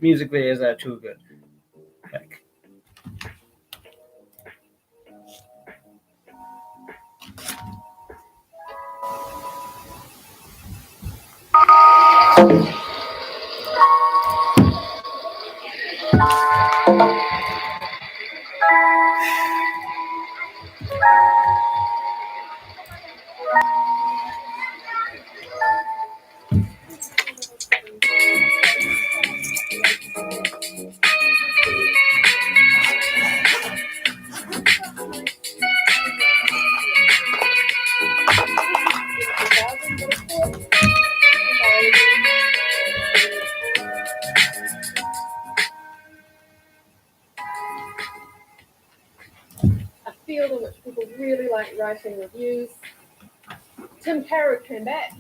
music videos are too good. Heck. A field in which people really like writing reviews. Tim Carroll came back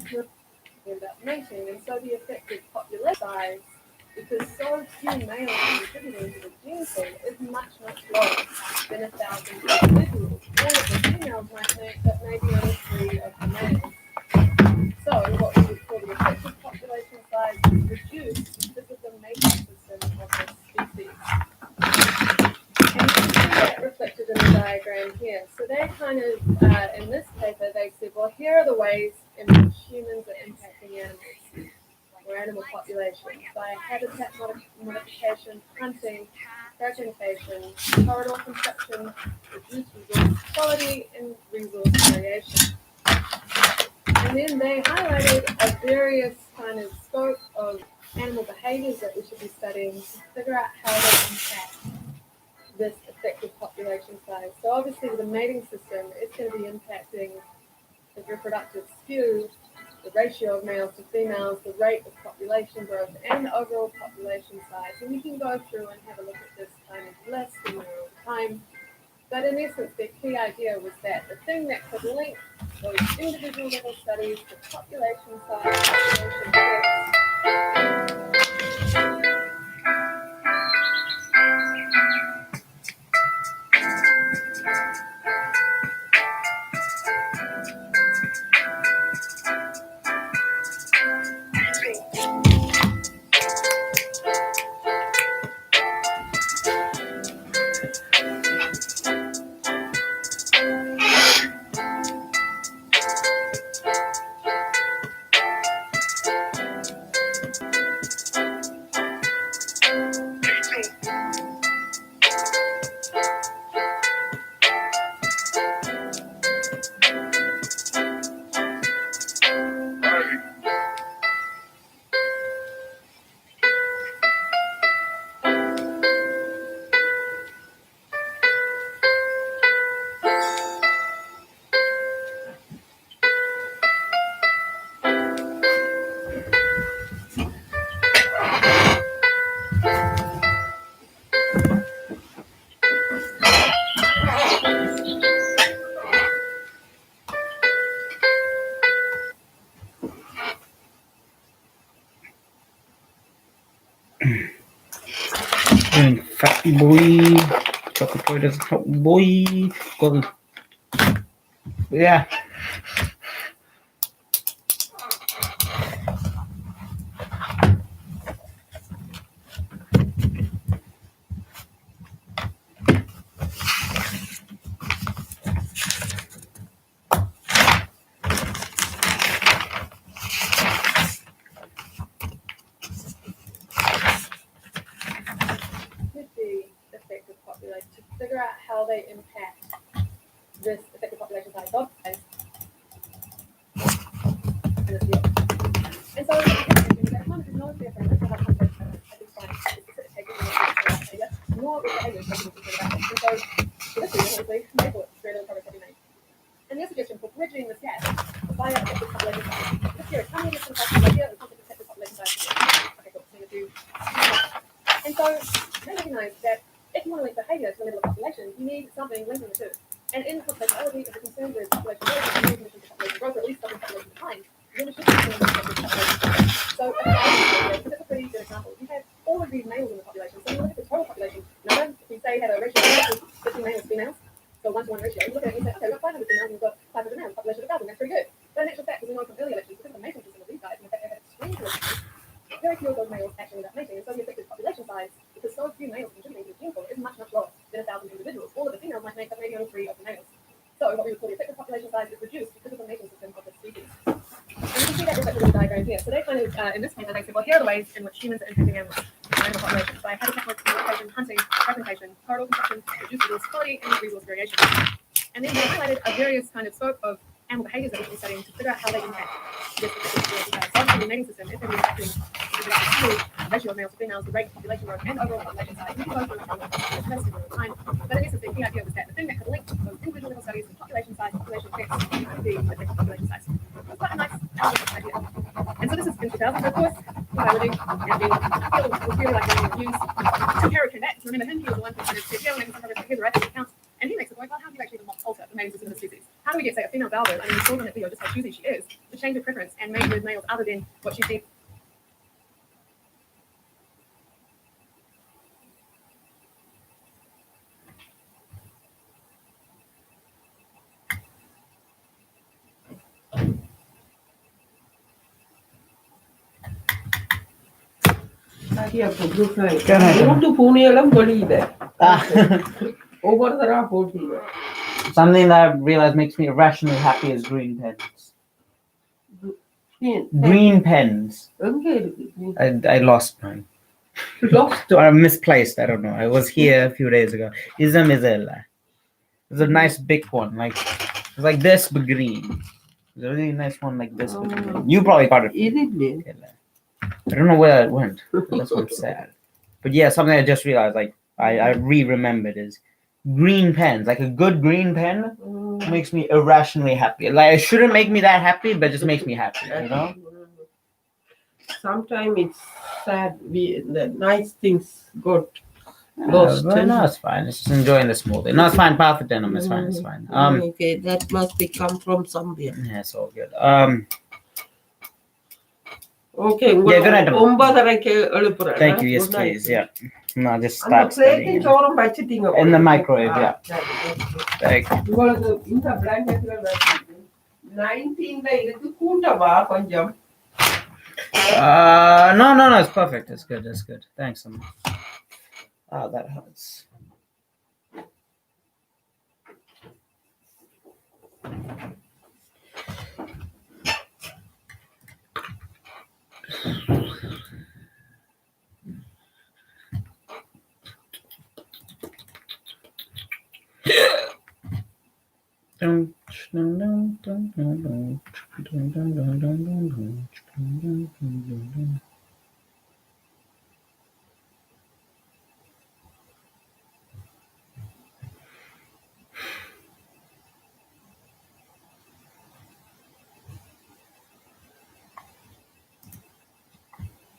about mating, and so the effective population size, because so few males contributing to the gene pool, is much lower than 1,000 individuals. All of the females might mate, but maybe only 3 of the males. So what we would call the effective population size is reduced because of the mating system of this species. And you can see that reflected in the diagram here. So they kind of, in this paper, they said, well, here are the ways in which humans are impacting animals or animal populations by habitat modification, hunting, fragmentation, corridor construction, reduced resource quality, and resource variation. And then they highlighted a various kind of scope of animal behaviors that we should be studying to figure out how they impact this effective population size. So obviously with the mating system, it's going to be impacting the reproductive skew, the ratio of males to females, the rate of population growth, and the overall population size. And we can go through and have a look at this kind of list in our own time. But in essence, the key idea was that the thing that could link those individual level studies to population size, population growth, Fat boy. Chocolate boy doesn't help boy. Go. Yeah. with the effective population to figure out how they impact this effective population size dog size in this field. And so at the moment there's no clear framework for how concepts at this point specific behavior, nor with behaviors taken into consideration. And so for this reason, obviously, they thought very little progress had been made. And their suggestion for bridging this gap via effective population size. This year, how many different types of idea and concept of effective population size? Okay, cool. So you and so they recognize that if you want to link behavior to the level of population, you need something linking the two. And in conservation, if you're concerned with population growth, you need conditions for population growth, or at least stopping population decline, then it should be concerned with population growth. So this is a pretty good example. You have all of these males in the population, so you look at the total population number. If you say you have a ratio of 50 males to females, so 1-to-1 ratio, you look at it and you say, okay, we've got 500 females and we've got 500 males, population of 1,000, that's pretty good. But in actual fact, because we know from earlier lectures, because of the mating system of these guys, and the fact they have extreme very few of those males actually end up mating, and so the effective population size, because so few males contributing to the gene pool, is much, much lower than 1,000 individuals. All of the females might make up maybe only 3 of the males. So what we would call the effective population size is reduced because of the mating system of the species. And you can see that reflected in the diagram here. So they kind of, in this paper, they said, well, here are the ways in which humans are impacting animals, animal populations, by habitat modification, hunting, fragmentation, corridor construction, reduced resource quality, and resource variation. And then they highlighted a various kind of scope of animal behaviors that we should be studying to figure out how they impact this particular so the mating system, if they're impacting the ratio of males to females, the rate of population growth, and overall population size. We can go through the rest of the time. But in essence, the key idea was that the thing that could link those individual level studies to population size, population effects, and the effect of population size. It's quite a nice idea. And so this is in 2000, of course, biology, and the field was really like running reviews. Tim Carrick came back. Remember him? He was the one who kind of said, yeah, maybe some of here's the right accounts. And he makes it like, well, how do you actually alter the mating system of the species? How do we get, say, a female valve? I mean, we saw in that video just how choosy she is to change her preference and mate with males other than what she thinks. Something that I realized makes me irrationally happy is green pens. Green pens. I lost mine. Or misplaced, I don't know. I was here a few days ago. It's a nice big one. It's like this but green. It's a really nice one like this but green. You probably got it. I don't know where it went. That's what's sad. But yeah, something I just realized, like I remembered is green pens. Like a good green pen makes me irrationally happy. Like it shouldn't make me that happy, but just makes me happy, you know? Sometimes it's sad the nice things got lost. But no, it's fine. It's just enjoying the small thing. No, it's fine. Path of denim, it's fine, it's fine. Okay, that must be come from somewhere. Yeah, it's all good. Okay, Yeah, good night. Thank Thank you, yes, please. Yeah. No, just start studying. In the microwave, yeah. Thank you. 19 No, it's perfect. It's good. Thanks so much. Oh, that hurts.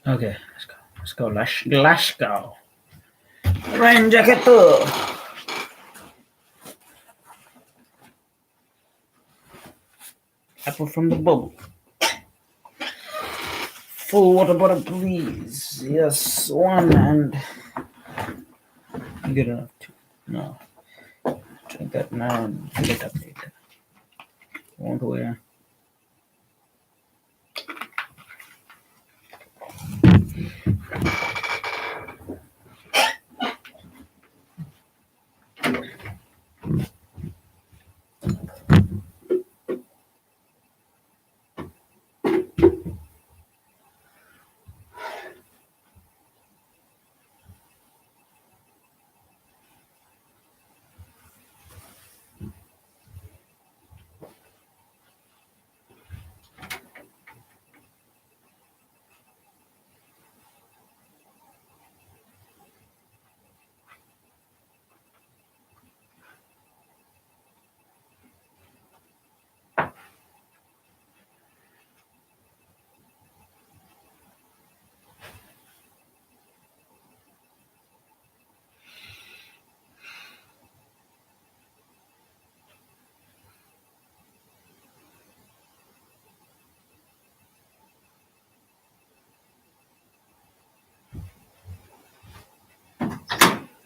Okay, let's go. Let's go. Rain jacket too. Apple from the bubble. Full water bottle, please. Yes, one and good enough. Two. No. Drink that now and fill it up later. Won't wear.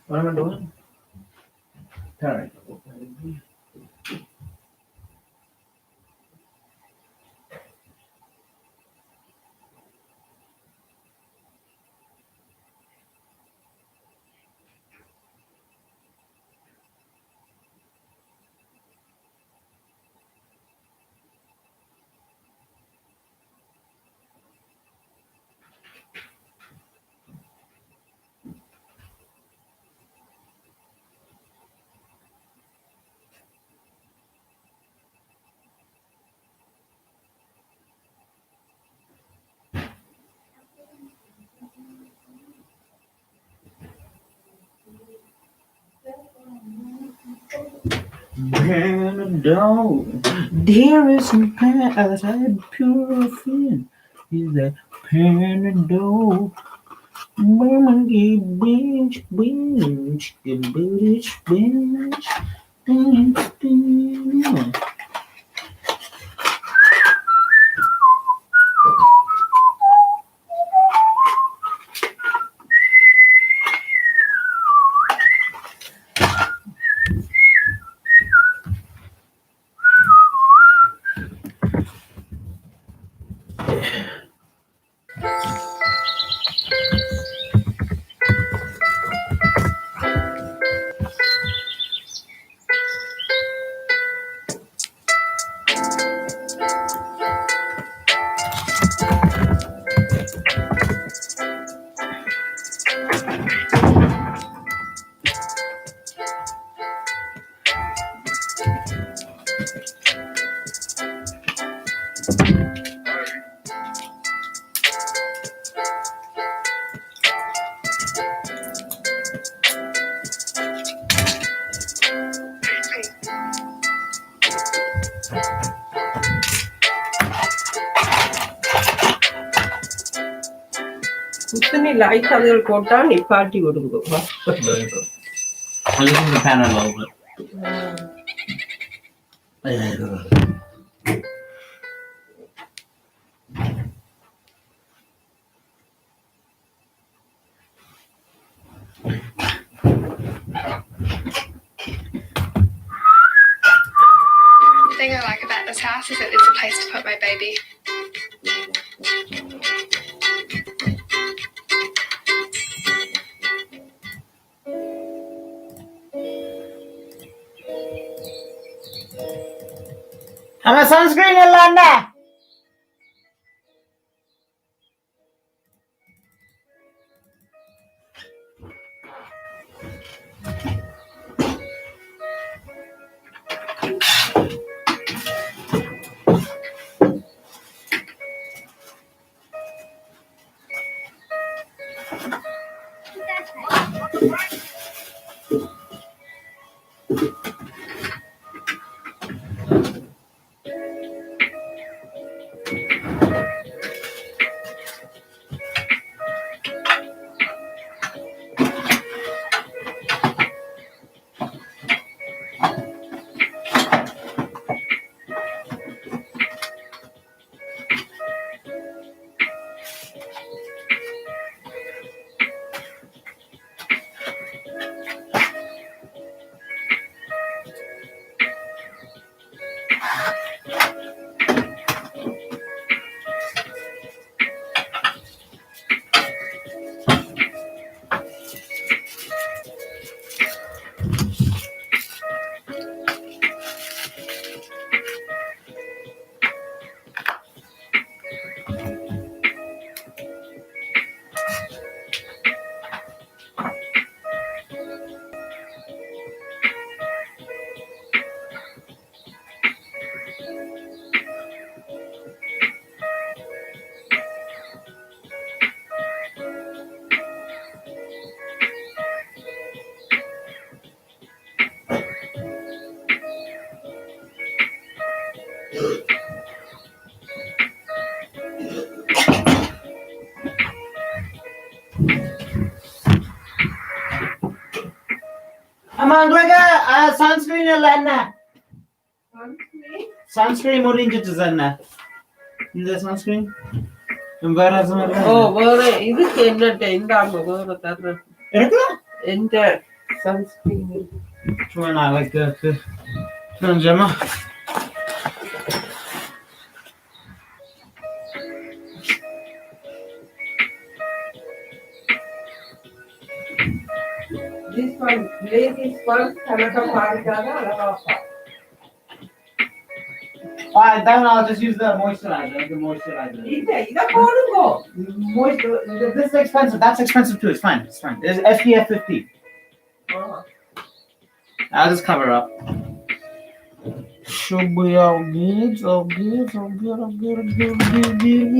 What am I doing? Alright. Panadol, dearest Pan, pure fin. Is that Panadol? Mama, binge, binge, binge, binge, binge, binge. குத்துனி light அதுகள் போட்டா நிப்பாட்டி விடுங்க. I listen to Panadol. The thing I like about this house is that there's a place to put my baby. I'm a sunscreen, Yolanda. Among sunscreen, Yolanda. Sunscreen முடிஞ்சிட்டு Zanna. இந்த sunscreen வேற ஓ வேற இதுக்கு என்னட்ட இந்தாங்க வேற தர்றேன். இருக்குதா? எந்த sunscreen When I like that. Gemma. This one, ladies first, Canada Parigana, Alabama. Alright, then I'll just use the moisturizer. The moisturizer. This is expensive. That's expensive too. It's fine. It's fine. It's SPF 50. I'll just cover up. Should be all good. All good. All good. All good. All good.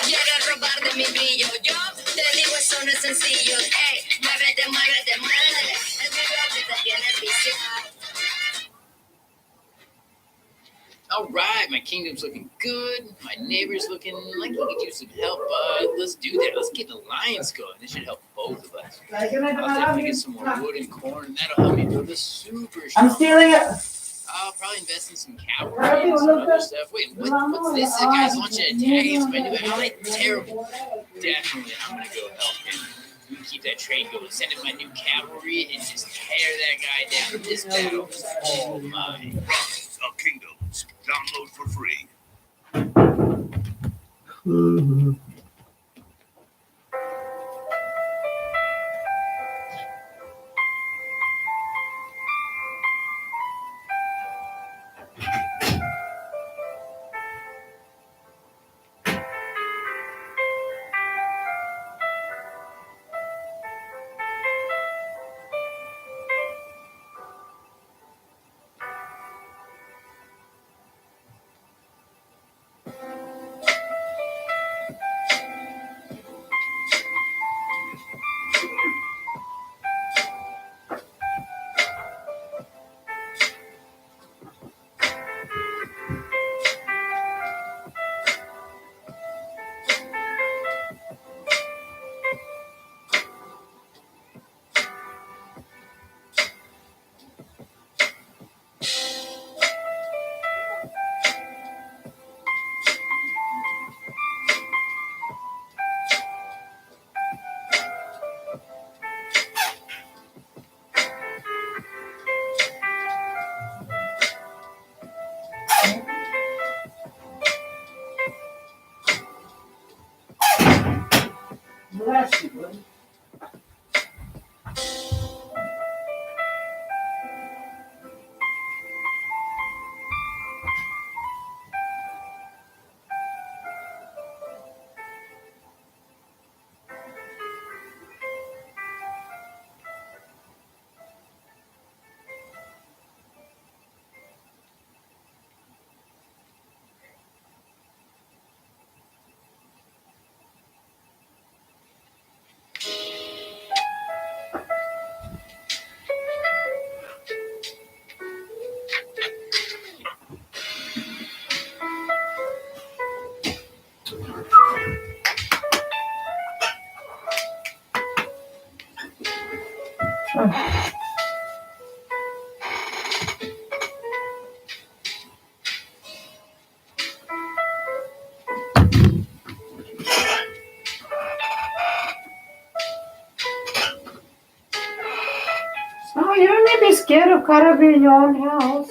Quieres robar de mi brillo, yo te digo eso no es sencillo. Ey, muévete, muévete, muévete. El video que te tiene viciado. All right, my kingdom's looking good. My neighbor's looking like he could use some help. Let's do that. Let's get the alliance going. This should help both of us. I'll definitely get some more wood and corn, and that'll help me build a super strong. I'm stealing it. I'll probably invest in some cavalry and some other stuff. Wait, what's this? The guy's launching an attack against my new ally? Terrible. Definitely, I'm gonna go help him. We keep that trade going. Send in my new cavalry and just tear that guy down. This battle is all mine. Rise of Kingdoms. Download for free. Bless you, buddy. Oh, you don't need to be scared of Karabi in your own house.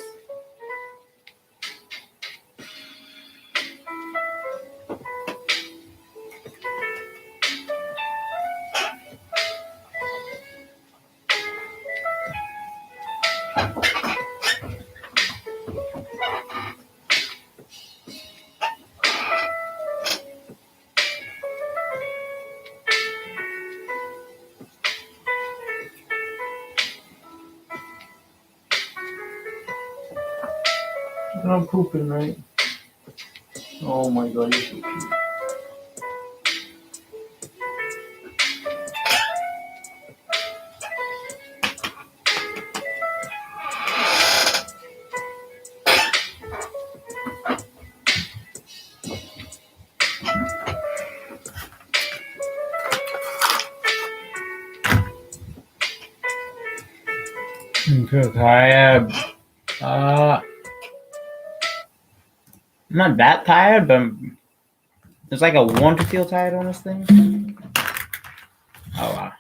I'm pooping, right? Oh my god, you're so cute. I'm too tired. I'm not that tired, but it's like I want to feel tired on this thing. Oh wow.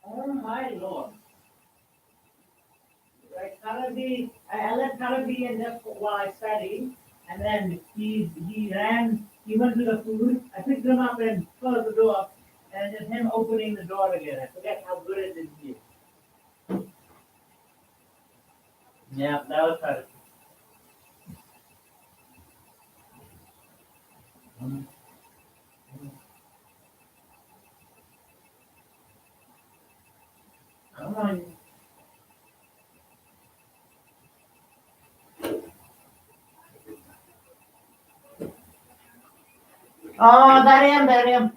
Oh my Lord. Like Karabi, I let Karabi and just while I studied, and then he ran, he went to the food, I picked him up and closed the door, and just him opening the door again. I forget how good it is here. Yeah, that was Karabi. Come on. Oh, there I am, there I am.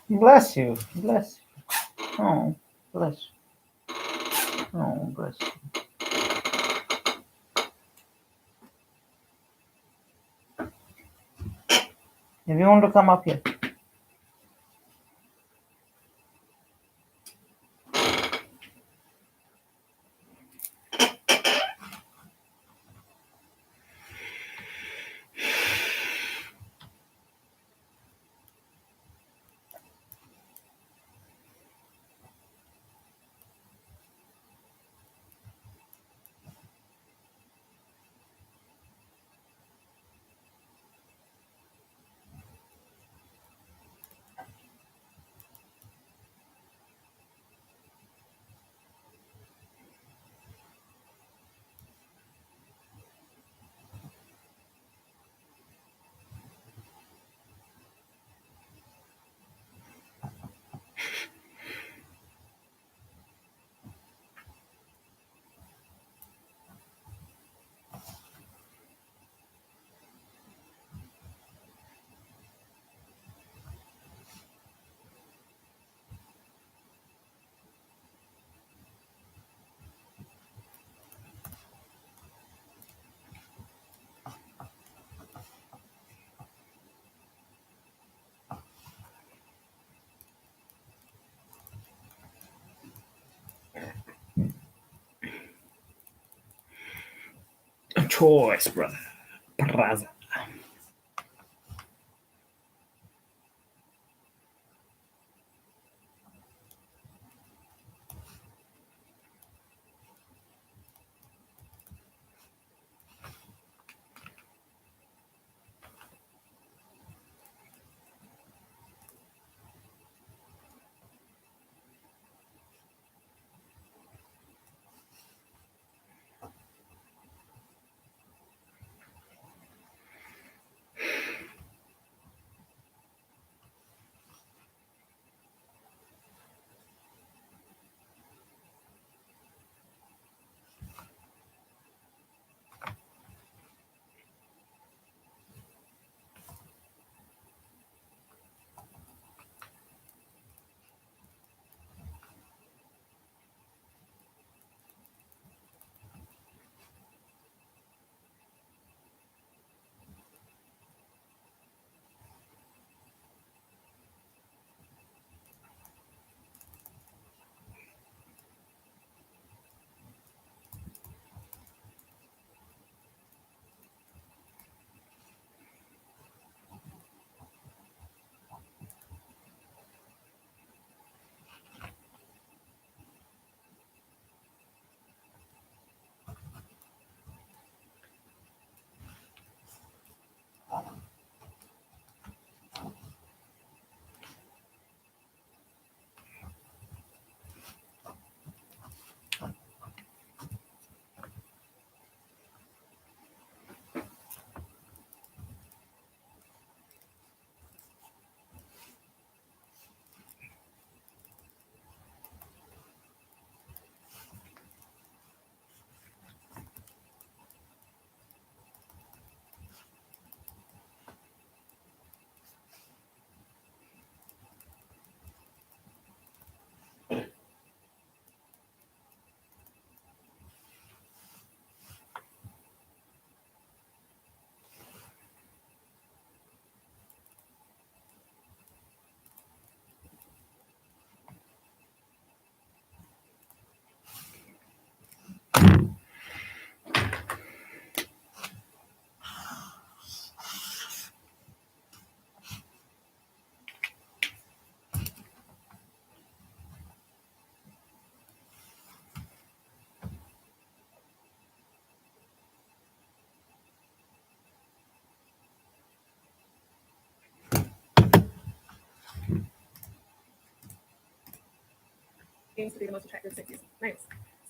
Bless you. Bless you. Oh, bless you. Oh, bless you. If you want to come up here. choice, brother. Brother. Seems to be the most attractive, sexiest males.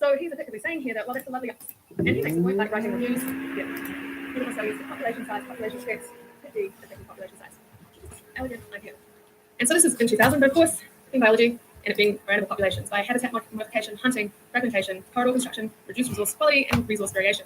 So he's effectively saying here that, well, that's a lovely, and he makes a point like writing reviews, clinical studies, population size, population sex, could be effective population size. Elegant idea. And so this is in 2000, but of course, in biology, and it being variable populations by habitat modification, hunting, fragmentation, corridor construction, reduced resource quality, and resource variation.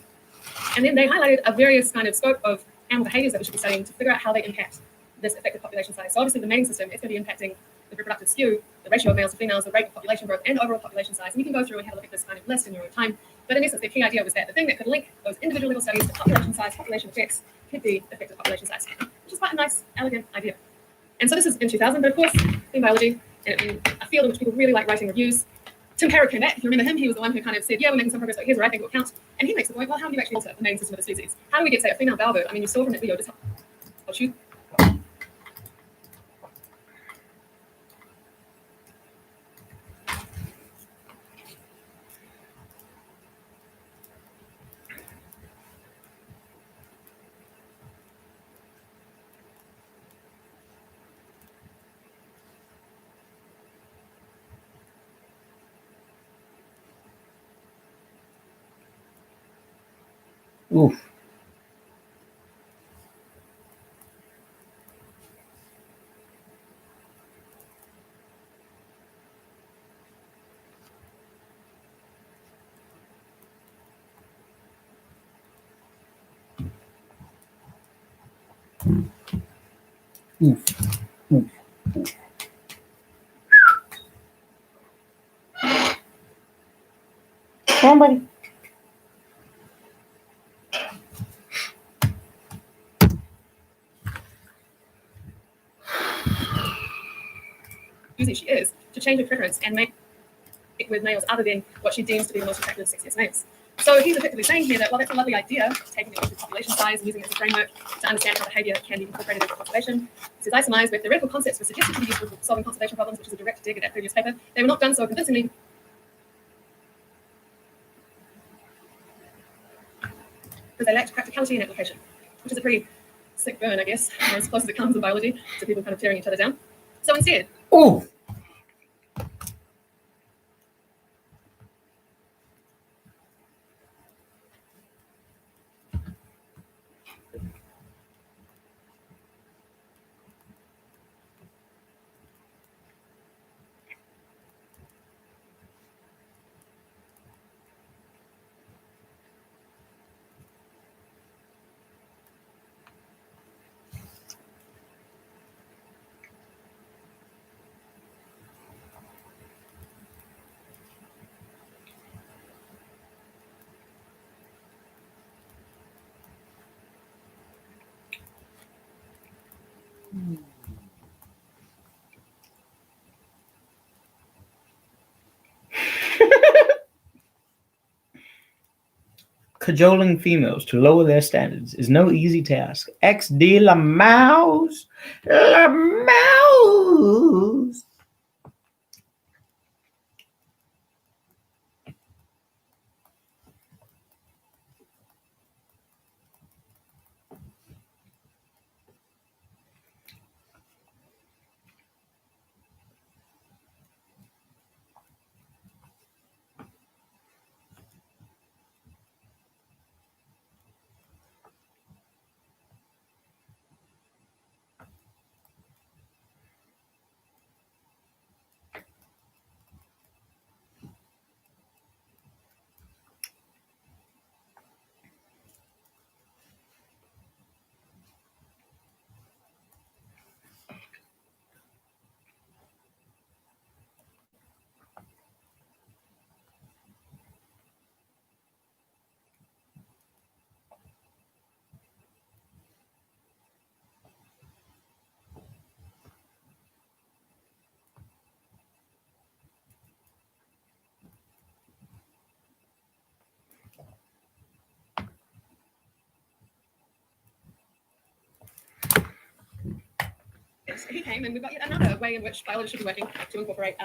And then they highlighted a various kind of scope of animal behaviors that we should be studying to figure out how they impact this effective population size. So obviously the mating system is going to be impacting the reproductive skew, the ratio of males to females, the rate of population growth, and overall population size. And you can go through and have a look at this kind of list in your own time. But in essence, the key idea was that the thing that could link those individual level studies to population size, population effects, could be effective population size, which is quite a nice, elegant idea. And so this is in 2000, but of course, in biology, and in a field in which people really like writing reviews, Tim Parrott came back. If you remember him, he was the one who kind of said, yeah, we're making some progress, but here's where I think it will count. And he makes the point, well, how do you actually alter the mating system of the species? How do we get, say, a female bellbird? I mean, you saw from that video, just I'll shoot. Oof. Oof. Oof. Somebody. She is to change her preference and make it with males other than what she deems to be the most attractive, sexiest males. So he's effectively saying here that, well, that's a lovely idea, taking it into population size and using it as a framework to understand how behaviour can be incorporated into conservation. He says, I surmise where theoretical concepts were suggested to be useful for solving conservation problems, which is a direct dig at that previous paper, they were not done so convincingly. Because they lacked practicality and application, which is a pretty sick burn, I guess, or as close as it comes in biology to people kind of tearing each other down. So instead, Oh, cajoling females to lower their standards is no easy task. XD la mouse. La mouse. he came and we've got yet another way in which biology should be working to incorporate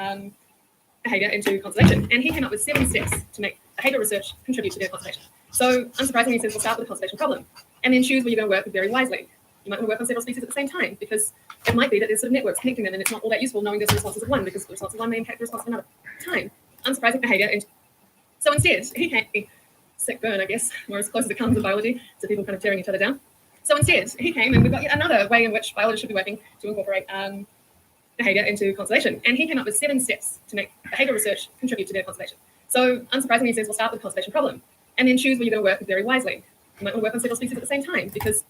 behaviour into conservation. And he came up with 7 steps to make behaviour research contribute to their conservation. So unsurprisingly, he says we'll start with a conservation problem and then choose where you're going to work very wisely. You might want to work on several species at the same time because it might be that there's sort of networks connecting them and it's not all that useful knowing there's the responses of one because the response of one may impact the response of another. Time. Unsurprising behaviour. So instead, he came, sick burn, I guess, or as close as it comes in biology to people kind of tearing each other down. So instead, he came and we've got yet another way in which biology should be working to incorporate behaviour into conservation. And he came up with 7 steps to make behaviour research contribute to their conservation. So unsurprisingly, he says we'll start with a conservation problem and then choose where you're going to work very wisely. You might want to work on several species at the same time because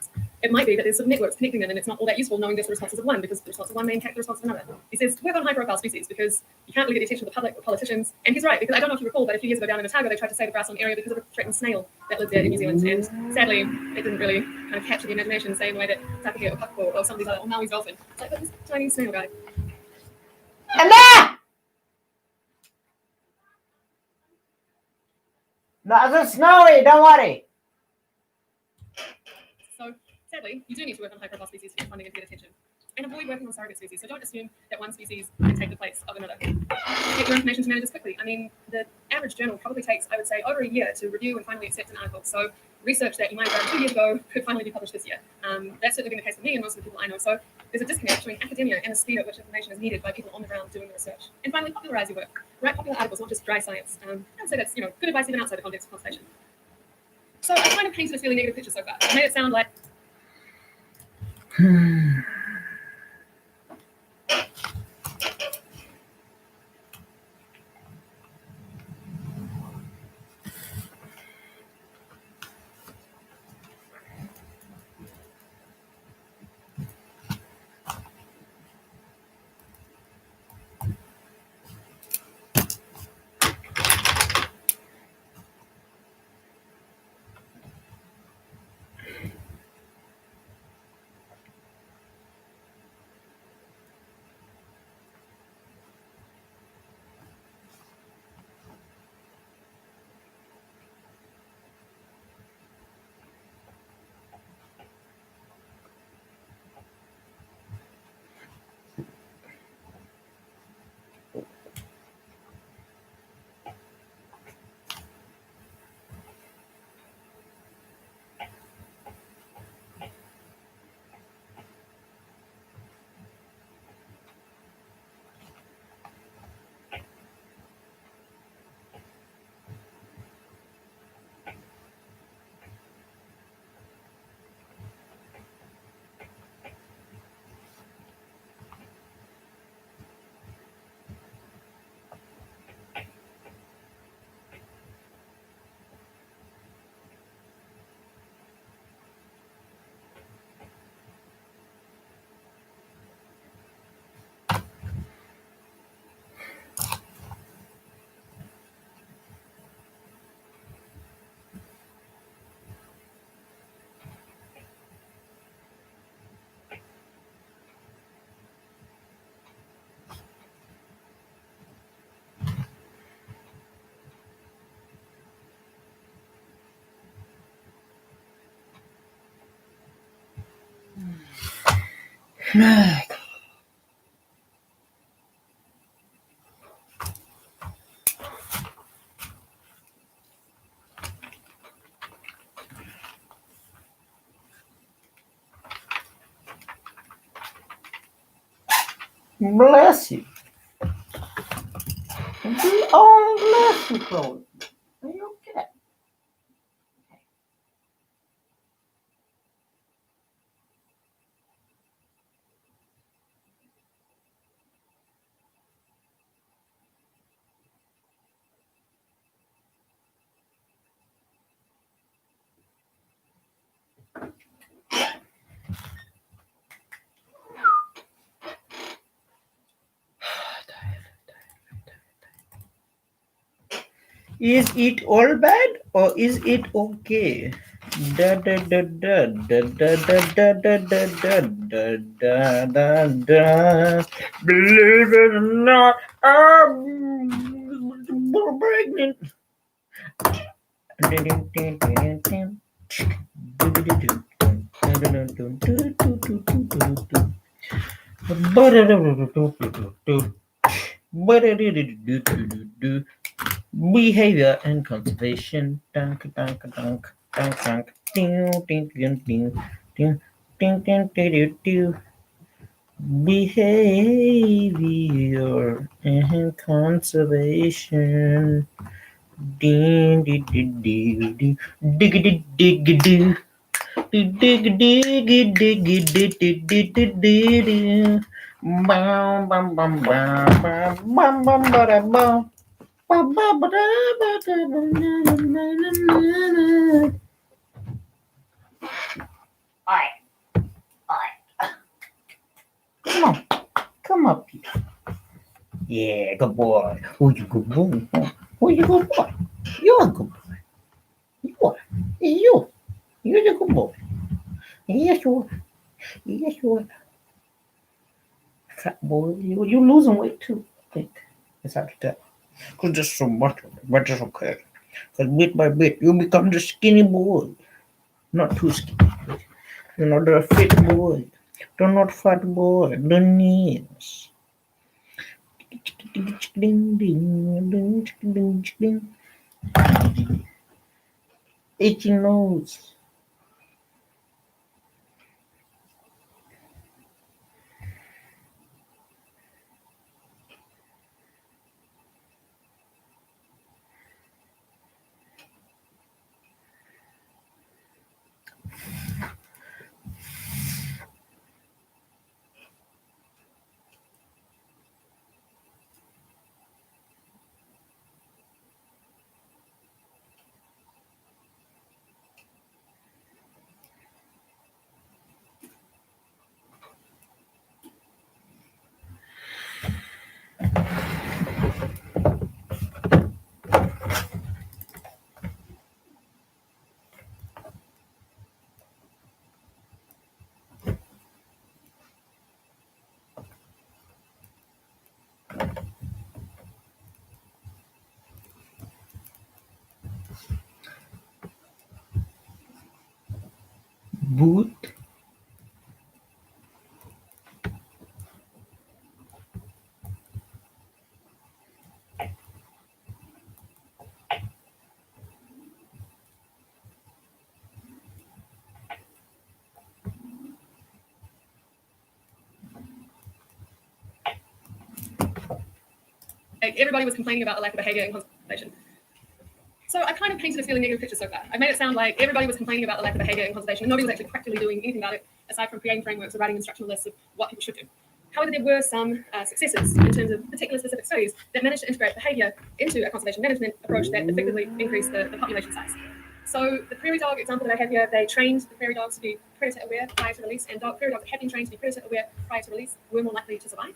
it might be that there's sort of networks connecting them and it's not all that useful knowing there's the responses of one because the response of one may impact the response of another. He says to work on high-profile species because you can't really get the attention of the public or politicians. And he's right, because I don't know if you recall, but a few years ago down in Otago, they tried to save the grassland area because of a threatened snail that lived there in New Zealand. And sadly, it didn't really kind of capture the imagination the same way that Takahiro or Puckpaw or some of these other, or Maui's dolphin. It's like, but this tiny snail guy. Emma! No, it's snowy, don't worry. So sadly, you do need to work on high-profile species to get funding and to get attention. And avoid working on surrogate species. So don't assume that one species can take the place of another. Get your information to managers quickly. I mean, the average journal probably takes, I would say, over a year to review and finally accept an article. So research that you might have done 2 years ago could finally be published this year. That's certainly been the case for me and most of the people I know. So there's a disconnect between academia and the speed at which information is needed by people on the ground doing the research. And finally, popularize your work. Write popular articles, not just dry science. I would say that's good advice even outside the context of conservation. So I kind of painted this really negative picture so far. I made it sound like Bless you. Oh, bless you, Chloe. Are you okay? Is it all bad or is it okay? Da da da da da da da da da da da da da da. Believe it or not, I'm pregnant. Behavior and conservation. Dunk, dunk, dunk, dunk, dunk. Ding, ding, ding, ding, ding, ding, ding, ding, ding. Behavior and conservation. Ding, ding, ding, ding, ding, dig, dig, dig, dig. Dig, dig, dig, dig, dig, dig, dig, dig, dig, dig. Bam, bam, bam, bam, bam, bam, bam, bada, bam. Come on, come up here. Yeah, good boy. Oh, you good boy. Oh, you good boy. You're a good boy. You are. You. You're a good boy. Yes, you are. Yes, you are. Fat boy. You losing weight too, I think. It's hard to tell. Because there's so much of it, but it's okay. Because bit by bit, you become the skinny boy. Not too skinny. You know, the fit boy. The not fat boy. The knees. Itchy nose. Boot. Everybody was complaining about the lack of behaviour in conservation. So I kind of painted a fairly negative picture so far. I made it sound like everybody was complaining about the lack of behaviour in conservation, and nobody was actually practically doing anything about it, aside from creating frameworks or writing instructional lists of what people should do. However, there were some successes in terms of particular specific studies that managed to integrate behaviour into a conservation management approach that effectively increased the population size. So the prairie dog example that I have here, they trained the prairie dogs to be predator aware prior to release, and prairie dogs that had been trained to be predator aware prior to release were more likely to survive.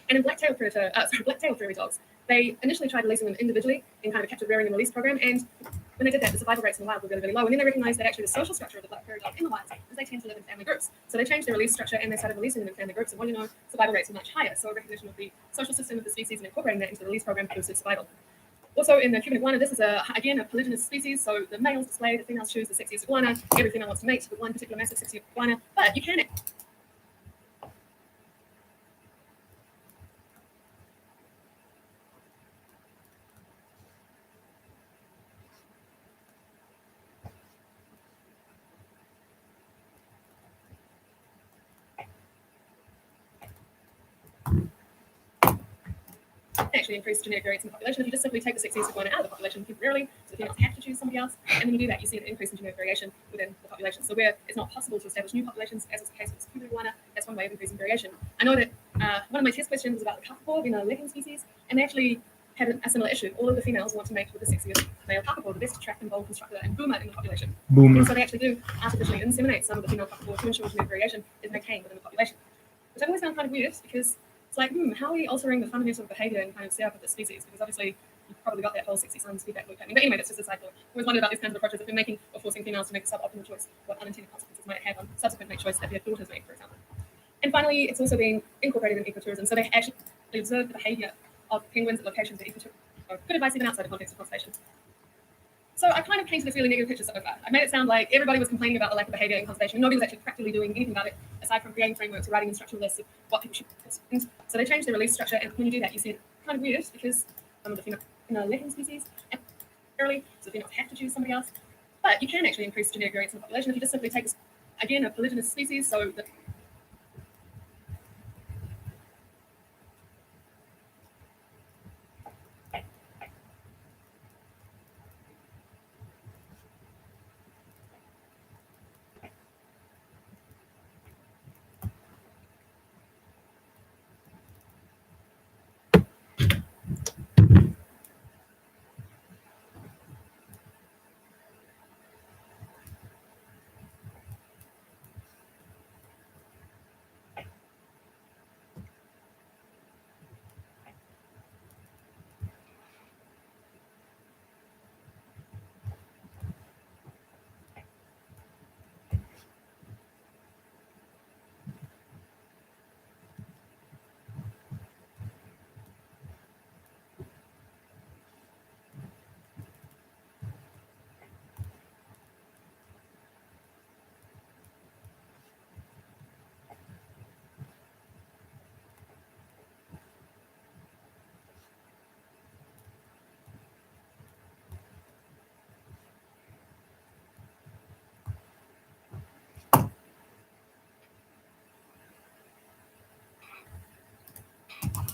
And in black-tailed prairie dogs, they initially tried releasing them individually in kind of a captive rearing and release program, and when they did that, the survival rates in the wild were really, really low. And then they recognized that actually the social structure of the black prairie dog in the wild is they tend to live in family groups. So they changed their release structure and they started releasing them in family groups. And what do you know, survival rates were much higher. So a recognition of the social system of the species and incorporating that into the release program boosted survival. Also in the Cuban iguana, this is again a polygynous species. So the males display, the females choose the sexiest iguana. Every female wants to mate with one particular massive sexy iguana, but you can actually increase genetic variance in the population if you just simply take the sexiest iguana out of the population temporarily, so the females have to choose somebody else, and when you do that, you see an increase in genetic variation within the population. So where it's not possible to establish new populations, as is the case with this Cuban iguana, that's one way of increasing variation. I know that one of my test questions was about the kakapo in a lichen species, and they actually had a similar issue. All of the females want to mate with the sexiest male kakapo, the best attractant, bold constructor, and boomer in the population. Boomer. And so they actually do artificially inseminate some of the female kakapo to ensure genetic variation is maintained within the population, which I've always found kind of weird because it's like, how are we altering the fundamental behavior and kind of setup of the species? Because obviously you've probably got that whole sexy sons feedback loop happening. But anyway, that's just a side thought. I've always wondered about these kinds of approaches. If we're making or forcing females to make a suboptimal choice, what unintended consequences might it have on subsequent mate choice that their daughters make, for example. And finally, it's also being incorporated in ecotourism. So they actually observe the behavior of penguins at locations that good advice even outside the context of conservation. So I kind of painted a really negative picture so far. I made it sound like everybody was complaining about the lack of behavior in conservation, and nobody was actually practically doing anything about it, aside from creating frameworks or writing instructional lists of what people should do. So they changed their release structure, and when you do that, you see it kind of weird because some of the female lichen species, early, so the females have to choose somebody else. But you can actually increase genetic variance in the population if you just simply take, again, a polygynous species, so the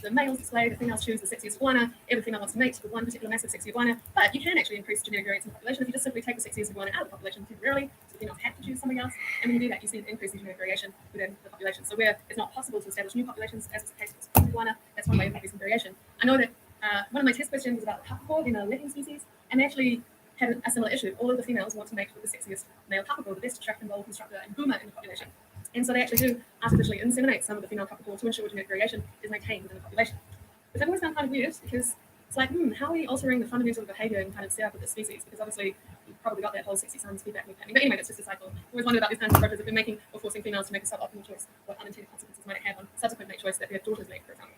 the males display, the females choose the sexiest iguana, every female wants to mate with one particular massive sexy iguana, but you can actually increase genetic variance in the population if you just simply take the sexiest iguana out of the population temporarily, so the females have to choose somebody else, and when you do that, you see an increase in genetic variation within the population. So where it's not possible to establish new populations, as is the case with this iguana, that's one way of increasing variation. I know that one of my test questions was about the kakapo in a lichen species, and they actually had a similar issue. All of the females want to mate with the sexiest male kakapo, the best attractant, bold constructor, and boomer in the population. And so they actually do artificially inseminate some of the female kakapo to ensure genetic variation is maintained within the population. Which I've always found kind of weird because it's like, how are we altering the fundamental behavior and kind of setup of the species? Because obviously you've probably got that whole sexy sons feedback loop happening. But anyway, that's just a cycle. I've always wondered about these kinds of approaches if we're making or forcing females to make a suboptimal choice, what unintended consequences might it have on subsequent mate choice that their daughters make, for example.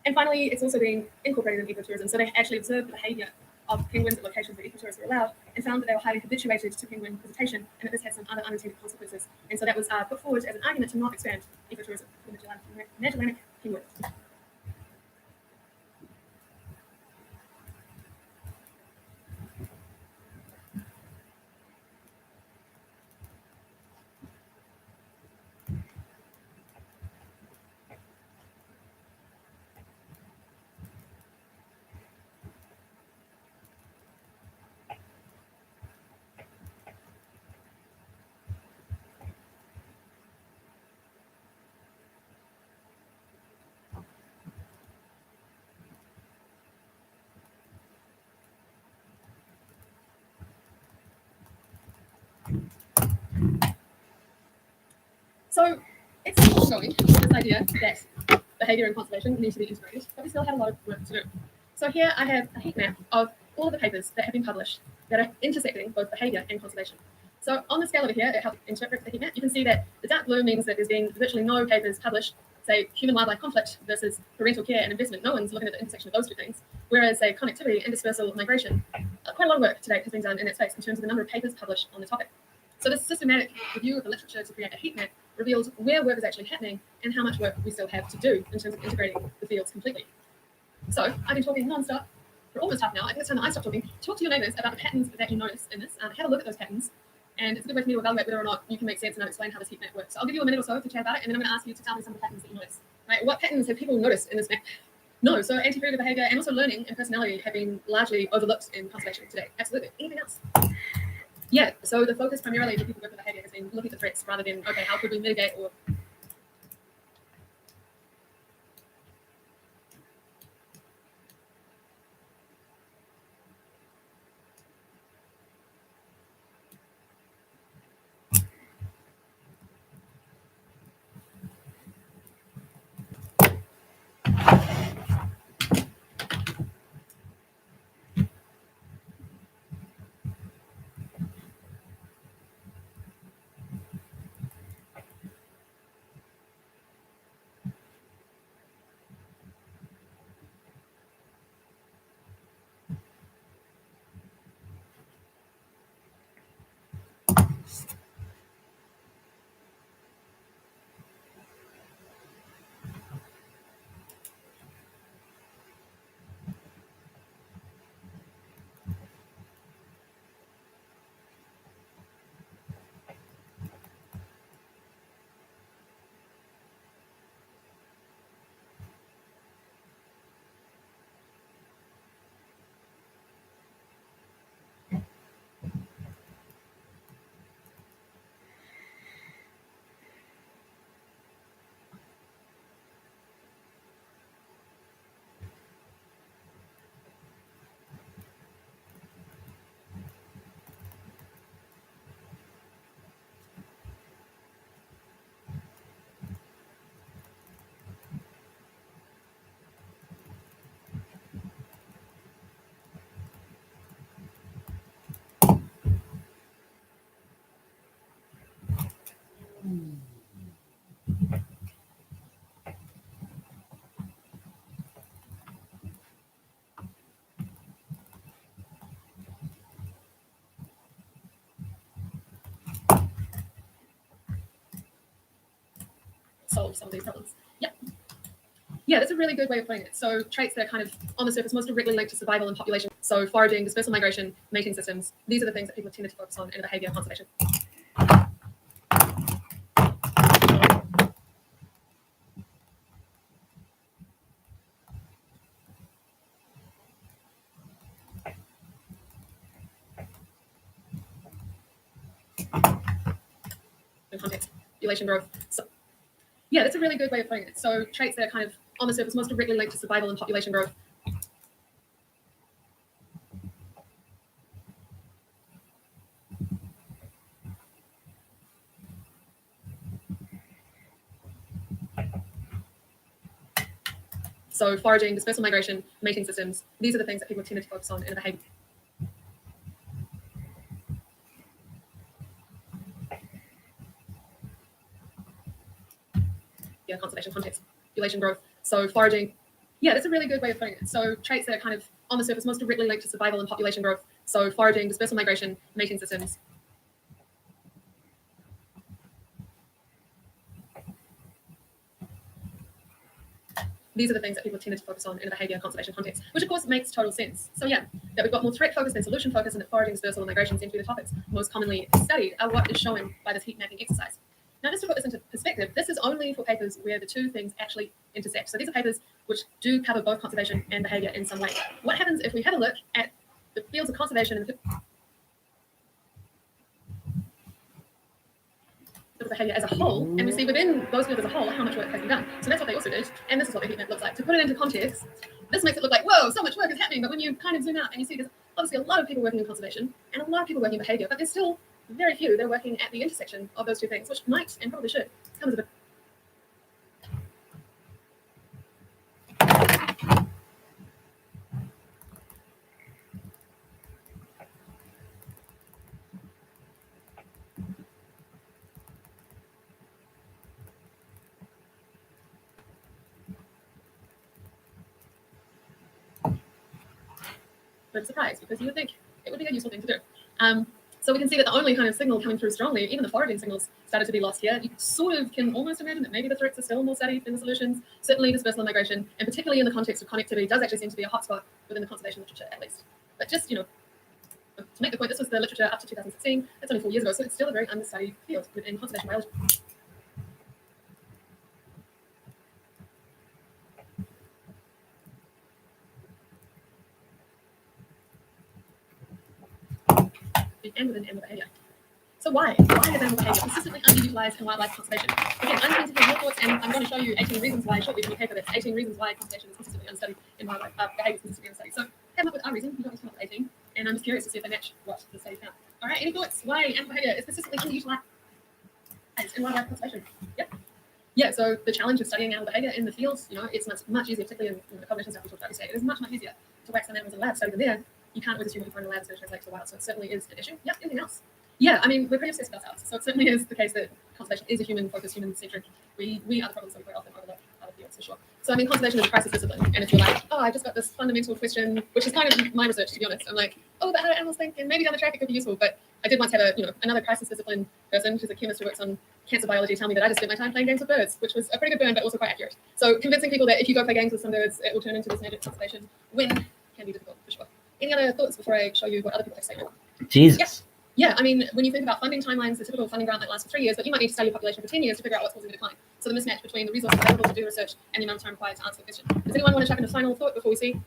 And finally, it's also being incorporated in ecotourism. So they actually observed the behavior of penguins at locations where ecotourists were allowed and found that they were highly habituated to penguin visitation and that this had some other unintended consequences. And so that was put forward as an argument to not expand ecotourism for the Magellanic penguin. So it's ongoing, this idea that behaviour and conservation need to be integrated, but we still have a lot of work to do. So here I have a heat map of all of the papers that have been published that are intersecting both behaviour and conservation. So on the scale over here, it helps interpret the heat map. You can see that the dark blue means that there's been virtually no papers published, say, human-wildlife conflict versus parental care and investment. No one's looking at the intersection of those two things. Whereas, say, connectivity and dispersal migration, quite a lot of work to date has been done in that space in terms of the number of papers published on the topic. So this systematic review of the literature to create a heat map reveals where work is actually happening and how much work we still have to do in terms of integrating the fields completely. So I've been talking non-stop for almost half an hour. I think it's time that I stop talking. Talk to your neighbours about the patterns that you notice in this. Have a look at those patterns. And it's a good way for me to evaluate whether or not you can make sense and explain how this heat map works. So I'll give you a minute or so to chat about it, and then I'm going to ask you to tell me some of the patterns that you notice. Right? What patterns have people noticed in this map? No. So anti-predator behaviour and also learning and personality have been largely overlooked in conservation today. Absolutely. Anything else? Yeah. So the focus primarily for people with behaviour has been looking at the threats rather than, okay, how could we mitigate or... solve some of these problems. Yep. Yeah, that's a really good way of putting it. So traits that are kind of on the surface most directly linked to survival and population. So foraging, dispersal migration, mating systems. These are the things that people tended to focus on in behaviour conservation. In context, population growth. So, yeah, that's a really good way of putting it. So traits that are kind of on the surface most directly linked to survival and population growth. So foraging, dispersal migration, mating systems. These are the things that people tended to focus on in behaviour. Yeah, conservation context, population growth. So foraging, yeah, that's a really good way of putting it. So traits that are kind of on the surface most directly linked to survival and population growth. So foraging, dispersal migration, mating systems. These are the things that people tended to focus on in a behaviour conservation context, which of course makes total sense. So yeah, that we've got more threat focus than solution focus, and that foraging, dispersal, and migration seem to be the topics most commonly studied are what is shown by this heat mapping exercise. Now, just to put this into perspective, this is only for papers where the two things actually intersect. So these are papers which do cover both conservation and behaviour in some way. What happens if we have a look at the fields of conservation and the behaviour as a whole, and we see within those fields as a whole how much work has been done. So that's what they also did, and this is what the heat map looks like. To put it into context, this makes it look like, whoa, so much work is happening, but when you kind of zoom out and you see there's obviously a lot of people working in conservation and a lot of people working in behaviour, but there's still very few that are working at the intersection of those two things, which might and probably should come as a bit. bit of a surprise because you would think it would be a useful thing to do. So we can see that the only kind of signal coming through strongly, even the foraging signals, started to be lost here. You sort of can almost imagine that maybe the threats are still more steady than the solutions. Certainly dispersal and migration, and particularly in the context of connectivity, does actually seem to be a hotspot within the conservation literature at least. But just, to make the point, this was the literature up to 2016. That's only 4 years ago, so it's still a very understudied field within conservation biology. And within animal behavior. So why? Why is animal behavior consistently underutilized in wildlife conservation? Again, I'm going to hear your thoughts, and I'm going to show you 18 reasons why shortly in the paper that's 18 reasons why conservation is consistently unstudied in wildlife behavior is consistently unstudied. So come up with our reason. You don't need to come up with 18, and I'm just curious to see if they match what the study found. All right, any thoughts? Why animal behavior is consistently underutilized in wildlife conservation? Yeah, so the challenge of studying animal behavior in the fields, it's much easier, particularly in the cognition stuff we talked about yesterday. It is much easier to wax some animals in the lab, study them there. You can't always assume what you find in the lab is going to translate to the wild, so it certainly is an issue. Yeah, anything else? Yeah, I mean, we're pretty obsessed with ourselves, so it certainly is the case that conservation is a human-focused, human-centric. We are the problems that we very often overlook other fields, for sure. So, I mean, conservation is a crisis discipline, and if you're like, oh, I just got this fundamental question, which is kind of my research, to be honest. I'm like, oh, but how do animals think? And maybe down the track it could be useful, but I did once have another crisis discipline person, who's a chemist who works on cancer biology, tell me that I just spent my time playing games with birds, which was a pretty good burn, but also quite accurate. So, convincing people that if you go play games with some birds, it will turn into this magic conservation win can be difficult, for sure. Any other thoughts before I show you what other people have to say? Jesus. Yeah, I mean, when you think about funding timelines, the typical funding grant might last for 3 years, but you might need to study your population for 10 years to figure out what's causing the decline. So the mismatch between the resources available to do research and the amount of time required to answer the question. Does anyone want to chuck in a final thought before we see?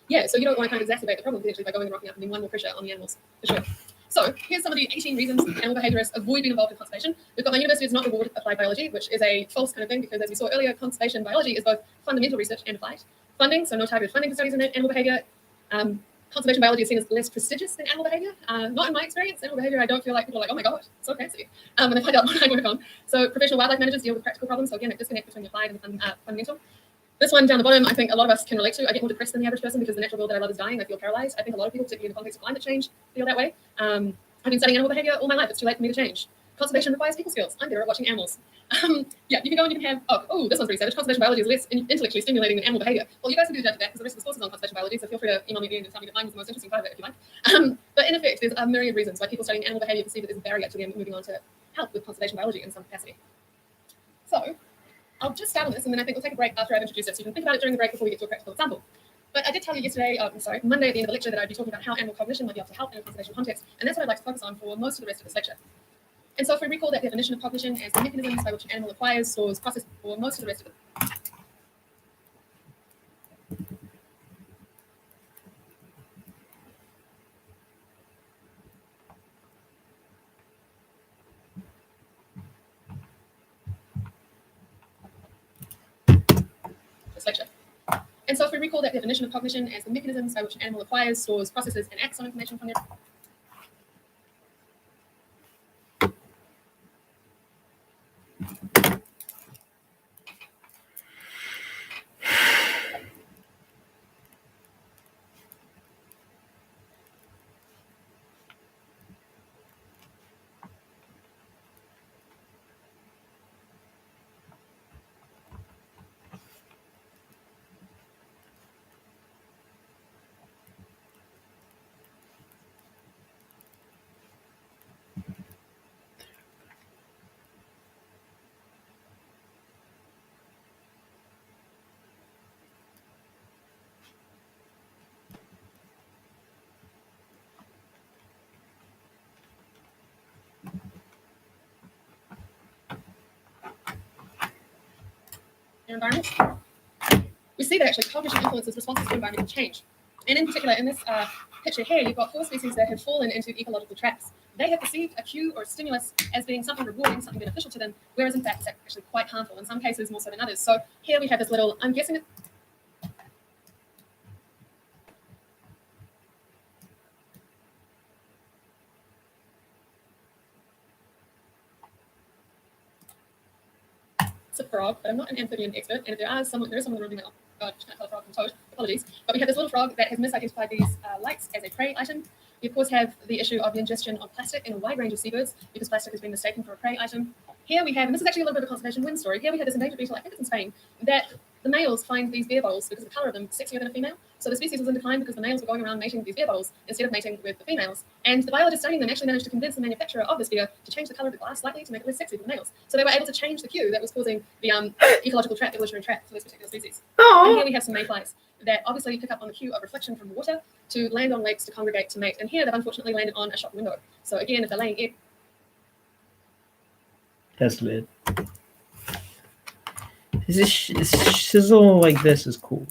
Yeah, so you don't want to kind of exacerbate the problem potentially by going and rocking up and putting one more pressure on the animals, for sure. So here's some of the 18 reasons animal behaviorists avoid being involved in conservation. We've got my university does not reward applied biology, which is a false kind of thing because, as we saw earlier, conservation biology is both fundamental research and applied. Funding, so no targeted funding for studies in animal behavior. Conservation biology is seen as less prestigious than animal behavior. Not in my experience. Animal behavior, I don't feel like people are like, oh my God, so fancy. When they find out what I work on. So professional wildlife managers deal with practical problems. So again, a disconnect between the applied and the fundamental. This one down the bottom, I think a lot of us can relate to. I get more depressed than the average person because the natural world that I love is dying. I feel paralyzed. I think a lot of people, particularly in the context of climate change, feel that way. I've been studying animal behavior all my life. It's too late for me to change. Conservation requires people skills. I'm better at watching animals. Yeah, you can go and you can have, oh, this one's pretty savage. Conservation biology is less intellectually stimulating than animal behavior. Well, you guys can do the judge of that because the rest of this course is on conservation biology, so feel free to email me and tell me that mine was the most interesting part of it if you like. But in effect, there's a myriad of reasons why people studying animal behavior perceive that there's a barrier to them moving on to help with conservation biology in some capacity. So I'll just start on this and then I think we'll take a break after I've introduced it so you can think about it during the break before we get to a practical example. But I did tell you yesterday, Monday at the end of the lecture that I'd be talking about how animal cognition might be able to help in a conservation context, and that's what I'd like to focus on for most of the rest of this lecture. And so if we recall that definition of cognition as the mechanisms by which an animal acquires, stores, processes, for most of the rest of it. This lecture. And so if we recall that definition of cognition as the mechanisms by which an animal acquires, stores, processes, and acts on information from their environment. We see that actually cognition influences responses to environmental change. And in particular, in this picture here, you've got 4 species that have fallen into ecological traps. They have perceived a cue or a stimulus as being something rewarding, something beneficial to them, whereas in fact it's actually quite harmful, in some cases more so than others. So here we have this little, I'm guessing it's a frog, but I'm not an amphibian expert, and if there is someone in the room, oh God, I can't tell a frog from toad, apologies. But we have this little frog that has misidentified these lights as a prey item. We of course have the issue of the ingestion of plastic in a wide range of seabirds because plastic has been mistaken for a prey item. Here we have, and this is actually a little bit of a conservation win story, here we have this endangered beetle, I think it's in Spain, that the males find these beer bottles because the color of them sexier than a female. So the species was in decline because the males were going around mating these beer bottles instead of mating with the females. And the biologist studying them actually managed to convince the manufacturer of this beer to change the color of the glass slightly to make it less sexy for the males. So they were able to change the cue that was causing the ecological trap, evolutionary trap for this particular species. And here we have some mayflies that obviously pick up on the cue of reflection from water to land on lakes to congregate to mate. And here they've unfortunately landed on a shop window. So again, if they're laying eggs, That's lit. This sizzle like this is cool.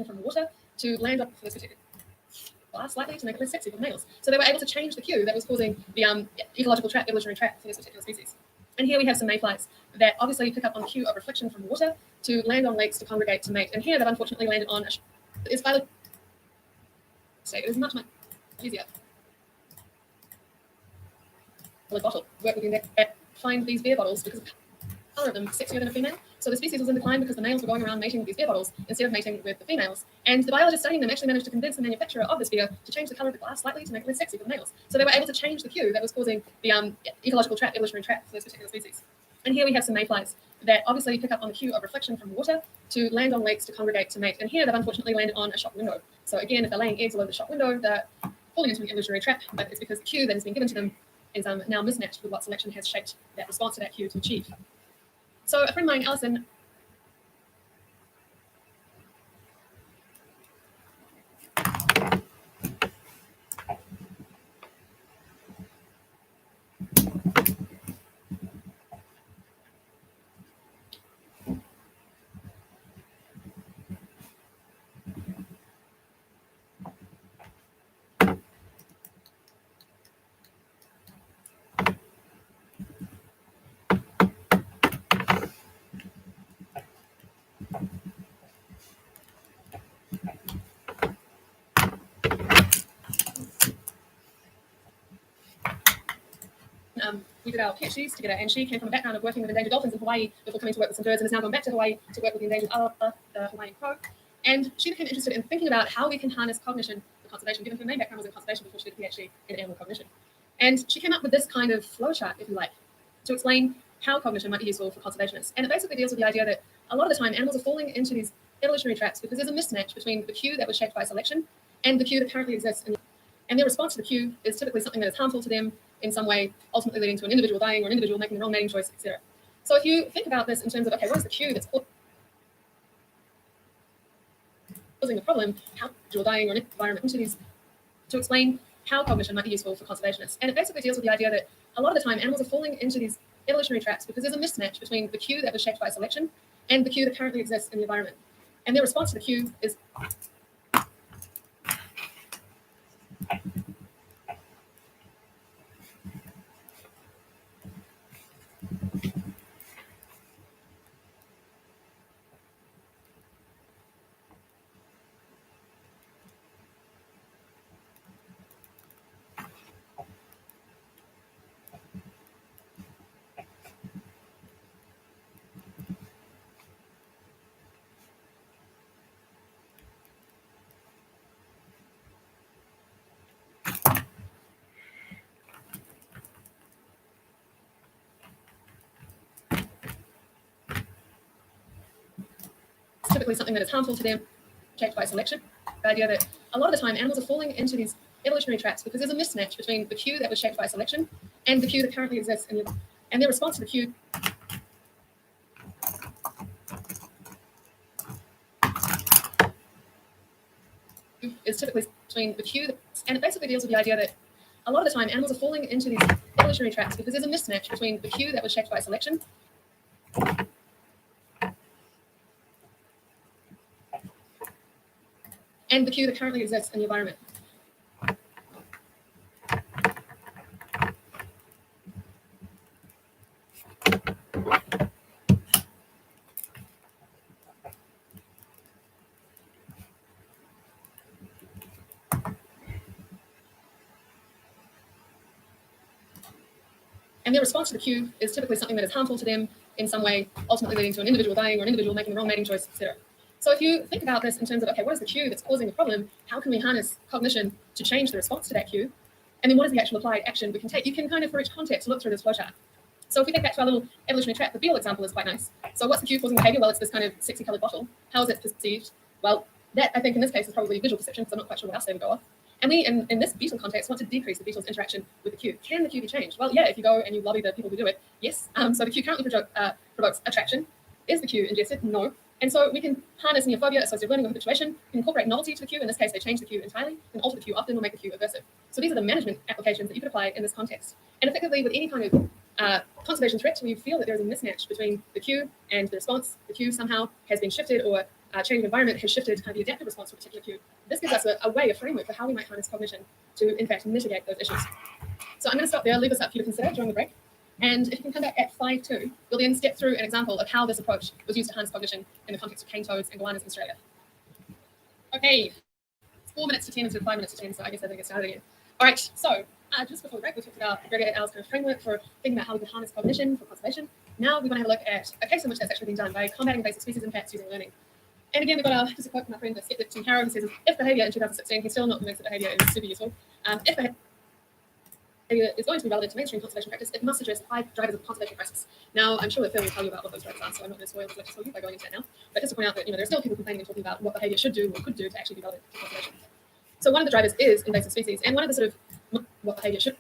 from water to land up for this particular glass slightly to make it less sexy for males. So they were able to change the cue that was causing the ecological trap, evolutionary trap for this particular species. And here we have some mayflies that obviously pick up on the cue of reflection from water to land on lakes to congregate to mate. And here they've unfortunately landed on it's it is much easier. A bottle work with find these beer bottles because the color of them sexier than a female. So the species was in decline because the males were going around mating with these beer bottles instead of mating with the females. And the biologist studying them actually managed to convince the manufacturer of this beer to change the color of the glass slightly to make it less sexy for the males. So they were able to change the cue that was causing the ecological trap, evolutionary trap for this particular species. And here we have some mayflies that obviously pick up on the cue of reflection from water to land on lakes to congregate to mate. And here they've unfortunately landed on a shop window. So again, if they're laying eggs all over the shop window, they're falling into an evolutionary trap, but it's because the cue that has been given to them is now mismatched with what selection has shaped that response to that cue to achieve. So a friend of mine, Alison, we did our PhDs together, and she came from a background of working with endangered dolphins in Hawaii before coming to work with some birds, and has now gone back to Hawaii to work with the endangered ala, the Hawaiian crow. And she became interested in thinking about how we can harness cognition for conservation, given her main background was in conservation before she did a PhD in animal cognition. And she came up with this kind of flowchart, if you like, to explain how cognition might be useful for conservationists. And it basically deals with the idea that a lot of the time animals are falling into these evolutionary traps because there's a mismatch between the cue that was shaped by selection and the cue that currently exists. And their response to the cue is typically something that is harmful to them in some way, ultimately leading to an individual dying or an individual making the wrong mating choice, etc. So if you think about this in terms of, okay, what is the cue that's causing the problem, how individual dying or an environment into these, to explain how cognition might be useful for conservationists. And it basically deals with the idea that a lot of the time animals are falling into these evolutionary traps because there's a mismatch between the cue that was shaped by selection and the cue that currently exists in the environment. And their response to the cue is typically something that is harmful to them, shaped by selection. The idea that a lot of the time animals are falling into these evolutionary traps because there's a mismatch between the cue that was shaped by selection and the cue that currently exists in the, and their response to the cue is typically between the cue, and it basically deals with the idea that a lot of the time animals are falling into these evolutionary traps because there's a mismatch between the cue that was shaped by selection and the Q that currently exists in the environment. And their response to the Q is typically something that is harmful to them in some way, ultimately leading to an individual dying or an individual making the wrong mating choice, etc. So if you think about this in terms of, okay, what is the Q that's causing the problem? How can we harness cognition to change the response to that Q? And then what is the actual applied action we can take? You can kind of, for each context, look through this flowchart. So if we think back to our little evolutionary trap, the beetle example is quite nice. So what's the Q causing behavior? Well, it's this kind of sexy colored bottle. How is it perceived? Well, that I think in this case is probably visual perception, because I'm not quite sure what else they would go off. And we, in this beetle context, want to decrease the beetle's interaction with the Q. Can the Q be changed? Well, yeah, if you go and you lobby the people who do it, yes. So the Q currently provokes attraction. Is the Q ingested? No. And so we can harness neophobia, associative learning, or habituation, can incorporate novelty to the Q. In this case, they change the Q entirely, and alter the Q often, or make the Q aversive. So these are the management applications that you could apply in this context. And effectively, with any kind of conservation threat, we feel that there is a mismatch between the Q and the response. The Q somehow has been shifted, or changing environment has shifted kind of the adaptive response to a particular Q. This gives us a way, a framework for how we might harness cognition to, in fact, mitigate those issues. So I'm going to stop there, leave this up for you to consider during the break. And if you can come back at 5:2, we'll then step through an example of how this approach was used to harness cognition in the context of cane toads and goannas in Australia. Okay, it's 4 minutes to 10 instead of 5 minutes to 10, so I guess I better get started again. All right, so just before the break, we talked about Gregor et al.'s kind of framework for thinking about how we could harness cognition for conservation. Now we're going to have a look at a case in which that's actually been done by combating invasive species impacts using learning. And again, we've got just a quote from my friend, the skeptic Tim Harrow, who says, if behaviour in 2016, he's still not convinced that behaviour is super useful. If behaviour is going to be relevant to mainstream conservation practice, it must address 5 drivers of the conservation crisis. Now, I'm sure that Phil will tell you about what those drivers are, so I'm not going to spoil as much as you by going into that now. But just to point out that there are still people complaining and talking about what behaviour should do or could do to actually be relevant to conservation. So one of the drivers is invasive species, and one of the sort of what behaviour should.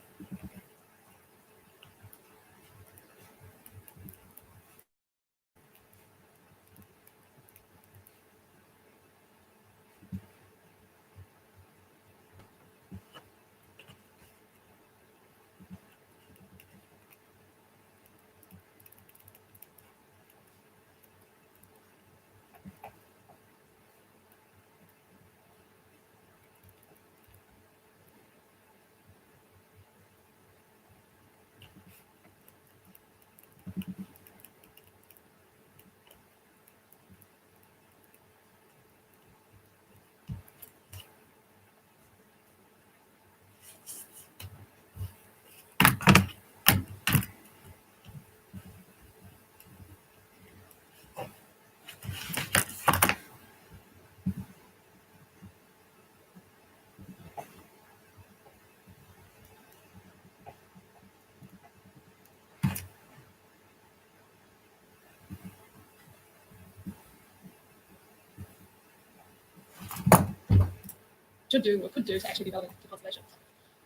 Should do or could do to actually be relevant to conservation.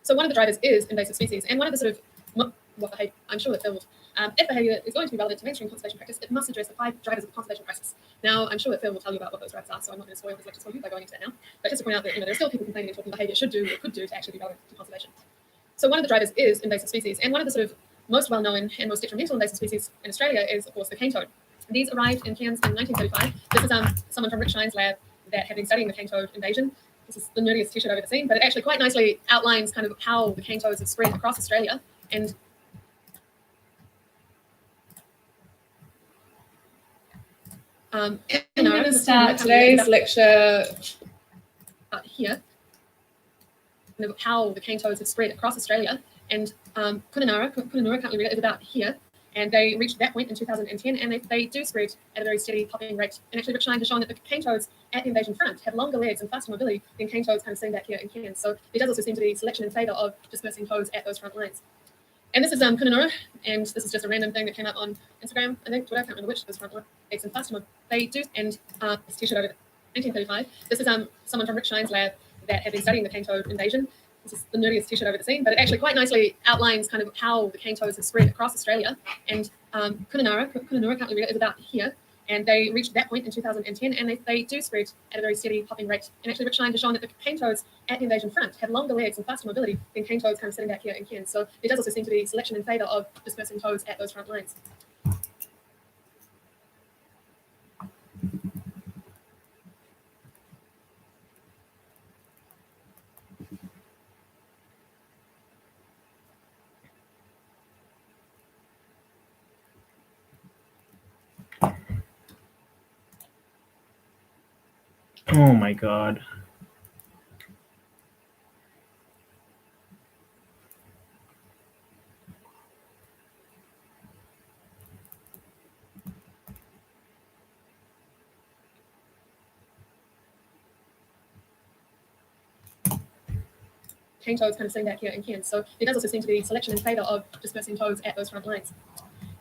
So one of the drivers is invasive species, and one of the sort of what behaviour, I'm sure that Phil will. If behaviour is going to be relevant to mainstream conservation practice, it must address the 5 drivers of the conservation crisis. Now, I'm sure that Phil will tell you about what those drivers are, so I'm not going to spoil as much as for you by going into that now. But just to point out that there are still people complaining and talking behaviour should do or could do to actually be relevant to conservation. So one of the drivers is invasive species, and one of the sort of most well-known and most detrimental invasive species in Australia is, of course, the cane toad. These arrived in Cairns in 1935. This is someone from Rick Shine's lab that had been studying the cane toad invasion. This is the nerdiest t-shirt I've ever seen, but it actually quite nicely outlines kind of how the cane toads have spread across Australia. And I'm going to start today's lecture here, kind of how the cane toads have spread across Australia. And Kununurra can't read it, is about here. And they reached that point in 2010, and they do spread at a very steady popping rate. And actually, Rick Shine has shown that the cane toads at the invasion front have longer legs and faster mobility than cane toads kind of seen back here in Cairns. So there does also seem to be selection in favour of dispersing toads at those front lines. And this is Kununurra, and this is just a random thing that came up on Instagram, I think, Twitter, I can't remember which, was front legs and faster mobility. They do, and this t-shirt over 1935. This is someone from Rick Shine's lab that had been studying the cane toad invasion. This is the nerdiest t-shirt I've ever seen, but it actually quite nicely outlines kind of how the cane toads have spread across Australia. And Kununurra can't read it, is about here. And they reached that point in 2010, and they do spread at a very steady popping rate. And actually, Rick Shine has shown that the cane toads at the invasion front have longer legs and faster mobility than cane toads kind of sitting back here in Cairns. So there does also seem to be selection in favour of dispersing toads at those front lines. Oh my god. Cane toads kind of sitting back here in Cairns. So there does also seem to be selection in favour of dispersing toads at those front lines.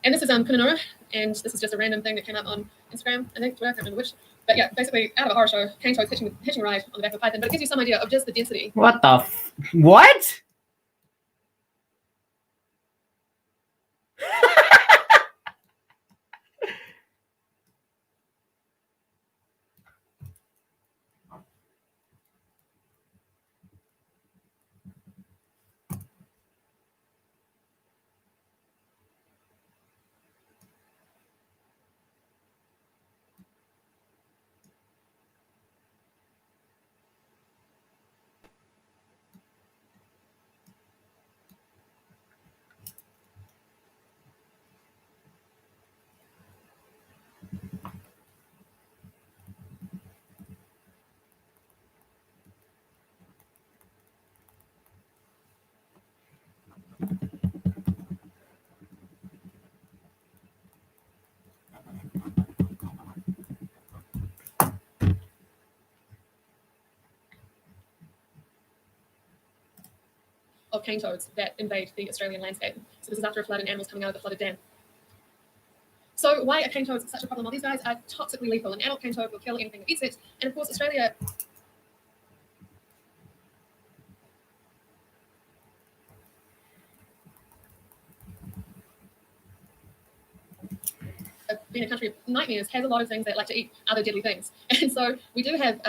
And this is Kununurra, and this is just a random thing that came up on Instagram, I think, Twitter, I can't remember which. But yeah, basically out of a horror show, cane toads hitching a ride on the back of a python, but it gives you some idea of just the density. What the what? Of cane toads that invade the Australian landscape. So this is after a flood and animals coming out of the flooded dam. So why are cane toads such a problem? Well, these guys are toxically lethal. An adult cane toad will kill anything that eats it. And of course, Australia... being a country of nightmares, has a lot of things that like to eat other deadly things. And so we do have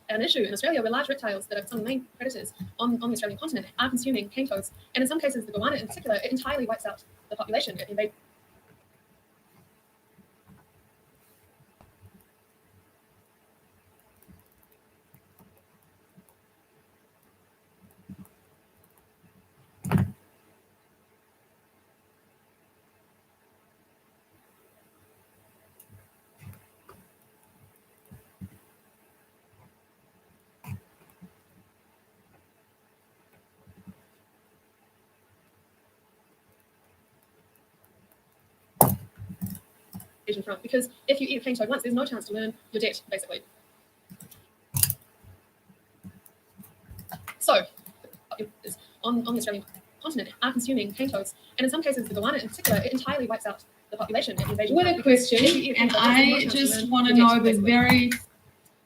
an issue in Australia where large reptiles that are some of the main predators on the Australian continent are consuming cane toads. And in some cases, the goanna in particular, it entirely wipes out the population. It invades. From, because if you eat a cane toad once, there's no chance to learn your debt, basically. So, on the Australian continent are consuming cane toads, and in some cases, the goanna in particular, it entirely wipes out the population. With a question, and I just want to know the very...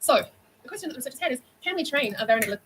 So, the question that the researchers had is, can we train a variant?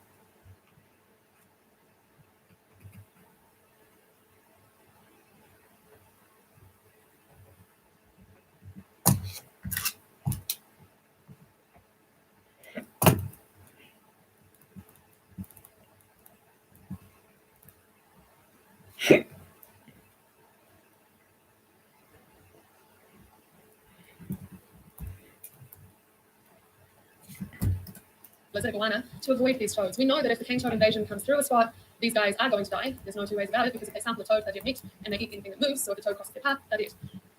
Lizard goanna to avoid these toads. We know that if the cane toad invasion comes through a spot, these guys are going to die. There's no two ways about it, because if they sample a toad, they get meat, and they eat anything that moves, so if the toad crosses their path, they're dead.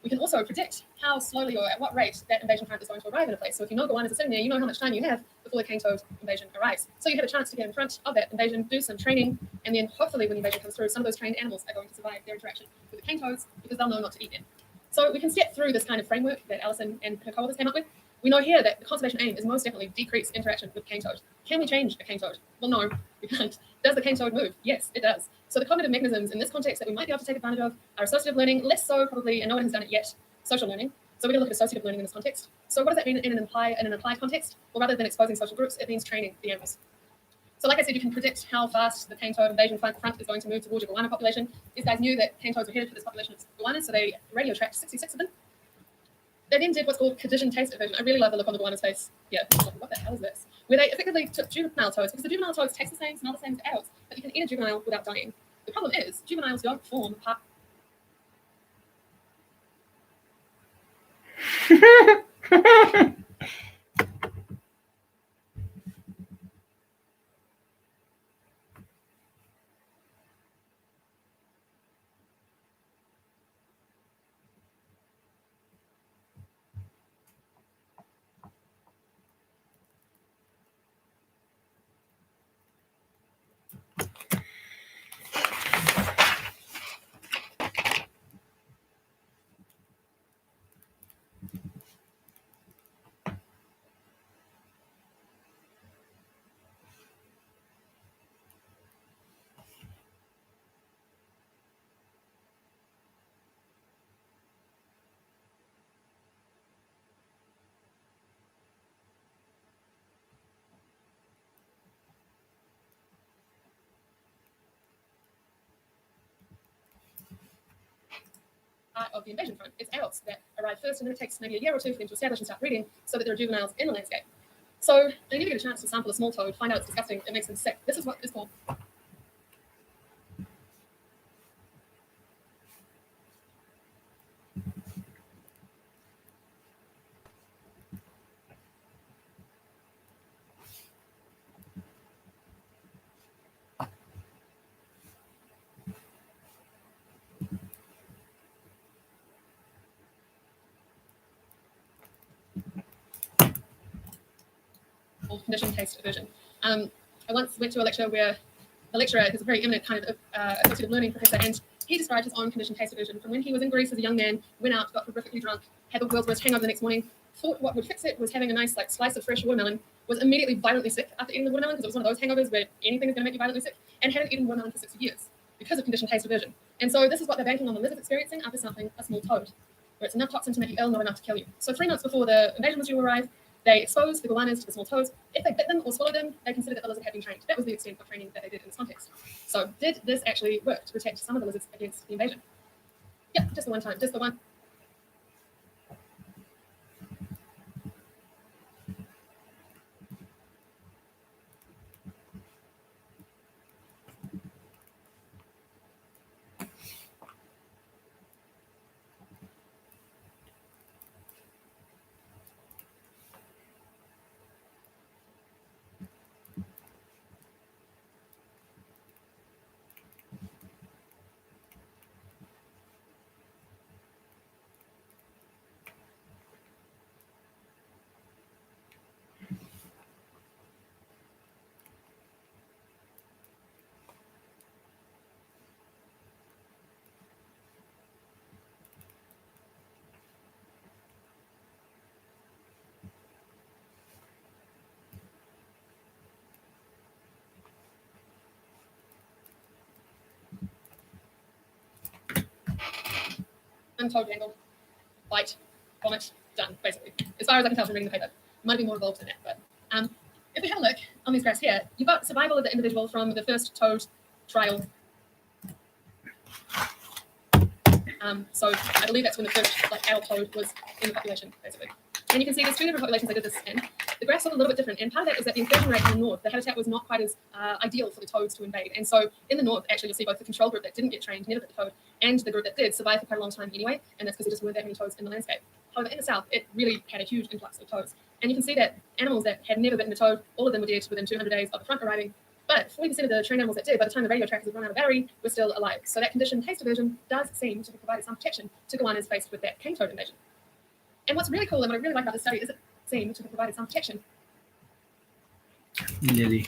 We can also predict how slowly or at what rate that invasion front is going to arrive in a place. So if you know goannas are sitting there, you know how much time you have before the cane toad invasion arrives. So you have a chance to get in front of that invasion, do some training, and then hopefully when the invasion comes through, some of those trained animals are going to survive their interaction with the cane toads because they'll know not to eat them. So we can step through this kind of framework that Alison and her co-authors came up with. We know here that the conservation aim is most definitely decrease interaction with cane toad. Can we change a cane toad? Well, no, we can't. Does the cane toad move? Yes, it does. So the cognitive mechanisms in this context that we might be able to take advantage of are associative learning, less so probably, and no one has done it yet, social learning. So we're going to look at associative learning in this context. So what does that mean in an applied context? Well, rather than exposing social groups, it means training the animals. So like I said, you can predict how fast the cane toad invasion front is going to move towards your goanna population. These guys knew that cane toads were headed for this population of goannas, so they radio tracked 66 of them. They then did what's called condition taste evasion. I really love the look on the goanna's face. Yeah, what the hell is this? Where they effectively took juvenile toads, because the juvenile toads taste the same, smell the same as adults, but you can eat a juvenile without dying. The problem is, juveniles don't form part. of the invasion front. It's adults that arrive first, and then it takes maybe a year or two for them to establish and start breeding so that there are juveniles in the landscape. So they never get a chance to sample a small toad, find out it's disgusting, it makes them sick. This is what is called conditioned taste aversion. I once went to a lecture where the lecturer is a very eminent kind of associative learning professor, and he described his own conditioned taste aversion from when he was in Greece as a young man, went out, got horrifically drunk, had the world's worst hangover the next morning, thought what would fix it was having a nice slice of fresh watermelon, was immediately violently sick after eating the watermelon because it was one of those hangovers where anything is going to make you violently sick, and hadn't eaten watermelon for 6 years because of conditioned taste aversion. And so this is what they're banking on the lizards experiencing after sampling a small toad, where it's enough toxin to make you ill, not enough to kill you. So 3 months before the invasion was due to arrive, they exposed the goannas to the small toads. If they bit them or swallowed them, they considered that the lizard had been trained. That was the extent of training that they did in this context. So did this actually work to protect some of the lizards against the invasion? Yeah, just the one time, just the one. Toad dangle, bite, vomit, done, basically. As far as I can tell from reading the paper. Might be more involved than that, but if we have a look on these graphs here, you've got survival of the individual from the first toad trial. So I believe that's when the first adult toad was in the population, basically. And you can see there's 2 different populations I did this in. The graphs look a little bit different, and part of that is that the invasion rate in the north, the habitat was not quite as ideal for the toads to invade. And so in the north, actually, you'll see both the control group that didn't get trained, never bit the toad, and the group that did survive for quite a long time anyway, and that's because there just weren't that many toads in the landscape. However, in the south, it really had a huge influx of toads. And you can see that animals that had never bitten a toad, all of them were dead within 200 days of the front arriving. But 40% of the trained animals that did, by the time the radio trackers had run out of battery, were still alive. So that conditioned taste aversion does seem to have provided some protection to goannas faced with that cane toad invasion. And what's really cool and what I really like about this study is it seemed to have provided some protection. Lily.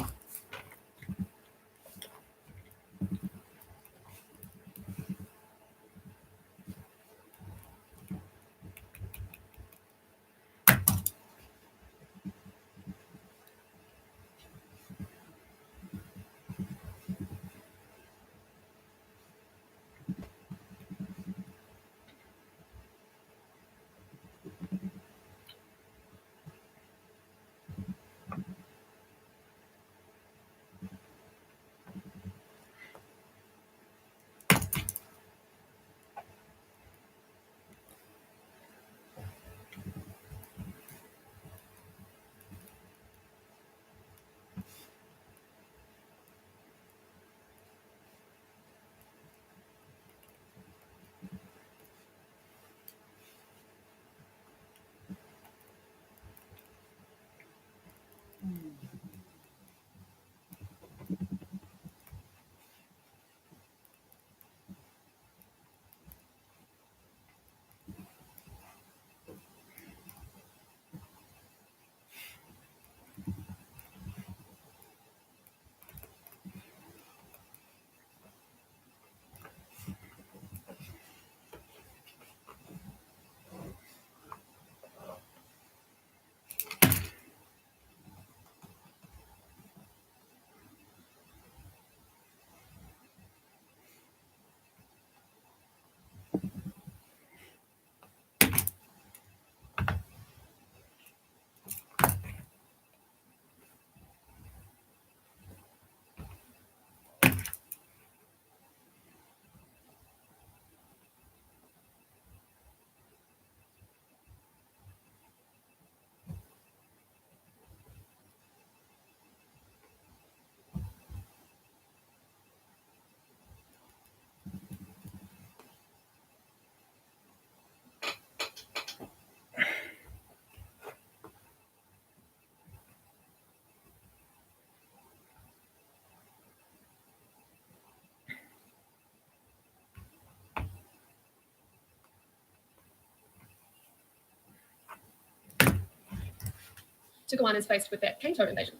to goannas faced with that cane toad invasion.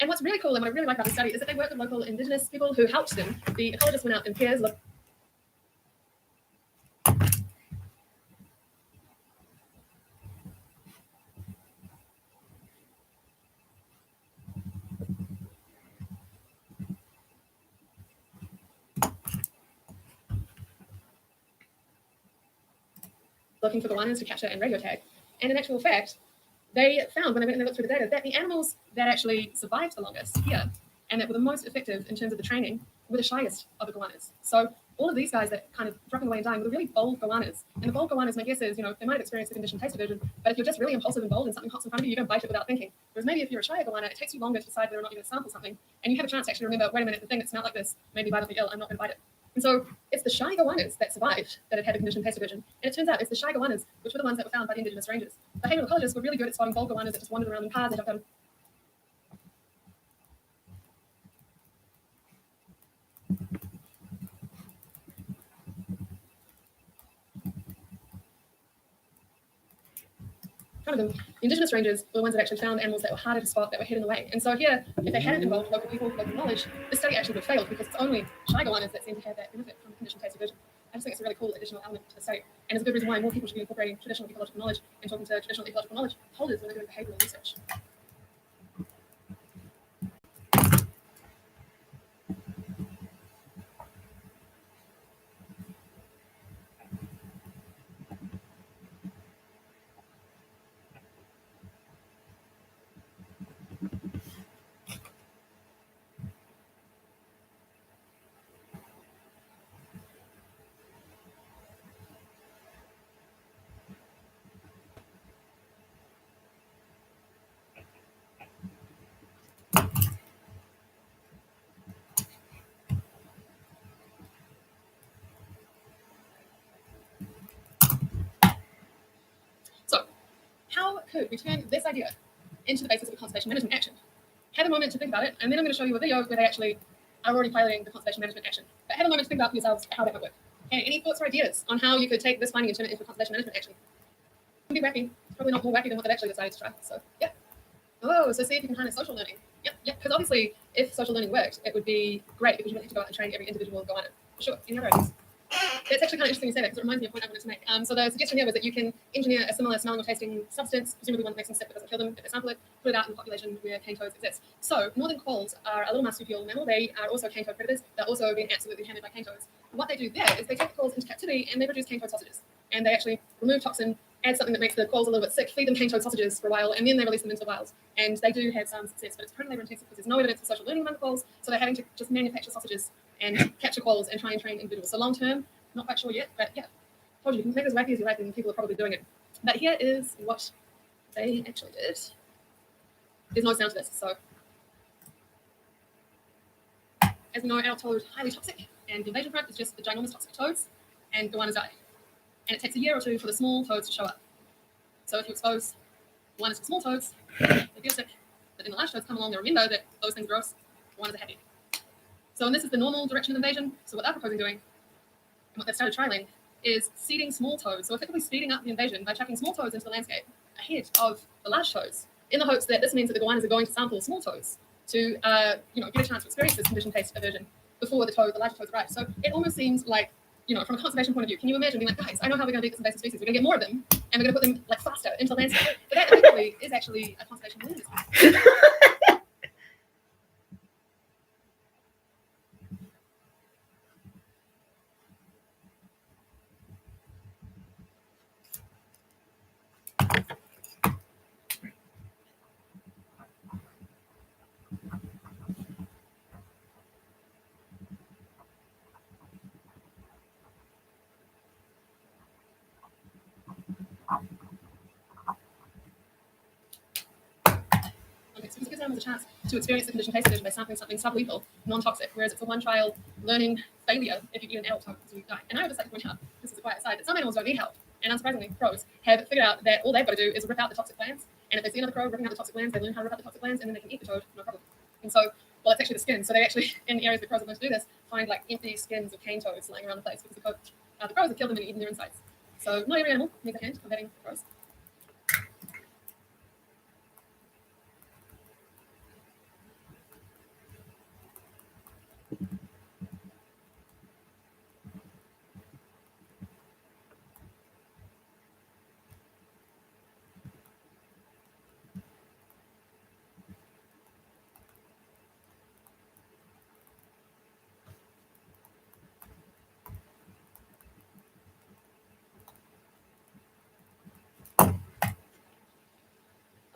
And what's really cool and what I really like about the study is that they worked with local indigenous people who helped them. The ecologists went out in pairs, looking for goannas to capture and radio tag. And in actual fact, they found when they went and they looked through the data that the animals that actually survived the longest here and that were the most effective in terms of the training were the shyest of the goannas. So all of these guys that kind of dropping away and dying were the really bold goannas. And the bold goannas, my guess is, they might have experienced the condition taste aversion, but if you're just really impulsive and bold and something hops in front of you, you're going to bite it without thinking. Whereas maybe if you're a shyer goanna, it takes you longer to decide whether or not you're going to sample something, and you have a chance to actually remember, wait a minute, the thing that smelled like this made me violently ill, I'm not going to bite it. And so it's the shy goannas that survived that had the condition taste aversion. And it turns out it's the shy goannas, which were the ones that were found by the indigenous rangers. Behavioral ecologists were really good at spotting bold goannas that just wandered around in cars and jumped out. Front of them, the indigenous rangers were the ones that actually found animals that were harder to spot, that were hidden away. And so here, if they hadn't involved local people, local knowledge, this study actually would have failed because it's only shy goannas that seem to have that benefit from the condition taste aversion. I just think it's a really cool additional element to the study. And it's a good reason why more people should be incorporating traditional ecological knowledge and talking to traditional ecological knowledge holders when they're doing behavioral research. How could we turn this idea into the basis of a conservation management action? Have a moment to think about it, and then I'm going to show you a video where they actually are already piloting the conservation management action. But have a moment to think about for yourselves how that would work. Okay, any thoughts or ideas on how you could take this finding and turn it into a conservation management action? It would be wacky. It's probably not more wacky than what they've actually decided to try. So, yeah. Oh, so see if you can harness social learning. Yep. Because obviously, if social learning worked, it would be great because you wouldn't have to go out and train every individual goanna. For sure. Any other ideas? It's actually kind of interesting you say that because it reminds me of a point I wanted to make. So the suggestion here was that you can engineer a similar smelling or tasting substance, presumably one that makes them sick but doesn't kill them if they sample it, put it out in the population where cane toads exist. So northern quolls are a little marsupial mammal. They are also cane toad predators. They're also being absolutely hammered by cane toads. What they do there is they take the quolls into captivity and they produce cane toad sausages. And they actually remove toxin, add something that makes the quolls a little bit sick, feed them cane toad sausages for a while, and then they release them into the wild. And they do have some success, but it's totally labor intensive because there's no evidence for social learning among the quolls. So they're having to just manufacture sausages and capture quolls and try and train individuals. So long term, not quite sure yet, but yeah, told you can make it as wacky as you like, and people are probably doing it. But here is what they actually did. There's no sound to this, so as we know, adult toad highly toxic, and the invasion front is just the ginormous toxic toads, and goannas die. And it takes a year or two for the small toads to show up. So if you expose goannas to small toads, they feel sick. But then the large toads come along, they remember that those things are gross, goannas are happy. So this is the normal direction of invasion. So what they're proposing doing, and what they've started trialing, is seeding small toads. So effectively speeding up the invasion by chucking small toads into the landscape ahead of the large toads, in the hopes that this means that the goannas are going to sample small toads to get a chance to experience this condition taste aversion before the larger toads arrive. So it almost seems like, from a conservation point of view, can you imagine being like, guys, I know how we're going to beat this invasive species. We're going to get more of them, and we're going to put them faster into the landscape. But that effectively is actually a conservation win. Okay, so this gives animals a chance to experience the condition taste aversion by sampling something sublethal, non-toxic, whereas it's a one-trial learning failure if you eat an adult toad because you die. And I would just like to point out, this is a quiet aside, that some animals don't need help. And unsurprisingly, crows have figured out that all they've got to do is rip out the toxic glands. And if they see another crow ripping out the toxic glands, they learn how to rip out the toxic glands, and then they can eat the toad, no problem. And so, well, it's actually the skin. So they actually, in areas where crows are going to do this, find like empty skins of cane toads lying around the place because the crows have killed them and eaten their insides. So not every animal needs a hand combating crows.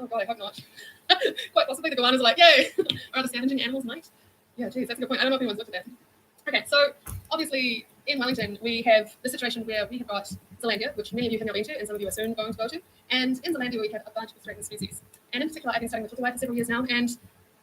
Oh god, I hope not. Quite possibly the goannas are like, yay! Are the scavenging animals night? Yeah, geez, that's a good point. I don't know if anyone's looked at that. Okay, so obviously in Wellington we have the situation where we have got Zealandia, which many of you have now been to, and some of you are soon going to go to. And in Zealandia we have a bunch of threatened species. And in particular, I've been studying the turtle for several years now, and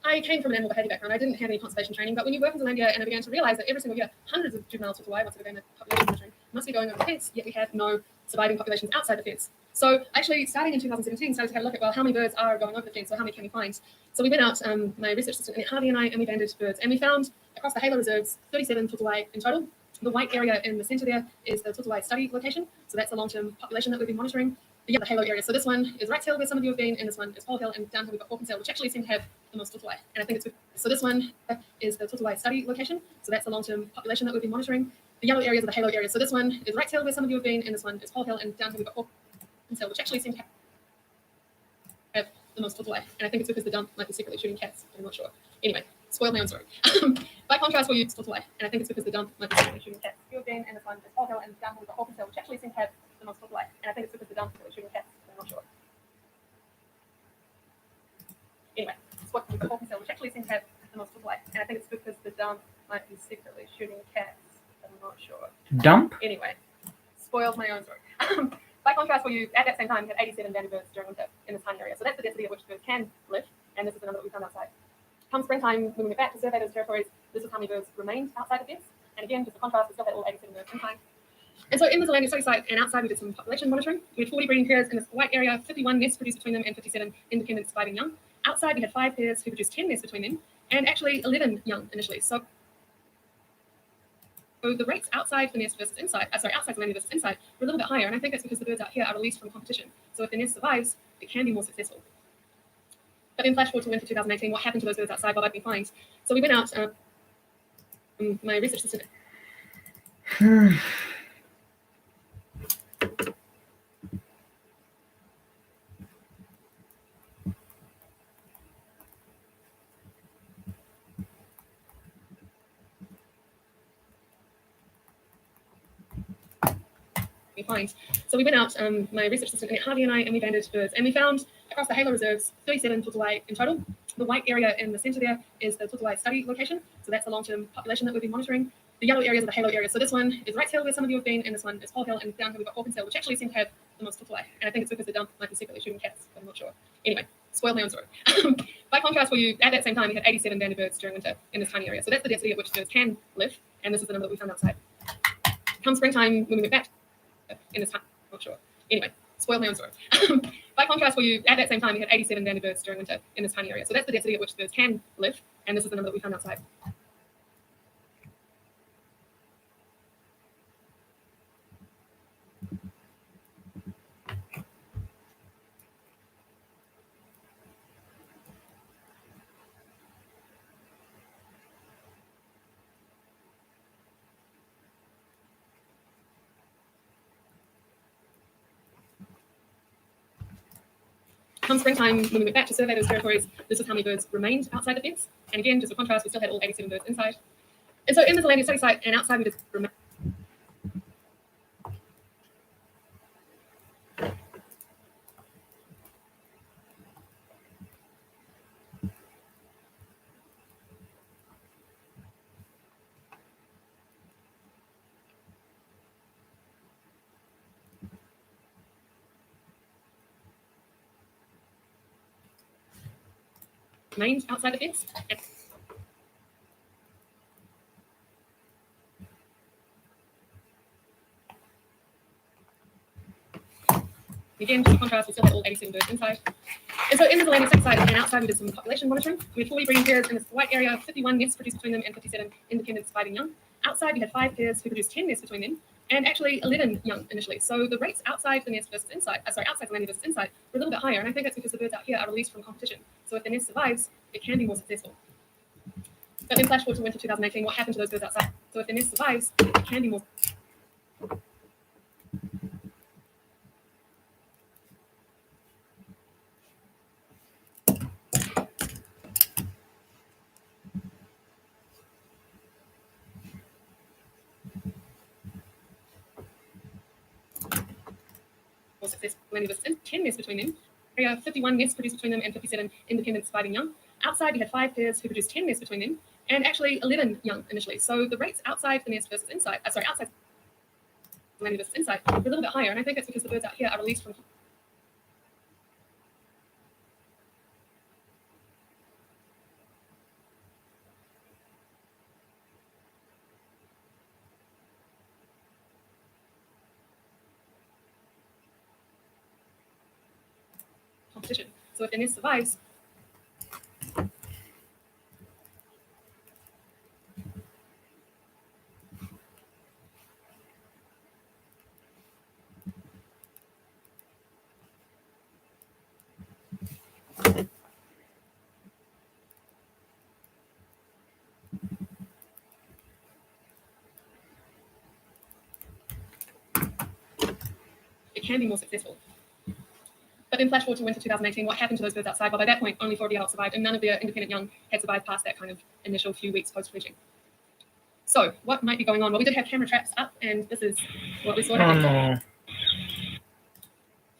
I came from an animal behaviour background. I didn't have any conservation training, but when you work in Zealandia, and I began to realise that every single year, hundreds of juvenile turtle once we're doing the population monitoring, must be going over the fence, yet we have no surviving populations outside the fence. So actually, starting in 2017, started to have a look at, well, how many birds are going over the fence, or how many can we find? So we went out, my research assistant Annette Harvey and I, and we banded birds, and we found across the Halo reserves 37 turtle in total. The white area in the centre there is the turtle study location, so that's the long-term population that we've been monitoring. The Halo area. So this one is Wright's Hill, where some of you have been, and this one is Pole Hill, and down here we've got Hawkins Hill, which actually seem to have the most turtle. And I think it's so this one is the turtle study location, so that's the long-term population that we've been monitoring. The yellow areas are the Halo area. So this one is Wright's Hill, where some of you have been, and this one is Pole Hill, and down here we've got Hawkins Hill, which actually seem to have the most turtle. And I think it's because the dump might be secretly shooting cats. I'm not sure. Anyway, spoiled my own story. By contrast, we'll use turtle, and I think it's because the dump might be secretly shooting cats. You have been, and this one is Pole Hill, and down here we've got Hawkins Hill, which actually seem to have the most turtle. And I think it's because the dump is shooting cats. I'm not sure. Anyway, spot with the Hawkins Hill, which actually seems to have the most turtle, and I think it's because the dump might be secretly shooting cats. I'm not sure. Dump? Anyway, spoiled my own story. By contrast, for you, at that same time, we had 87 banded birds during winter in this tiny area. So that's the density at which birds can live, and this is the number that we found outside. Come springtime, when we went back to survey those territories, this is how many birds remained outside the fence. And again, just a contrast, we still had all 87 birds inside. And so in the Zealandia study site and outside, we did some population monitoring. We had 40 breeding pairs in this white area, 51 nests produced between them, and 57 independent surviving young. Outside, we had 5 pairs who produced 10 nests between them, and actually 11 young initially. So the rates outside the nest versus inside, outside Zealandia versus inside, were a little bit higher, and I think that's because the birds out here are released from competition. So if the nest survives, it can be more successful. But then flash forward to winter 2018, what happened to those birds outside while I've been flying? So we went out, my research assistant. So we went out, my research assistant Annette Harvey and I, and we banded birds, and we found across the Halo reserves 37 turtle in total. The white area in the centre there is the turtle study location, so that's the long-term population that we've been monitoring. The yellow areas are the Halo area. So this one is Wright's Hill, where some of you have been, and this one is Pole Hill, and down here we've got Hawkins Hill, which actually seem to have the most turtle. And I think it's because the dump might be secretly shooting cats, but I'm not sure. Anyway, spoiled my own story. By contrast, for you, at that same time, we had 87 banded birds during winter in this tiny area. So that's the density at which birds can live, and this is the number that we found outside. Come springtime, when we went back in this time, I'm not sure. Anyway, spoiled my own story. By contrast, for you, at that same time, we had 87 banded birds during winter in this tiny area. So that's the density at which birds can live, and this is the number that we found outside. Come springtime, when we went back to survey those territories, this is how many birds remained outside the fence. And again, just for contrast, we still had all 87 birds inside. And so in the Zealandia study site and outside, we just remained. Remained outside the fence. Again, just for contrast, we still had all 87 birds inside. And so in the Zealandia study site and outside, we did some population monitoring. We had 40 breeding pairs in this white area, 51 nests produced between them, and 57 independent surviving young. Outside, we had 5 pairs who produced 10 nests between them, and actually 11 young initially. So the rates outside the nest versus inside, outside Zealandia versus inside, were a little bit higher, and I think that's because the birds out here are released from competition. So if the nest survives, it can be more successful. But then flash forward to winter 2018, what happened to those birds outside? So if the nest survives, it can be more. Successful. 10 nests between them, There are 51 nests produced between them and 57 independent surviving young. Outside, we had 5 pairs who produced 10 nests between them, and actually 11 young initially. So the rates outside the nest versus inside, outside the landing versus inside, are a little bit higher, and I think that's because the birds out here are released from competition. So if the nest survives, it can be more successful. But then flash forward to winter 2018, what happened to those birds outside? Well, by that point, only 4 of the adults survived, and none of their independent young had survived past that kind of initial few weeks post-fledging. So what might be going on? Well, we did have camera traps up, and this is what we saw happen. no.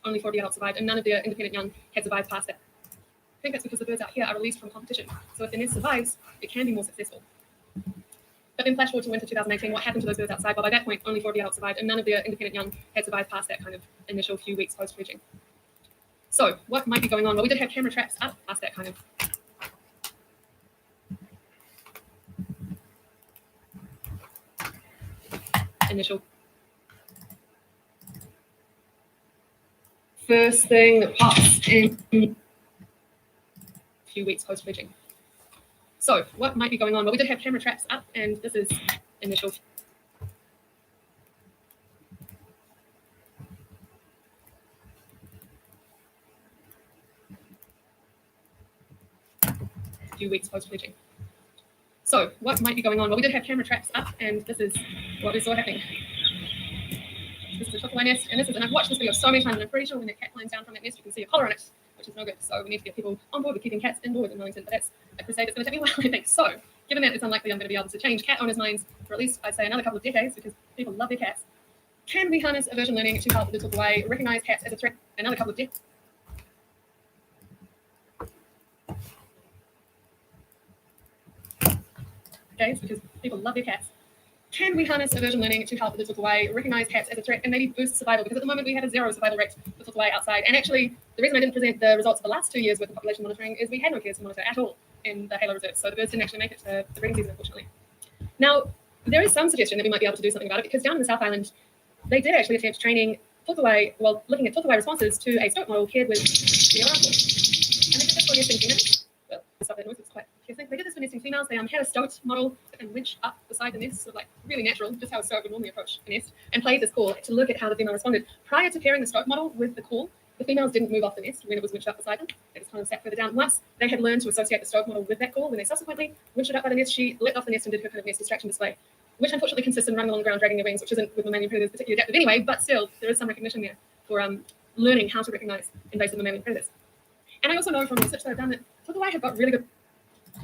Only 4 of the adults survived, and none of their independent young had survived past that. I think that's because the birds out here are released from competition. So if the nest survives, it can be more successful. But then flash forward to winter 2018, what happened to those birds outside? Well, by that point, only 4 of the adults survived, and none of their independent young had survived past that kind of initial few weeks post-fledging. So what might be going on? Well, we did have camera traps up past that kind of initial. First thing that pops in a few weeks post-fledging. So what might be going on? Well, we did have camera traps up, and this is initial. Few weeks post-fledging. So what might be going on? Well, we did have camera traps up, and this is what we saw happening. This is a chocolate nest, and and I've watched this video so many times, and I'm pretty sure when the cat climbs down from that nest, you can see a collar on it, which is no good. So we need to get people on board with keeping cats indoors in Wellington, but that's a crusade that's going to take me a while, I think. So given that it's unlikely I'm going to be able to change cat owners' minds for at least, I'd say, another couple of decades, because people love their cats, can we harness aversion learning to help the took away, recognize cats as a threat another couple of decades? Because people love their cats. Can we harness aversion learning to help the took away, recognize cats as a threat, and maybe boost survival? Because at the moment we have a 0 survival rate for took away outside. And actually, the reason I didn't present the results of the last 2 years with the population monitoring is we had no cares to monitor at all in the Halo reserves. So the birds didn't actually make it to the breeding season, unfortunately. Now, there is some suggestion that we might be able to do something about it, because down in the South Island, they did actually attempt training took away, well, looking at took away responses to a stoat model paired with the alarm call. And they did this for nesting females. Well, stop that noise, it's quite piercing. They did this for nesting females. They had a stoat model and winched up beside the nest, sort of like really natural, just how a stoat would normally approach a nest, and played this call to look at how the female responded. Prior to pairing the stoat model with the call, the females didn't move off the nest when it was winched up beside them. They just kind of sat further down. Once they had learned to associate the stoat model with that call, when they subsequently winched it up by the nest, she leapt off the nest and did her kind of nest distraction display, which unfortunately consists in running along the ground, dragging their wings, which isn't with mammalian predators particularly adaptive anyway, but still, there is some recognition there for learning how to recognize invasive mammalian predators. And I also know from research that I've done that took away have got really good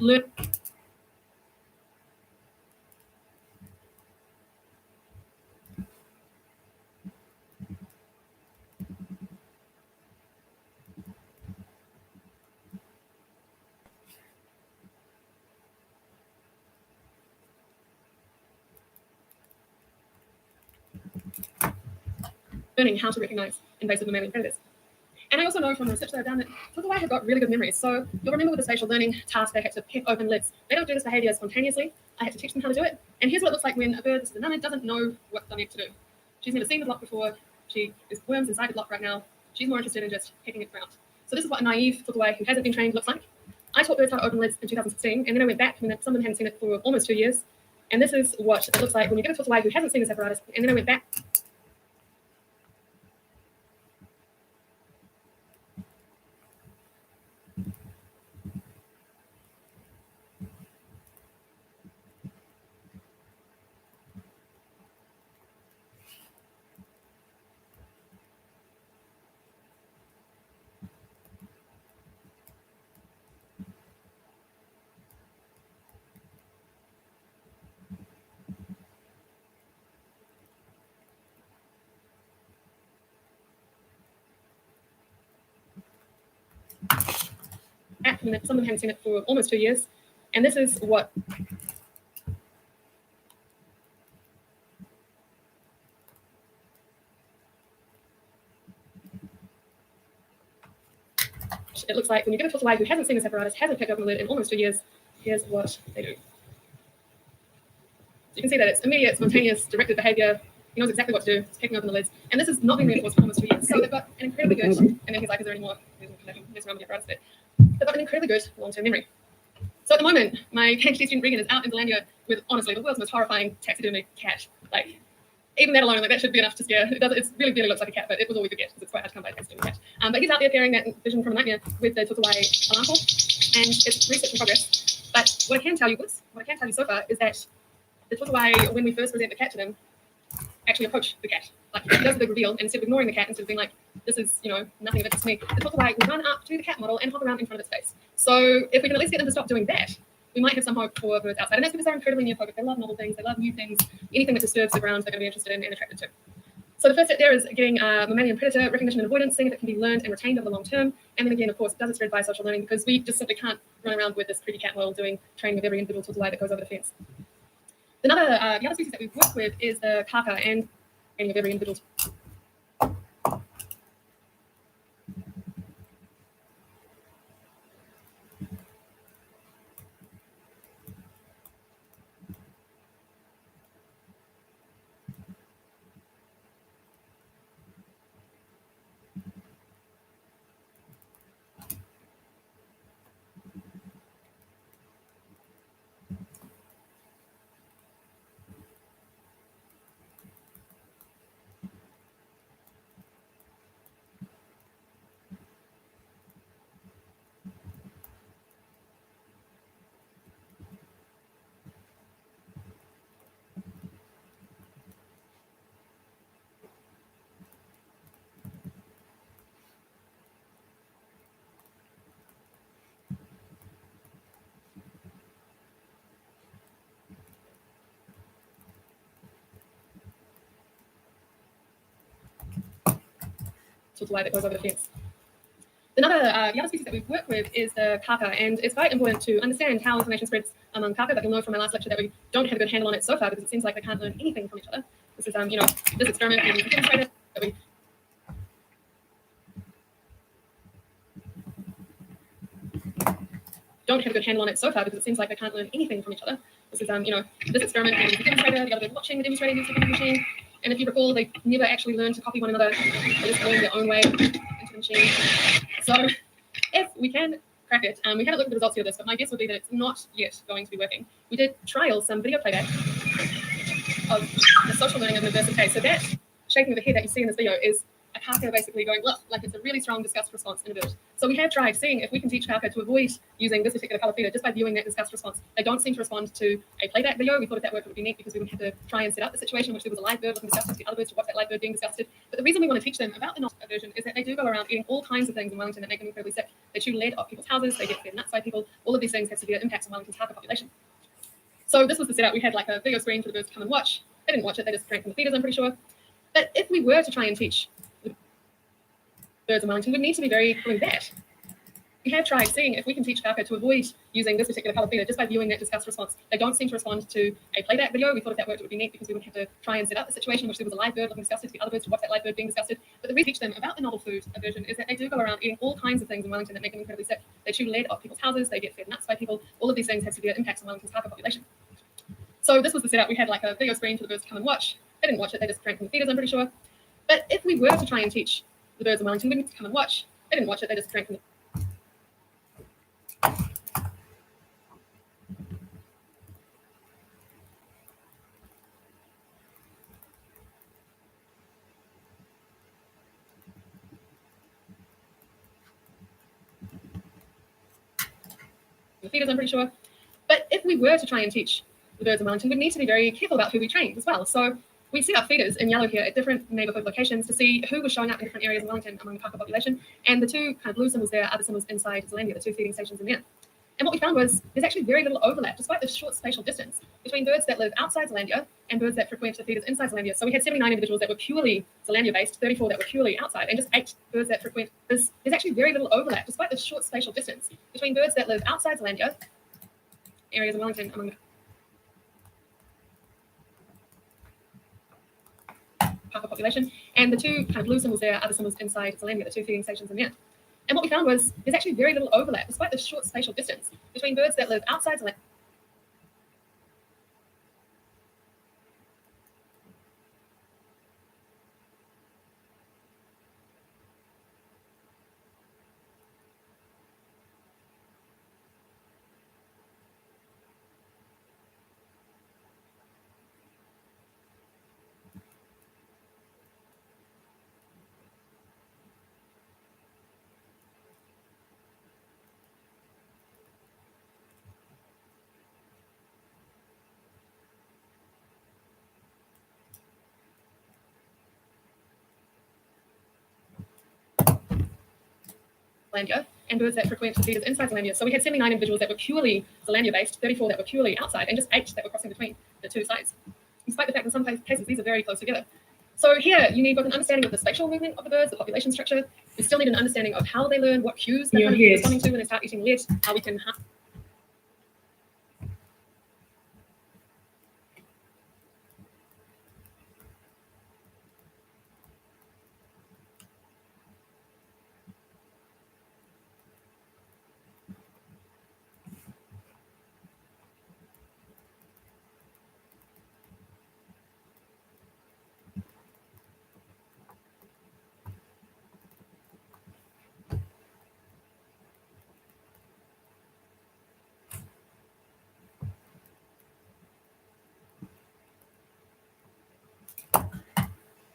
learning. Learning how to recognize invasive mammalian predators. And I also know from research that I've done that took away have got really good memories. So you'll remember with the spatial learning task, they had to pick open lids. They don't do this behavior spontaneously. I had to teach them how to do it. And here's what it looks like when a bird, this is a nunna, doesn't know what they're meant to do. She's never seen the block before. She is worms inside the block right now. She's more interested in just picking it around. So this is what a naive took away who hasn't been trained looks like. I taught birds how to open lids in 2016, and then I went back when some of them hadn't seen it for almost 2 years. And this is what it looks like when you get a took away who hasn't seen this apparatus, and then I went back. I mean, some of them haven't seen it for almost 2 years. And this is what it looks like when you give a Tortoise who hasn't seen this apparatus, hasn't picked up the lid in almost 2 years. Here's what they do. So you can see that it's immediate, spontaneous, directed behavior. He knows exactly what to do. It's picking open the lids. And this has not been reinforced for almost 2 years. So they've got an incredibly good, and then he's like, is there any more? Mess around with the apparatus bit. They've got an incredibly good long-term memory. So at the moment, my PhD student Regan is out in Zealandia with, honestly, the world's most horrifying taxidermy cat. Like, even that alone, like, that should be enough to scare. It really barely looks like a cat, but it was all we could get because it's quite hard to come by a taxidermy cat. But he's out there carrying that vision from a nightmare with the Tortoise alarm call, and it's research in progress. But what I can tell you so far is that the Tortoise, when we first present the cat to them, actually approach the cat. Like, he does the big reveal, and instead of ignoring the cat, instead of being like, this is, nothing of interest to me, the Tortoise will run up to the cat model and hop around in front of its face. So if we can at least get them to stop doing that, we might have some hope for birds outside. And that's because they're incredibly neophobic. They love novel things. They love new things. Anything that disturbs the ground, they're going to be interested in and attracted to. So the first step there is getting mammalian predator recognition and avoidance, seeing if it can be learned and retained over the long term. And then again, of course, does it spread biosocial learning? Because we just simply can't run around with this pretty cat model doing training of every individual Tortoise that goes over the fence. The other species that we've worked with is the kaka and training of every individual. Tortoise that goes over the fence. The other species that we've worked with is the kaka, and it's quite important to understand how information spreads among kaka, but you'll know from my last lecture that we don't have a good handle on it so far because it seems like they can't learn anything from each other. This is, this experiment being demonstrated that we don't have a good handle on it so far because it seems like they can't learn anything from each other. This is, this experiment being demonstrated, the other bit watching the demonstrator using the machine. And if you recall, they never actually learned to copy one another. They just learned their own way into the machine. So if we can crack it, we haven't looked at the results here of this, but my guess would be that it's not yet going to be working. We did trial some video playback of the social learning of an aversive case. So that shaking of the head that you see in this video is a kaka basically going, look, like it's a really strong disgust response in a bird. So we have tried seeing if we can teach kaka to avoid using this particular color feeder just by viewing that disgust response. They don't seem to respond to a playback video. We thought if that worked, it would be neat because we wouldn't have to try and set up the situation in which there was a live bird looking disgusted to the other birds to watch that live bird being disgusted. But the reason we want to teach them about the not aversion is that they do go around eating all kinds of things in Wellington that make them incredibly sick. They chew lead off people's houses, they get fed nuts by people. All of these things have severe impacts on Wellington's kaka population. So this was the setup. We had like a video screen for the birds to come and watch. They didn't watch it, they just drank from the feeders, I'm pretty sure. But if we were to try and teach birds in Wellington, we'd need to be very doing that. We have tried seeing if we can teach kaka to avoid using this particular color feeder just by viewing that disgust response. They don't seem to respond to a playback video. We thought if that worked, it would be neat because we wouldn't have to try and set up the situation in which there was a live bird looking disgusted to the other birds to watch that live bird being disgusted. But the reason we teach them about the novel food aversion is that they do go around eating all kinds of things in Wellington that make them incredibly sick. They chew lead off people's houses, they get fed nuts by people. All of these things have severe impacts on Wellington's kaka population. So this was the setup. We had like a video screen for the birds to come and watch. They didn't watch it, they just drank from the feeders, I'm pretty sure. But if we were to try and teach the birds in Wellington, we wouldn't come and watch. They didn't watch it, they just drank from the feeders, I'm pretty sure. But if we were to try and teach the birds in Wellington, we'd need to be very careful about who we trained as well. So we set up feeders in yellow here at different neighbourhood locations to see who was showing up in different areas in Wellington among the kaka population. And the two kind of blue symbols there are the symbols inside Zealandia, the two feeding stations in there. And what we found was there's actually very little overlap, despite the short spatial distance, between birds that live outside Zealandia and birds that frequent the feeders inside Zealandia. So we had 79 individuals that were purely Zealandia-based, 34 that were purely outside, and just 8 birds that frequent. There's actually very little overlap, despite the short spatial distance, between birds that live outside Zealandia, areas in Wellington, among half the population, and the two kind of blue symbols there are the symbols inside Zealandia, the 2 feeding stations in there. And what we found was there's actually very little overlap, despite the short spatial distance, between birds that live outside Zealandia. Zealandia and birds that frequent the feeders inside Zealandia. So we had 79 individuals that were purely Zealandia-based, 34 that were purely outside, and just 8 that were crossing between the two sites, despite the fact in some cases these are very close together. So here you need both an understanding of the spatial movement of the birds, the population structure. You still need an understanding of how they learn, what cues they're kind of responding to when they start eating lead, how we can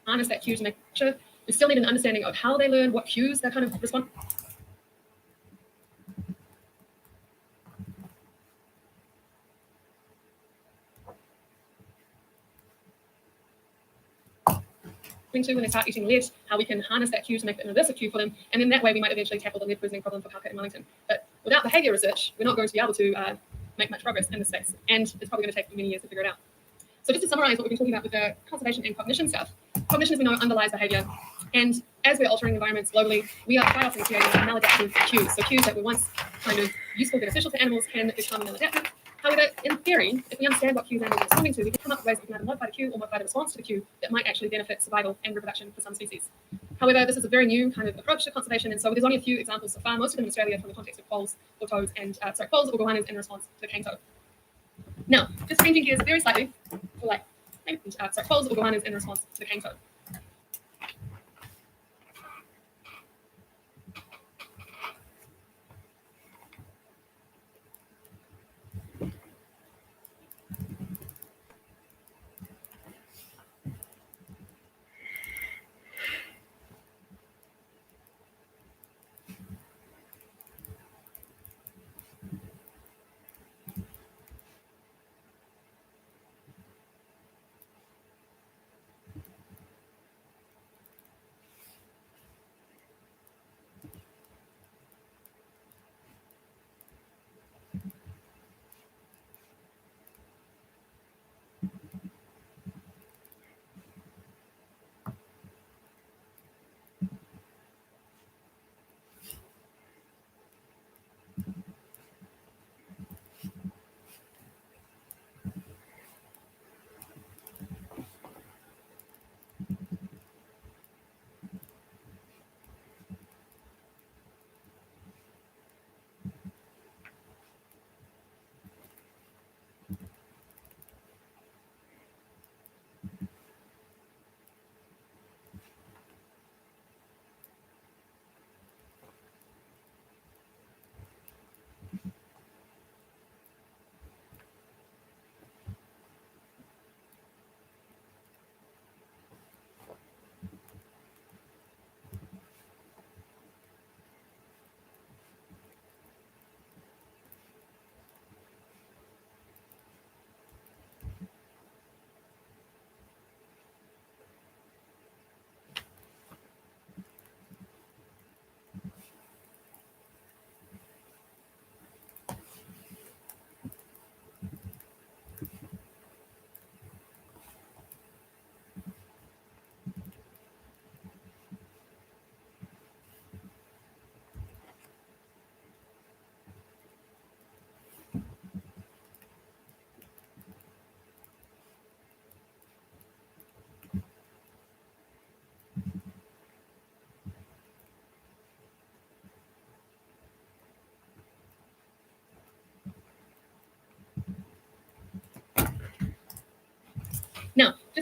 harness that cue to make sure. You still need an understanding of how they learn, what cues they're kind of respond. To when they start eating lead, how we can harness that cue to make an aversive cue for them, and then that way we might eventually tackle the lead poisoning problem for Kalka and Wellington. But without behaviour research, we're not going to be able to make much progress in this space, and it's probably going to take many years to figure it out. So just to summarise what we've been talking about with the conservation and cognition stuff, cognition, as we know, underlies behaviour, and as we're altering environments globally, we are quite often creating maladaptive cues. So cues that were once kind of useful, beneficial to animals can become maladaptive. However, in theory, if we understand what cues animals are responding to, we can come up with ways that we can either modify the cue or modify the response to the cue that might actually benefit survival and reproduction for some species. However, this is a very new kind of approach to conservation, and so there's only a few examples so far, most of them in Australia from the context of quolls or toads and, quolls or goannas in response to the cane toad. Now, just changing gears very slightly, quolls or goannas in response to the cane toad.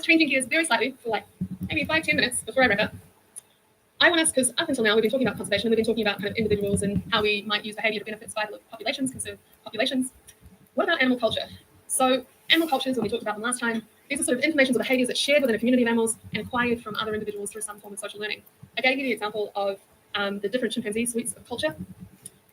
changing gears very slightly for like maybe 5-10 minutes before I wrap up, I want us, because up until now we've been talking about conservation and we've been talking about kind of individuals and how we might use behavior to benefit survival of populations, conserve populations. What about animal culture? So animal cultures, when we talked about them last time, these are sort of informations or behaviors that shared within a community of animals and acquired from other individuals through some form of social learning. I gave you the example of the different chimpanzee suites of culture.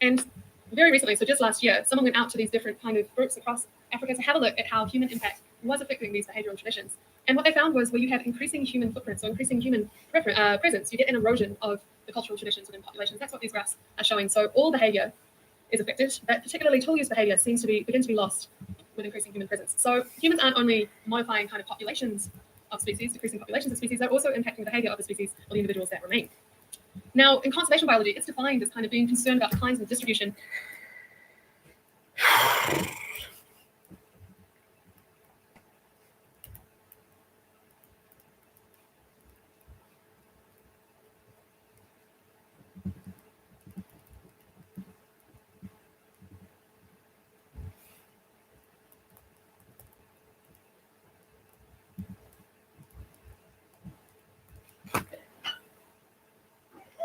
And very recently, so just last year, someone went out to these different kind of groups across Africa to have a look at how human impact was affecting these behavioral traditions. And what they found was where you have increasing human footprints, so increasing human presence, you get an erosion of the cultural traditions within populations. That's what these graphs are showing. So all behavior is affected, but particularly tool use behavior seems to begin to be lost with increasing human presence. So humans aren't only modifying kind of populations of species, decreasing populations of species, they're also impacting the behavior of the species or the individuals that remain. Now, in conservation biology, it's defined as kind of being concerned about declines in the distribution.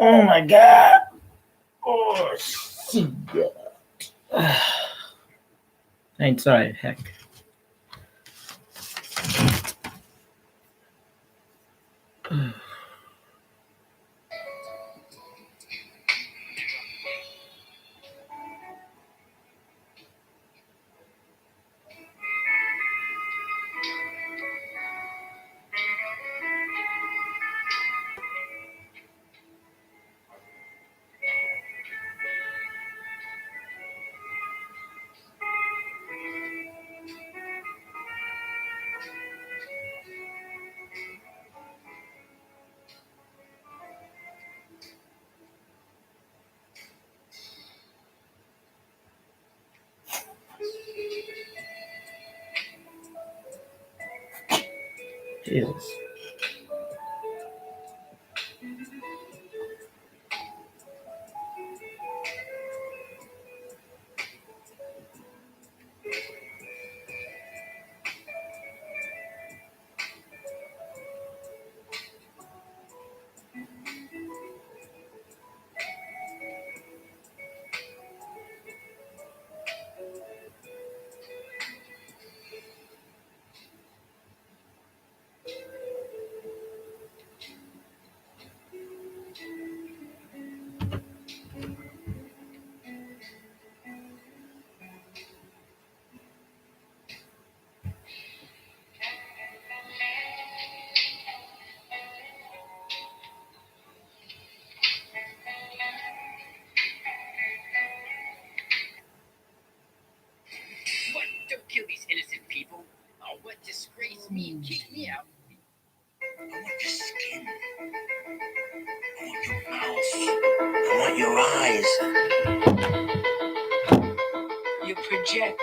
Oh my God. Oh, shit. It's alright, heck. Jesus. What? Don't kill these innocent people. Oh, what disgrace me and kick me out. I want your skin. I want your mouth. I want your eyes. You project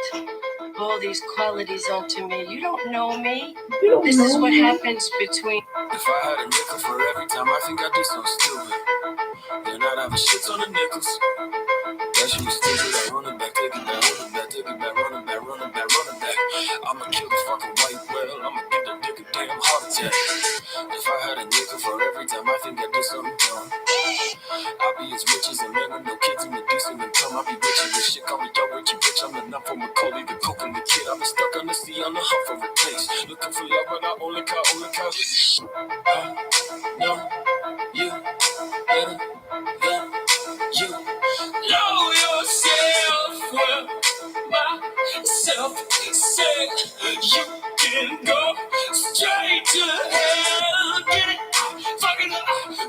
all these qualities onto me. You don't know me. You This don't is know what me. happens between. If I had a nickel for every time I think I do something stupid, then I'd have a shit ton of nickels. That shit was stupid. I run it back, take it back, run it back, take it back, run it back, run it back, run it back. I'ma kill the fucking white whale. I'ma give the dick a damn heart attack. If I had a nickel for every time I think I did something dumb, I'll be as rich as a man with no kids and a decent income. I'll be rich as this shit. Call me Joe Richie Rich. I'm enough for Macaulay, the coke and the kid. I've been stuck on the sea on the hunt for a taste. Looking for love, but I only call. No, you better than you. Know yourself. Well, myself said you can go straight to hell. Get it? Fucking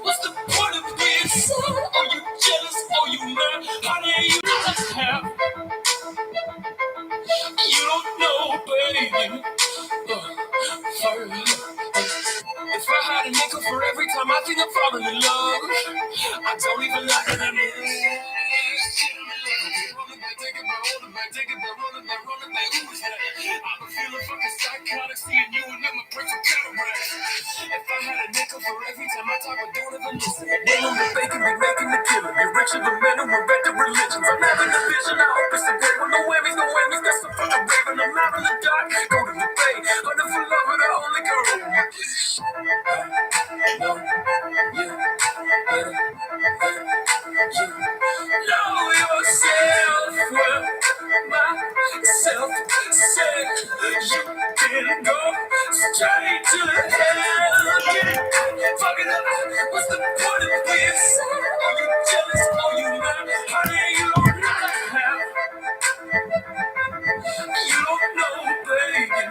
what's the point of being sad? Are you jealous? Are you mad? How do you not have? You don't know, baby. If I had a nickel for every time I think I'm falling in love, I don't even like it. I'm feeling fucking psychotic, seeing you and them a break of cataracts. If I had a nickel for every time I talk, I don't even listen. They on the bacon, be making the killing. Be rich in the men who invent the religions. I'm having a vision, I hope it's a day with no whammies, got some fucking raving. I'm having a die, go to the bay, hunting for love with a only go wrong with this. Know you better than you know yourself. Well, myself said you can go straight to hell. Get it? Fuck it up. What's the point of this? Are you jealous? Are you mad? Honey, you don't have. You don't know, baby.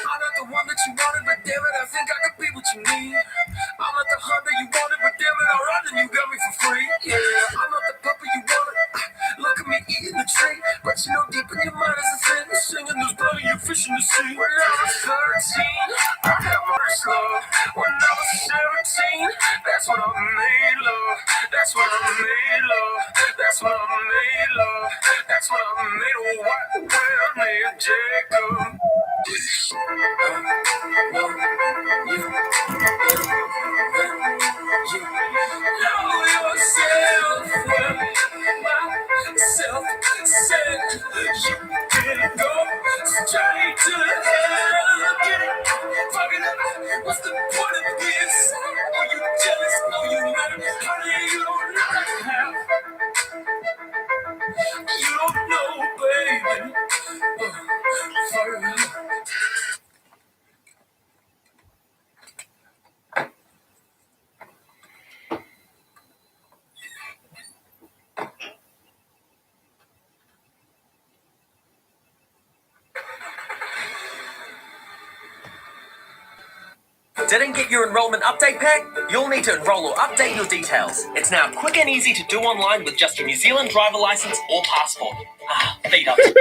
I'm not the one that you wanted, but damn it, I think I could be what you need. I'm not the hunter you wanted, but damn it, I'll run and you got me for free. Yeah, I'm not the puppy you wanted. Look at me eating the tree, but you know deep in your mind is a thing. Singing those bloody you fish in the sea. When I was 13, I had my first love. When I was 17, that's when I made love. That's when I made love. That's when I made love. That's when I made a white girl named Jacob. Know you better than you know yourself. Well, myself said you can go straight to hell. Get it? Fuck it up. What's the point of this? Are you jealous? Are you mad? Honey, you don't have. You don't know, baby. Fuck it up. Didn't get your enrollment update pack? You'll need to enroll or update your details. It's now quick and easy to do online with just your New Zealand driver license or passport. Ah, feet up. I'm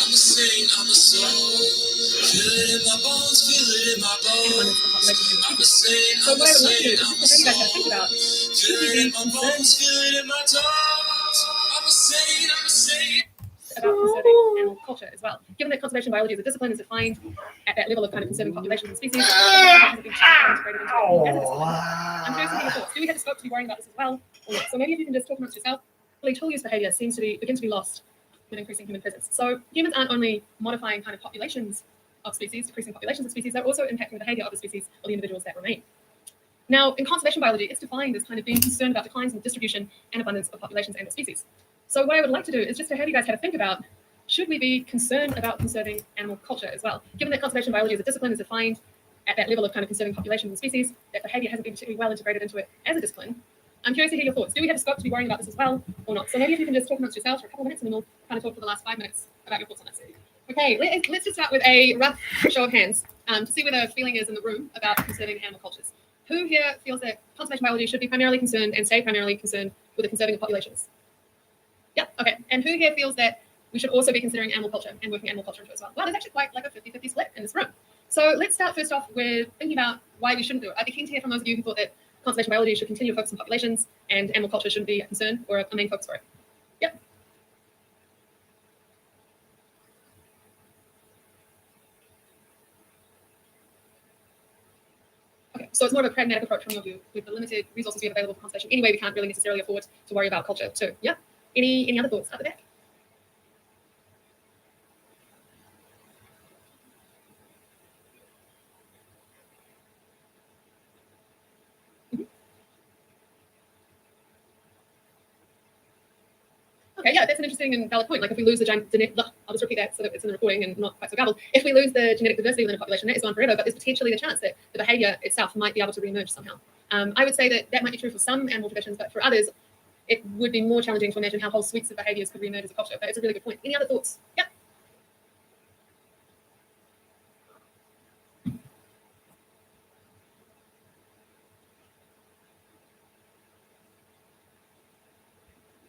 a soul. Feel it in my bones, feel it in my bones. I'm a saint, I'm a saint, I'm a soul. Feel it in my bones, feel it in my toes. I'm a saint, I'm a saint. About conserving animal culture as well. Given that conservation biology as a discipline is defined at that level of kind of conserving populations and species, I'm curious to hear your thoughts. Do we have the scope to be worrying about this as well? Or not? So maybe if you can just talk amongst yourself. Really, tool use behavior seems to begin to be lost with increasing human presence. So humans aren't only modifying kind of populations of species, decreasing populations of species, they're also impacting the behavior of the species or the individuals that remain. Now, in conservation biology, it's defined as kind of being concerned about declines in distribution and abundance of populations and of species. So what I would like to do is just to have you guys have a think about, should we be concerned about conserving animal culture as well? Given that conservation biology as a discipline is defined at that level of kind of conserving populations and species, that behavior hasn't been particularly well integrated into it as a discipline. I'm curious to hear your thoughts. Do we have a scope to be worrying about this as well or not? So maybe if you can just talk amongst yourselves for a couple of minutes and then we'll kind of talk for the last 5 minutes about your thoughts on this. Okay, let's just start with a rough show of hands to see where the feeling is in the room about conserving animal cultures. Who here feels that conservation biology should be primarily concerned and stay primarily concerned with the conserving of populations? Yeah, okay. And who here feels that we should also be considering animal culture and working animal culture into it as well? Well, there's actually quite like a 50-50 split in this room. So let's start first off with thinking about why we shouldn't do it. I'd be keen to hear from those of you who thought that conservation biology should continue to focus on populations and animal culture shouldn't be a concern or a main focus for it. Yep. Okay, so it's more of a pragmatic approach from your view. With the limited resources we have available for conservation anyway, we can't really necessarily afford to worry about culture too. Yeah. Any other thoughts at the back? Okay, yeah, that's an interesting and valid point. Like if we lose the genetic, I'll just repeat that so that it's in the recording and not quite so garbled. If we lose the genetic diversity within a population, that is gone forever, but there's potentially the chance that the behavior itself might be able to reemerge somehow. I would say that might be true for some animal traditions, but for others, it would be more challenging to imagine how whole suites of behaviors could reemerge as a culture. But it's a really good point. Any other thoughts? Yeah.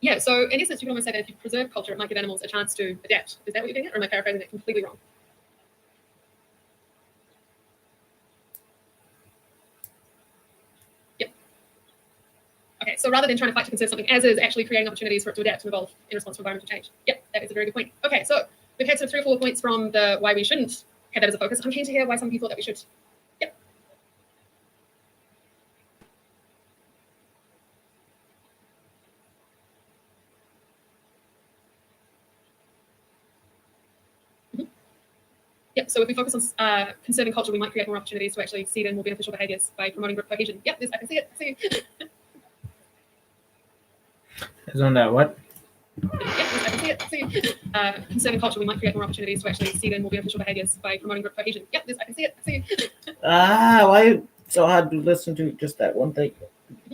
Yeah, so in essence, you can almost say that if you preserve culture, it might give animals a chance to adapt. Is that what you're getting at, or am I paraphrasing that completely wrong? Yep. Okay, so rather than trying to fight to conserve something as is, actually creating opportunities for it to adapt and evolve in response to environmental change. Yep, that is a very good point. Okay, so we've had sort of 3 or 4 points from the why we shouldn't have that as a focus. I'm keen to hear why some people thought that we should. Yep. Yeah, so if we focus on conserving culture, we might create more opportunities to actually seed in more beneficial behaviours by promoting group cohesion. Yep, I can see it. I see. Is on that what? I can see it. See. Conserving culture, we might create more opportunities to actually seed in more beneficial behaviours by promoting group cohesion. Yep, I can see it. See. Why so hard to listen to just that one thing?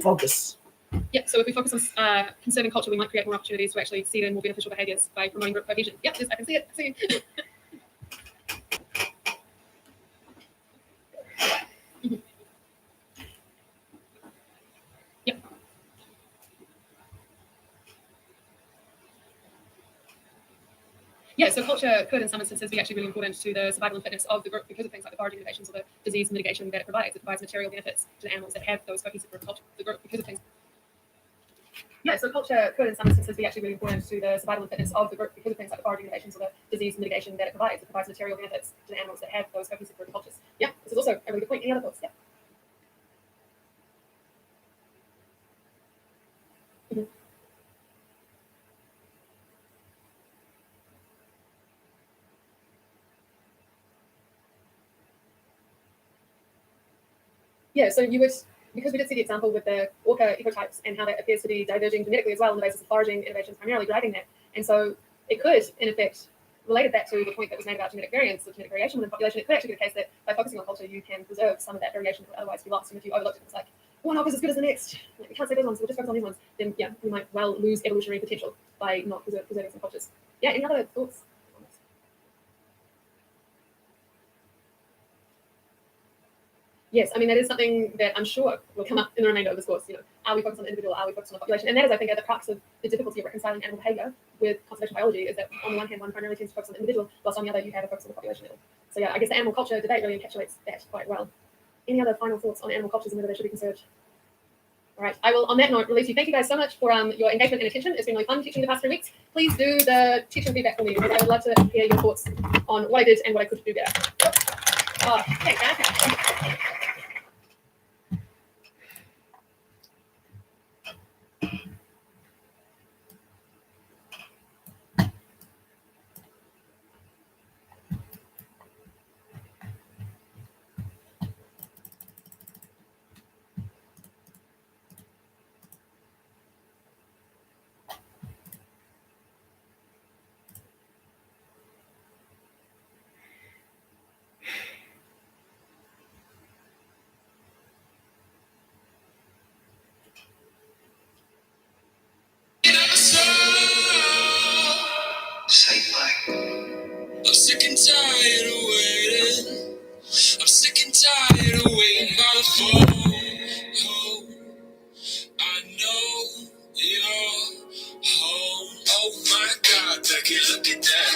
Focus. Yeah, so if we focus on conserving culture, we might create more opportunities to actually seed in more beneficial behaviours by promoting group cohesion. Yep, I can see it. See. Yep. Yeah, so culture could, in some instances, be actually really important to the survival and fitness of the group because of things like the foraging innovations or the disease mitigation that it provides. It provides material benefits to the animals that have those cohesive group culture, the group because of things. Yeah, so culture could, in some instances, be actually really important to the survival and fitness of the group because of things like the foraging innovations or the disease mitigation that it provides. It provides material benefits to the animals that have those cohesive group cultures. Yeah, this is also a really good point. Any other thoughts? Yeah. Mm-hmm. Yeah, so you would, because we did see the example with the orca ecotypes and how that appears to be diverging genetically as well on the basis of foraging innovations primarily driving that. And so it could, in effect, related that to the point that was made about genetic variance, or genetic variation within the population, it could actually be the case that by focusing on culture, you can preserve some of that variation that would otherwise be lost. And if you overlooked it, it's like, one orca is as good as the next. Like, we can't say those ones, we'll just focus on these ones. Then, yeah, we might well lose evolutionary potential by not preserving some cultures. Yeah, any other thoughts? Yes, I mean, that is something that I'm sure will come up in the remainder of this course. You know, are we focused on the individual? Are we focused on the population? And that is, I think, at the crux of the difficulty of reconciling animal behavior with conservation biology is that on the one hand, one primarily tends to focus on the individual, whilst on the other, you have a focus on the population level. So yeah, I guess the animal culture debate really encapsulates that quite well. Any other final thoughts on animal cultures and whether they should be conserved? All right, I will, on that note, release you. Thank you guys so much for your engagement and attention. It's been really fun teaching the past 3 weeks. Please do the teaching feedback for me because I would love to hear your thoughts on what I did and what I could do better. Oh, thanks, guys. I'm sick and tired of waiting. I'm sick and tired of waiting by the phone. Oh, I know you're home. Oh my God, Becky, look at that.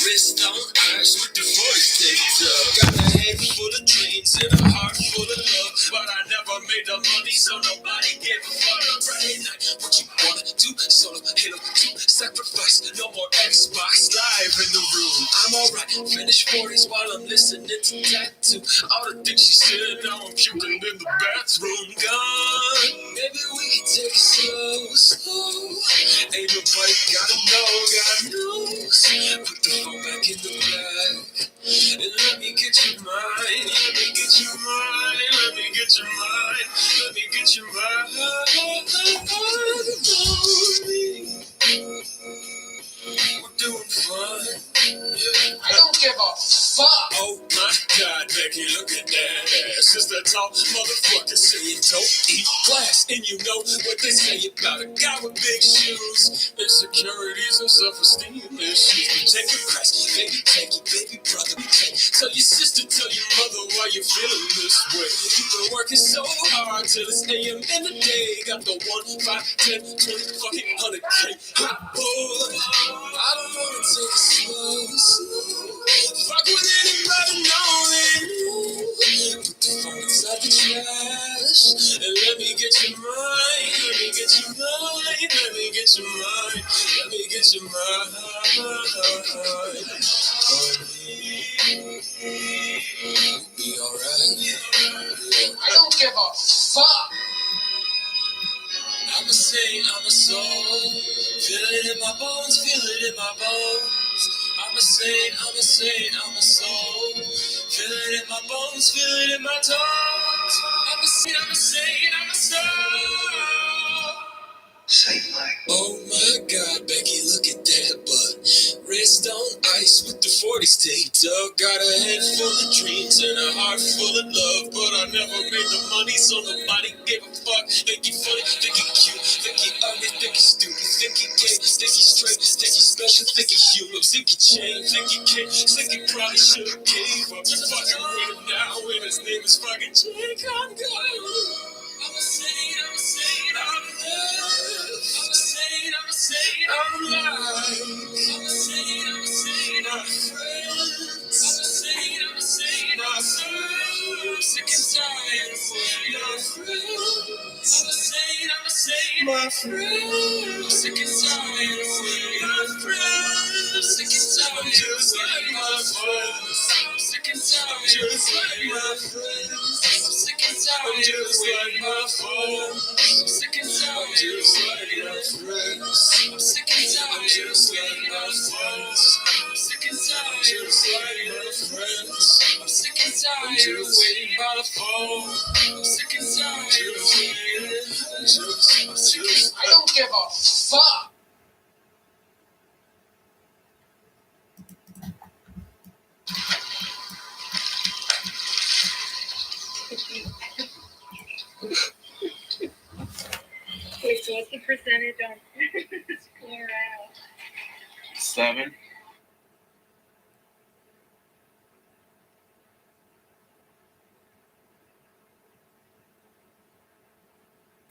Wrist on ice with the voice taped up. Got a head full of dreams and a heart full of love, but I never made the money, so nobody gave a fuck. Friday night, what you wanna do? Solo, hit 'em, do sacrifice. No more Xbox Live in the room. I'm alright, finish 40s while I'm listening to Tattoo. All the things she said, now I'm puking in the bathroom. Gone. Maybe we can take it slow, slow. Ain't nobody gotta know. Put the phone back in the bag. And let me get your mind. Let me get your mind. Let me get your mind. Let me get your mind. We're doing fine. Yeah. I don't give a fuck. Oh my God, Becky, look at that ass. Sister tall motherfucker saying don't eat glass. And you know what they say about a guy with big shoes. Insecurities and self-esteem issues. Take your Christ, baby, take it, baby brother, take. Tell your sister, tell your mother why you're feeling this way. You've been working so hard till it's AM in the day. Got the 1, 5, 10, 20, fucking 100K. Hot boy. I don't wanna take it slow. Fuck with anybody knowing. Put the phone inside the trash and let me get your mind. Let me get your mind. Let me get your mind. Let me get your mind. Be alright. I don't give a fuck. I'm a soul, feel it in my bones, feel it in my bones. I'm a saint, I'm a saint, I'm a soul. Feel it in my bones, feel it in my toes. I'm a saint, I'm a saint, I'm a soul. Saint like. Oh my God, Becky, look at that butt. Wrist on ice with the 40s taped up. Got a head full of dreams and a heart full of love, but I never made the money, so nobody gave a fuck. Think you funny, think you cute, think you ugly, think you stupid, think you gay, think you straight, think you special, think you human, think you changed, think you can't, think you probably should've gave up. You fucking with him now, and his name is fucking Jake. I'm gonna. I'm a saint, I'm a saint, I'm loved. I'm a saint, I'm a saint, I'm alive. I'm a saint, I'm a saint, I'm friends. I'm a saint, I'm a saint, I'm served. Sick and tired of my friends. I'm a saint, I'm a saint, my friends. Sick and tired of my friends. Sick and tired, just like my friends. Sick and tired, just like my friends. Sick and tired, I'm just like my phone. I'm sick and tired, I'm just like my friends. I'm sick and tired, I'm just like my friends. I'm sick and tired, I'm just like my friends. I'm sick and tired, I'm just waiting by the phone. I'm sick and tired, I'm just I don't give a fuck. What's the percentage on score out? 7.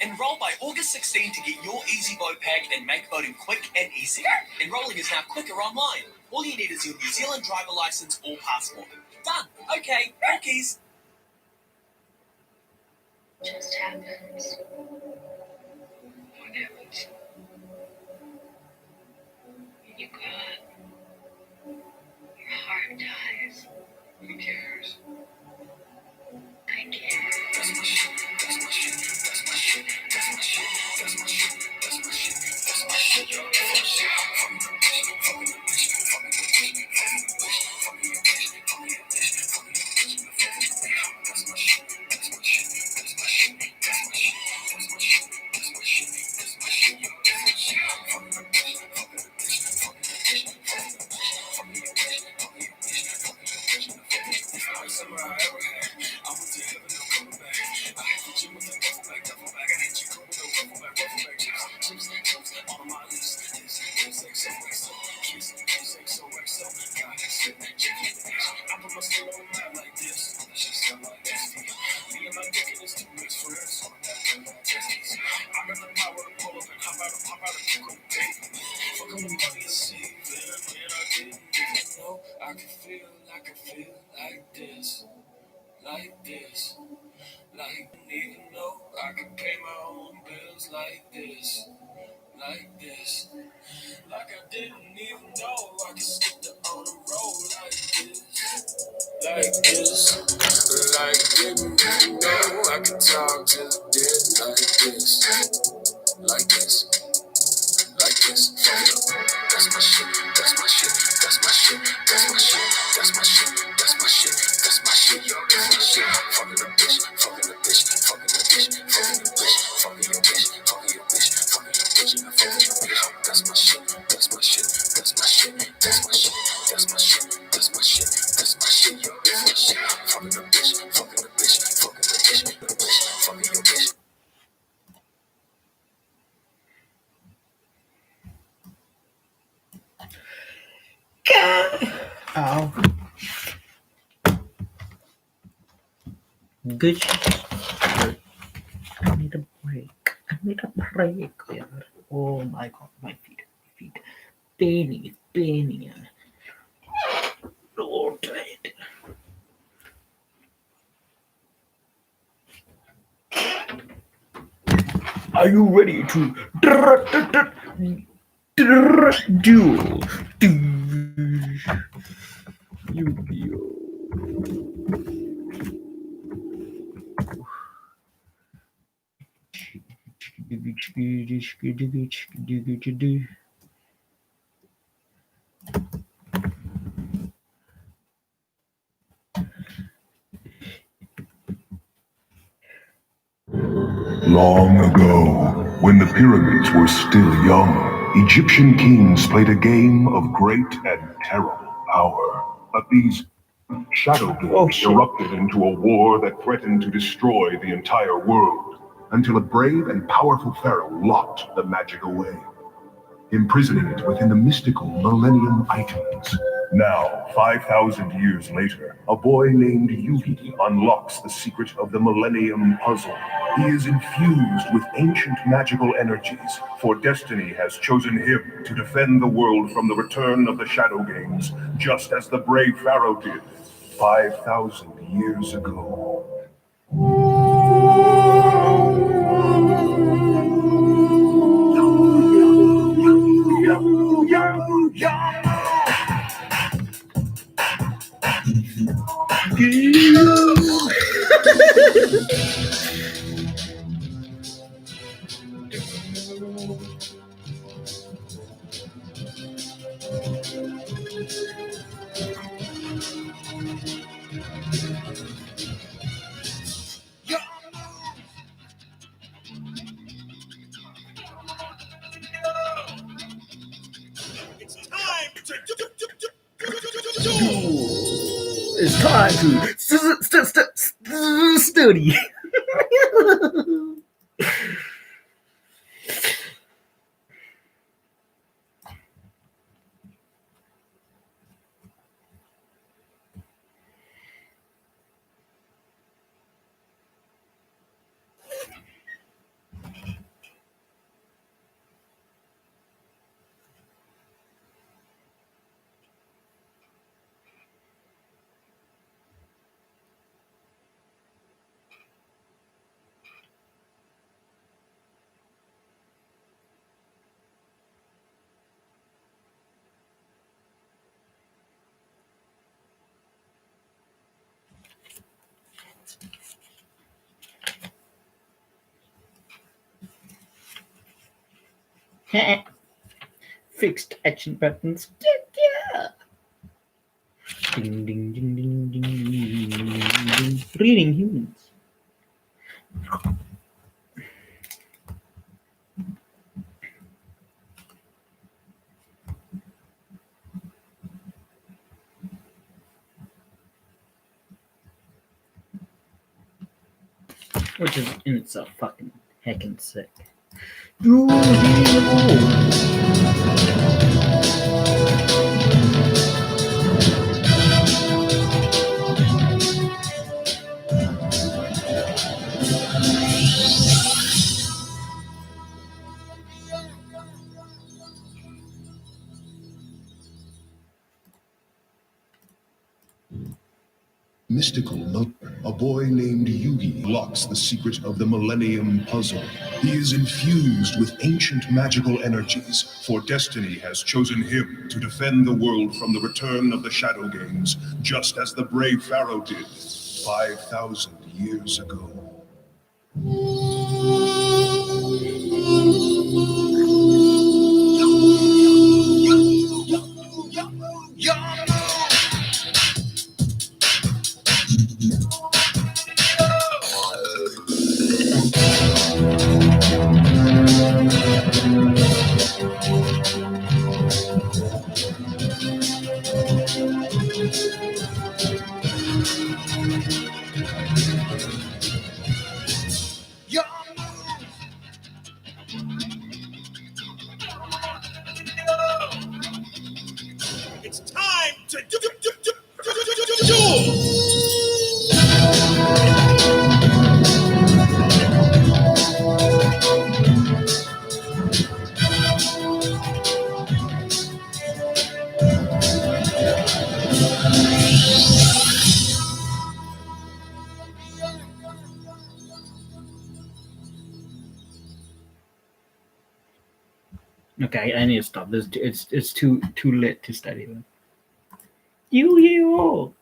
Enroll by August 16 to get your Easy Vote pack and make voting quick and easy. Enrolling is now quicker online. All you need is your New Zealand driver license or passport. Done. Okay, cookies. Just happens. What happens? You got your heart dies. Who cares? I care. That's my shit, that's my shit, that's my shit, that's my shit, that's my shit, that's my shit, that's my shit, yo, that's my shit. Fucking the bitch, fucking the bitch, fucking the bitch, fucking the bitch, fucking the bitch, fucking the bitch, fucking the bitch, that's my shit, that's my shit, that's my shit, that's my shit, that's my shit, that's my shit, that's my shit, yo, that's my shit. Fucking the bitch, fucking the bitch, fucking the bitch, fucking the bitch, fucking the bitch, fucking the bitch, fucking the bitch, fucking the bitch. First summer I ever had, I went to heaven, no coming back. I hit the gym with the duffel bag. I hit you with the ruffle bag. Chips, all on my list. XOXO, XOXO, got that shit, I put my soul on the map like this. That shit sound like this. Me and my dick and his two best friends. On that testes. I got the power to pull up and hop out of the cocaine. Fucking with money and see, man, I didn't know I could feel like this. Like this, like didn't even know I could pay my own bills like this, like I didn't even know I could skip the on the road like didn't even know I could talk to the dead like this. That's my shit, that's my shit, that's my shit, that's my shit, that's my shit, that's my shit, that's my shit, yo, that's my shit. Fucking the bitch, fucking the bitch, fucking the bitch, fucking the bitch, fucking your bitch, fucking your bitch, fucking your bitch, and fucking your bitch. That's my shit, that's my shit, that's my shit, that's my shit, that's my shit, that's my shit, that's my shit, yo, that's my shit. Fucking the bitch, fucking the bitch, fucking the bitch, fucking your bitch. Oh. Good. I need a break. Yeah. Oh my god, my feet. Painy. Oh, tight. Are you ready to duel? Yu-Gi-Oh! Long ago, when the pyramids were still young, Egyptian kings played a game of great and terrible power. But these shadow games erupted into a war that threatened to destroy the entire world, until a brave and powerful pharaoh locked the magic away, imprisoning it within the mystical Millennium Items. Now, 5,000 years later, a boy named Yugi unlocks the secret of the Millennium Puzzle. He is infused with ancient magical energies, for destiny has chosen him to defend the world from the return of the Shadow Games, just as the brave pharaoh did 5,000 years ago. It's time to study. Fixed action buttons. Ding ding ding ding ding ding ding. Reading humans. Which is in itself fucking heckin' sick. Mystical note. A boy named Yugi locks the secret of the Millennium Puzzle. He is infused with ancient magical energies, for destiny has chosen him to defend the world from the return of the Shadow Games, just as the brave pharaoh did 5,000 years ago. It's time to do. Okay, I need to stop this. It's too lit to study them. You.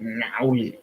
Gnarly.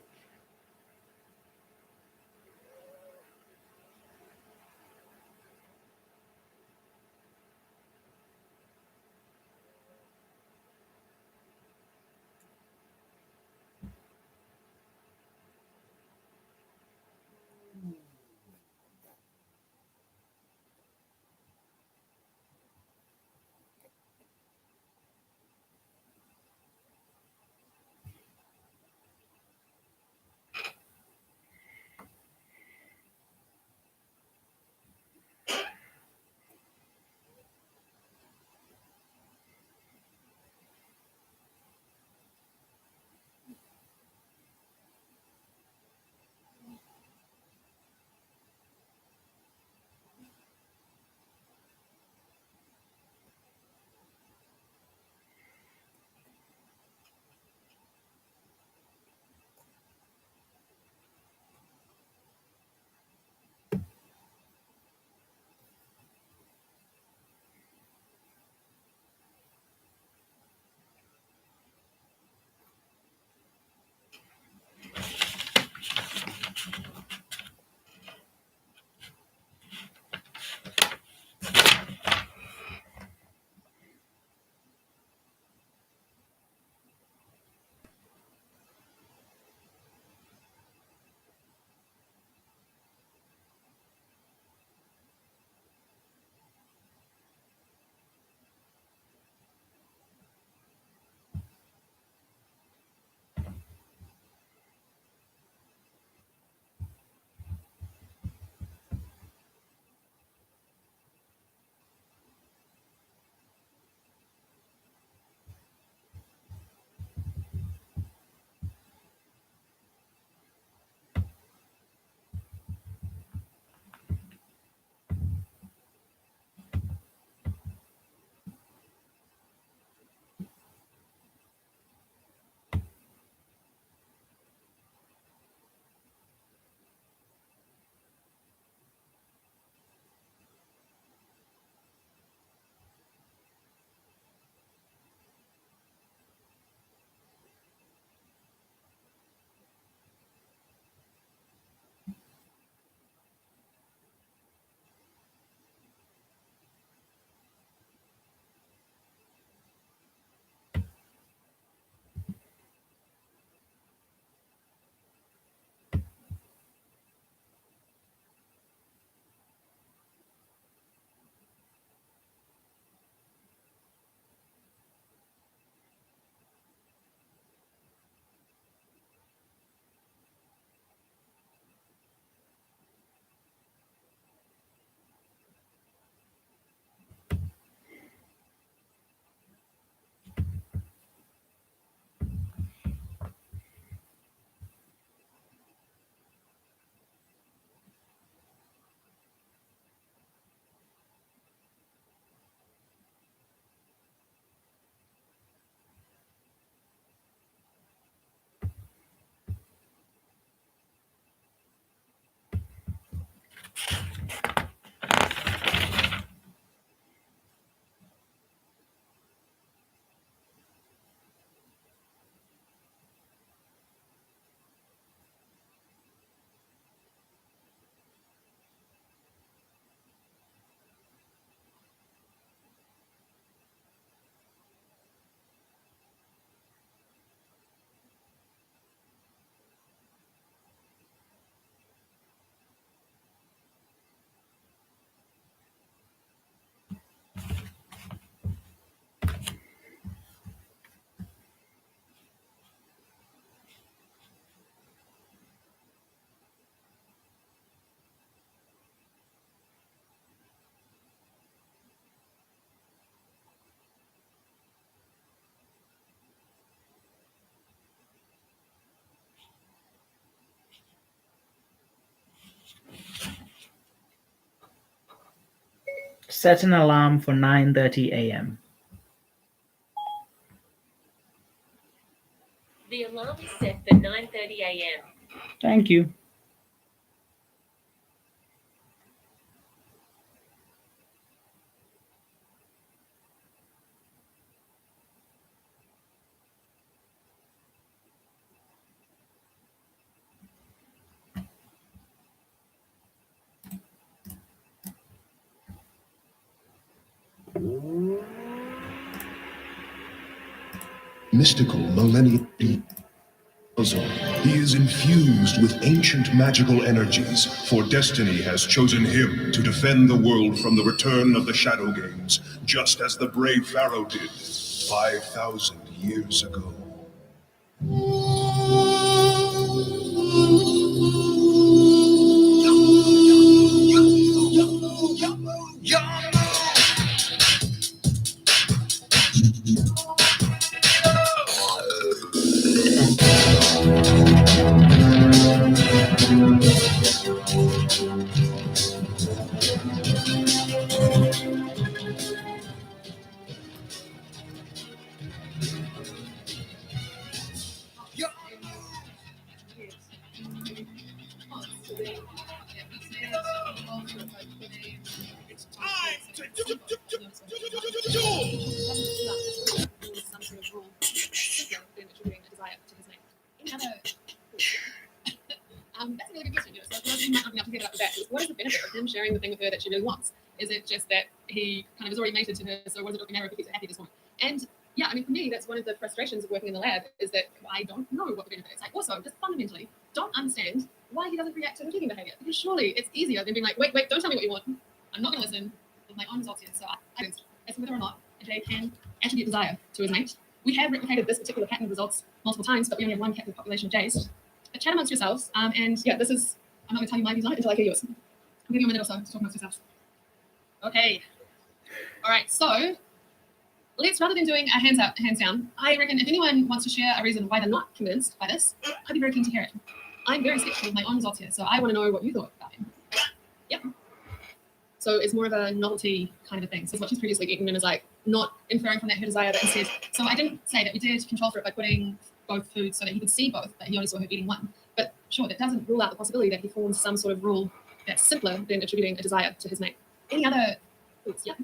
Set an alarm for 9:30 a.m. The alarm is set for 9:30 a.m. Thank you. Mystical millennium puzzle. He is infused with ancient magical energies, for destiny has chosen him to defend the world from the return of the Shadow Games, just as the brave Pharaoh did 5,000 years ago. It's time to That's a really good question. So for those of you who might not be able to get it up the bat, what is the benefit of him sharing the thing with her that she really wants? Is it just that he kind of is already mated to her, so what does it really matter if he gets happy at this point? And yeah, I mean, for me, that's one of the frustrations of working in the lab, is that I don't know what the benefit is. Like, also, just fundamentally, don't understand why he doesn't react to her giving behavior. Because surely it's easier than being like, wait, don't tell me what you want. I'm not going to listen with my own results here. So I as to whether or not Jay can attribute desire to his mate. We have replicated this particular pattern of results multiple times, but we only have one captive population of Jays. But chat amongst yourselves, and yeah, this is, I'm not going to tell you my views on it until I hear yours. I'll give you a minute or so to talk amongst yourselves. Okay. All right, so let's, rather than doing a hands up, hands down, I reckon if anyone wants to share a reason why they're not convinced by this, I'd be very keen to hear it. I'm very skeptical of my own results here, so I want to know what you thought about him. Yep. So it's more of a novelty kind of a thing. So what she's previously eaten them is like not inferring from that her desire, but instead. So I didn't say that we did control for it by putting both foods so that he could see both, but he only saw her eating one. But sure, that doesn't rule out the possibility that he forms some sort of rule that's simpler than attributing a desire to his mate. Any other foods? Yeah.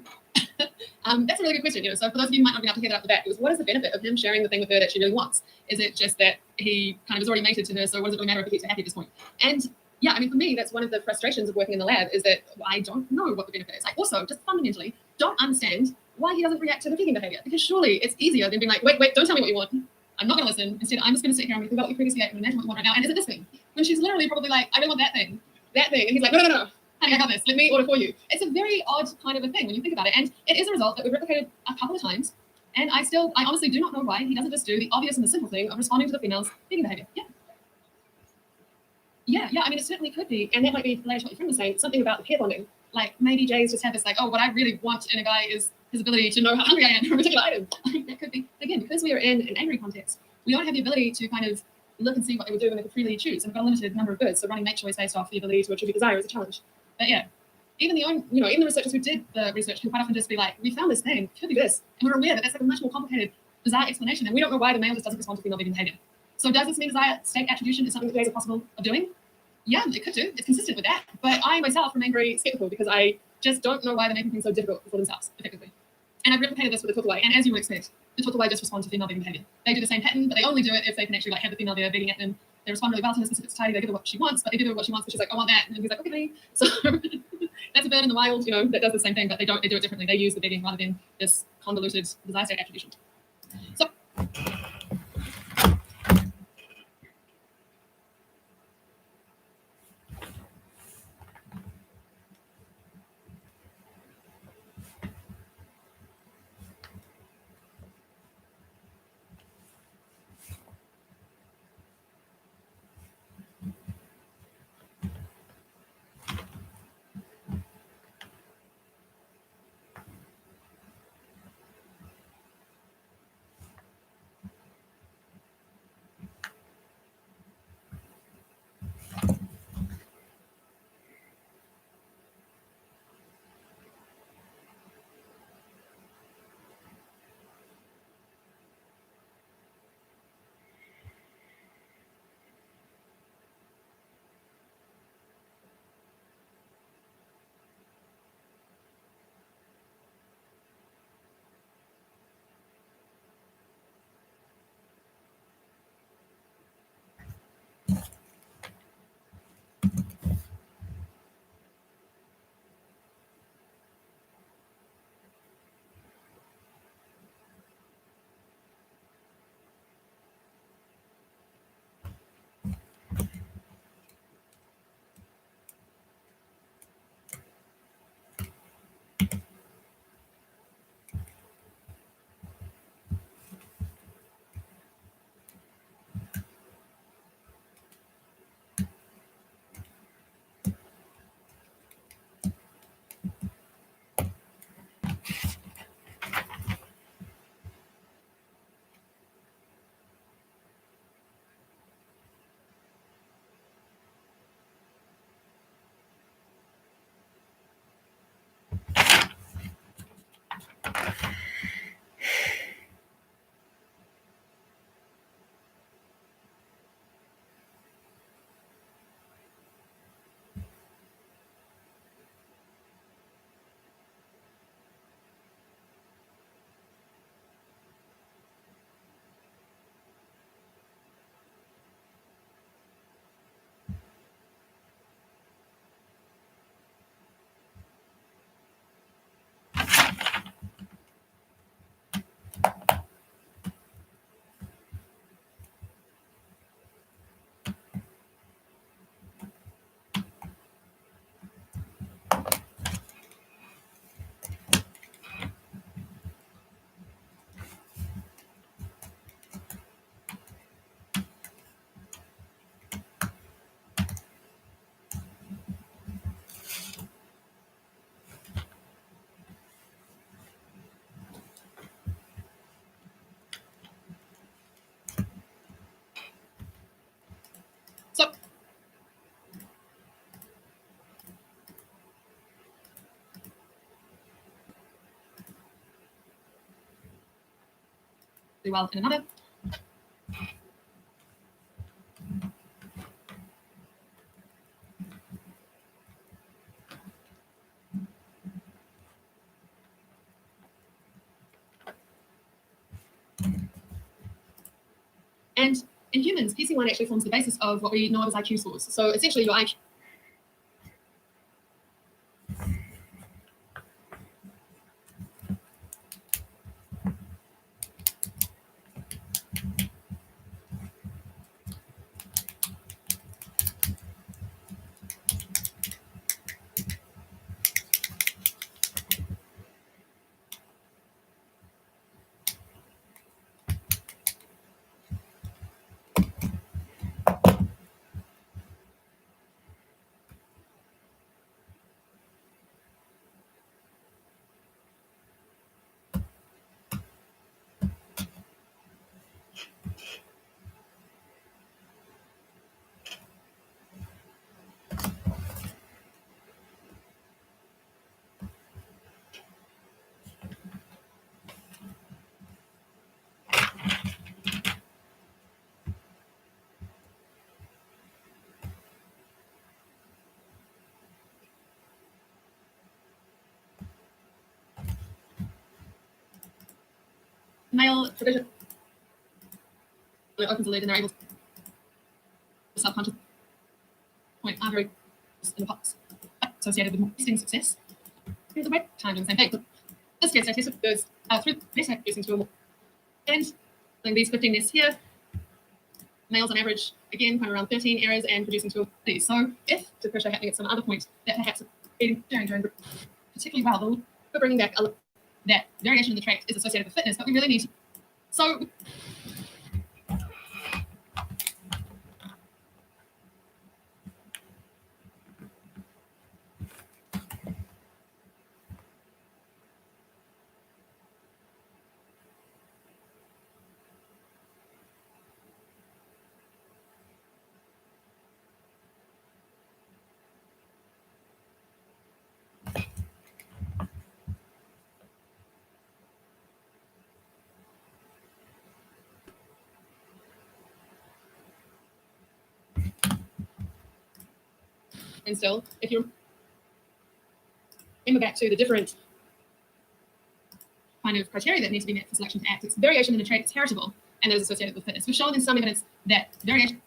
That's a really good question. So for those of you who might not be able to hear that up the bat, it was, what is the benefit of him sharing the thing with her that she really wants? Is it just that he kind of is already mated to her, so what does it really matter if he gets her happy at this point? And yeah, I mean, for me, that's one of the frustrations of working in the lab, is that I don't know what the benefit is. I also, just fundamentally, don't understand why he doesn't react to the picking behavior. Because surely it's easier than being like, wait, don't tell me what you want. I'm not going to listen. Instead, I'm just going to sit here and think about what you previously ate and imagine what you want right now. And is it this thing? When she's literally probably like, I really want that thing. And he's like, no. Honey, I got this. Let me order for you. It's a very odd kind of a thing when you think about it. And it is a result that we've replicated a couple of times. And I honestly do not know why he doesn't just do the obvious and the simple thing of responding to the female's picking behavior. Yeah, I mean, it certainly could be. And that might be related to what your friend was saying, something about the pair bonding. Like, maybe Jay's just have this, like, oh, what I really want in a guy is his ability to know how hungry I am for a particular item. I think that could be, again, because we are in an angry context, we don't have the ability to kind of look and see what they would do when they could freely choose. And we've got a limited number of goods, so running mate choice based off the ability to attribute desire is a challenge. But yeah, even the researchers who did the research can quite often just be like, we found this thing, could be this. And we're aware that that's like a much more complicated, bizarre explanation, and we don't know why the male just doesn't respond to female behaving behavior. So does this mean desire state attribution is something that days are possible of doing? Yeah, it could do. It's consistent with that. But I myself remain very skeptical because I just don't know why they're making things so difficult for themselves, effectively. And I've replicated this with the Tortellite, and as you would expect, the Tortellite just respond to female begging behavior. They do the same pattern, but they only do it if they can actually have the female there begging at them. They respond really well to her specific society. They give her what she wants, but they give her what she wants, but she's like, I want that. And he's like, okay. So that's a bird in the wild, that does the same thing, but they do it differently. They use the begging rather than this convoluted desire state attribution. So do well in another. And in humans, PC1 actually forms the basis of what we know of as IQ scores. So essentially your IQ. Male provision opens the lid and they're able to subconscious point are very in the pots associated with more testing success. Here's the break time doing the same thing. This gets tested goes through this producing to a more and doing these 15 nests here. Males on average again kind of around 13 errors and producing to these. So if the pressure happening at some other point that perhaps doing particularly well, we're bringing back that variation in the trait is associated with fitness, but we really need to. So and still, if you remember back to the different kind of criteria that need to be met for selection to act, it's variation in the trait that's heritable and that is associated with fitness. We've shown in some evidence that variation.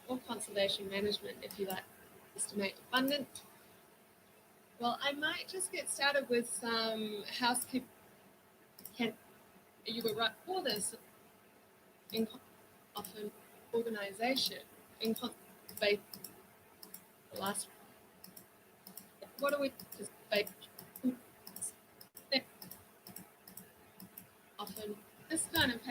or conservation management, if you like, estimate abundant. Well, I might just get started with some housekeeping. You were right for this in often organisation in conservation. The last, what are we just often this kind of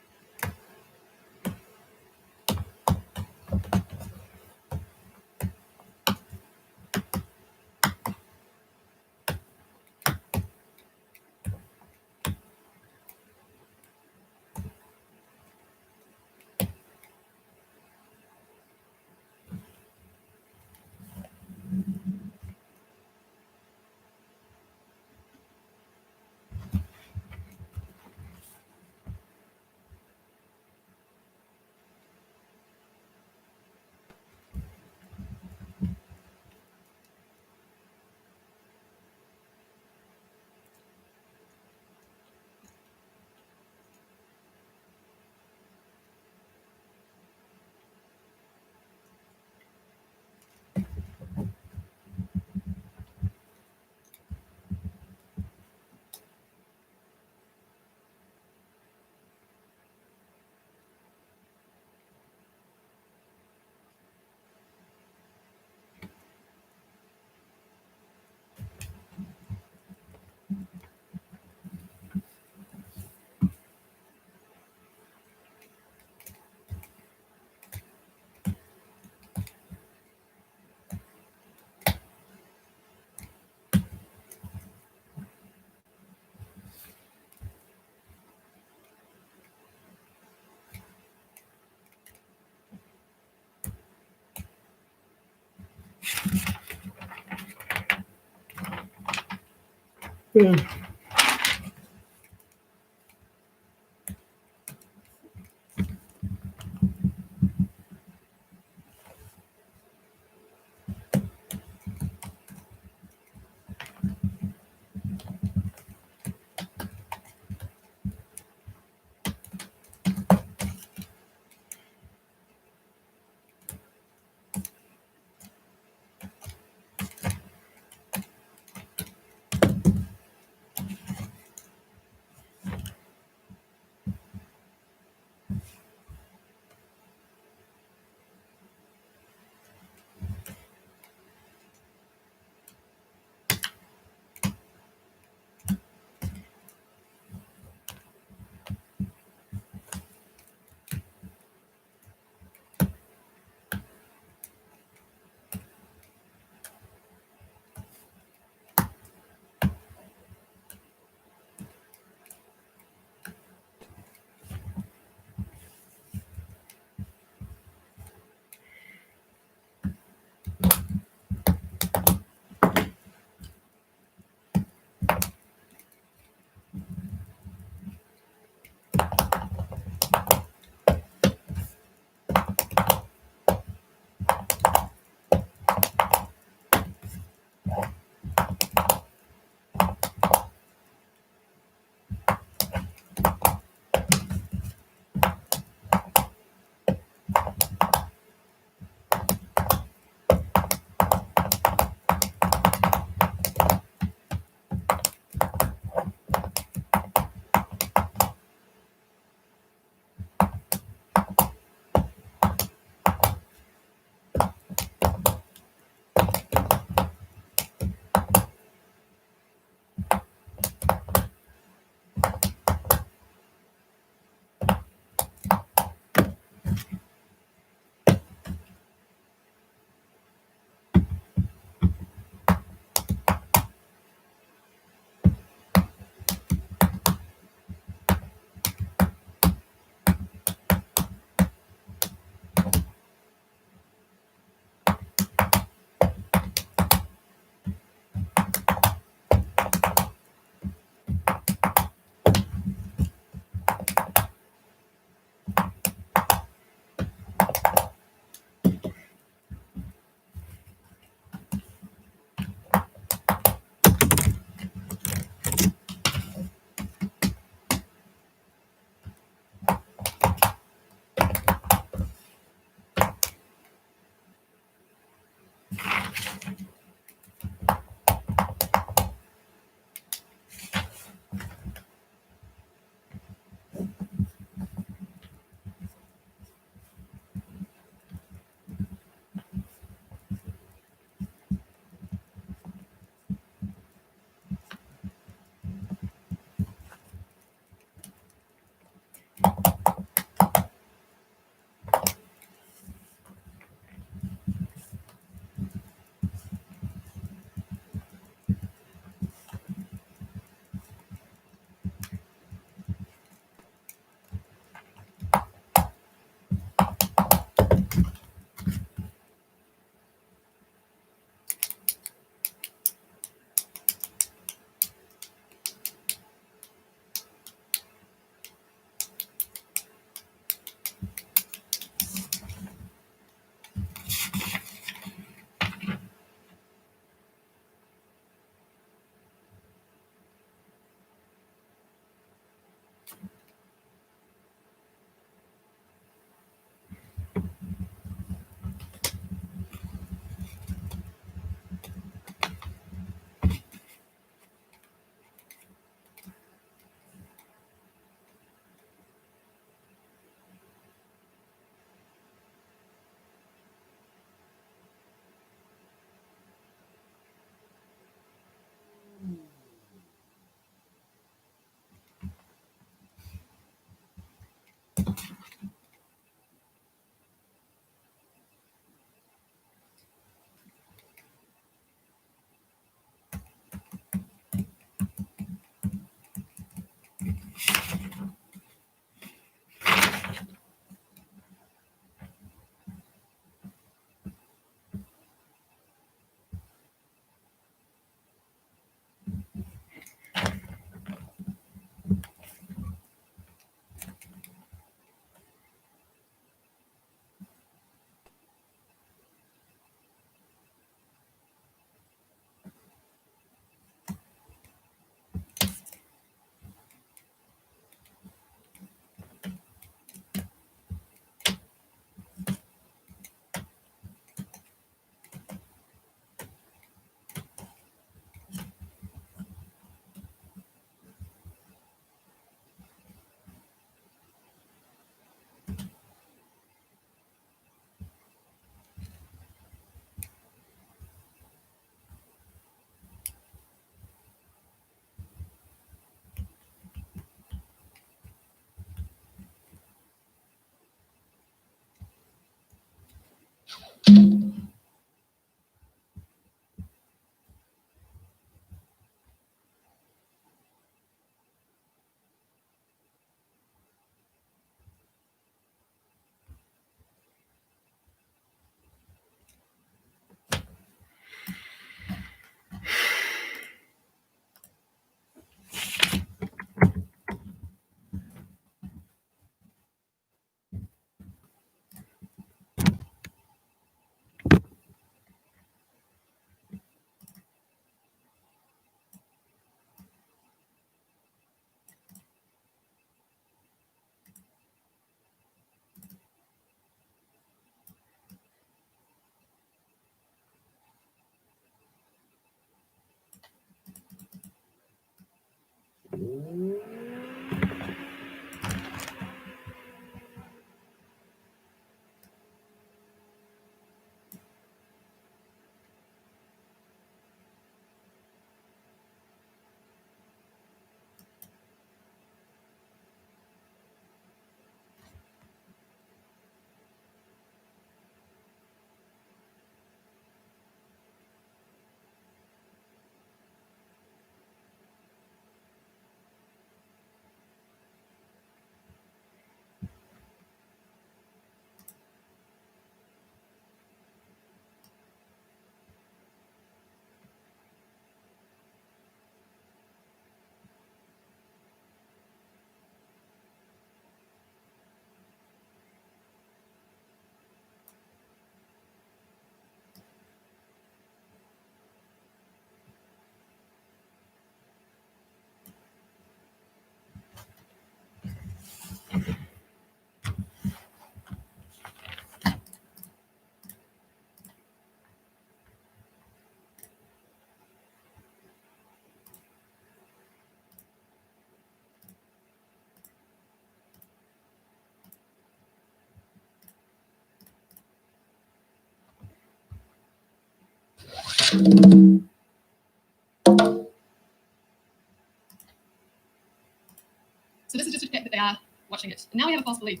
So this is just to check that they are watching it. And now we have a false belief.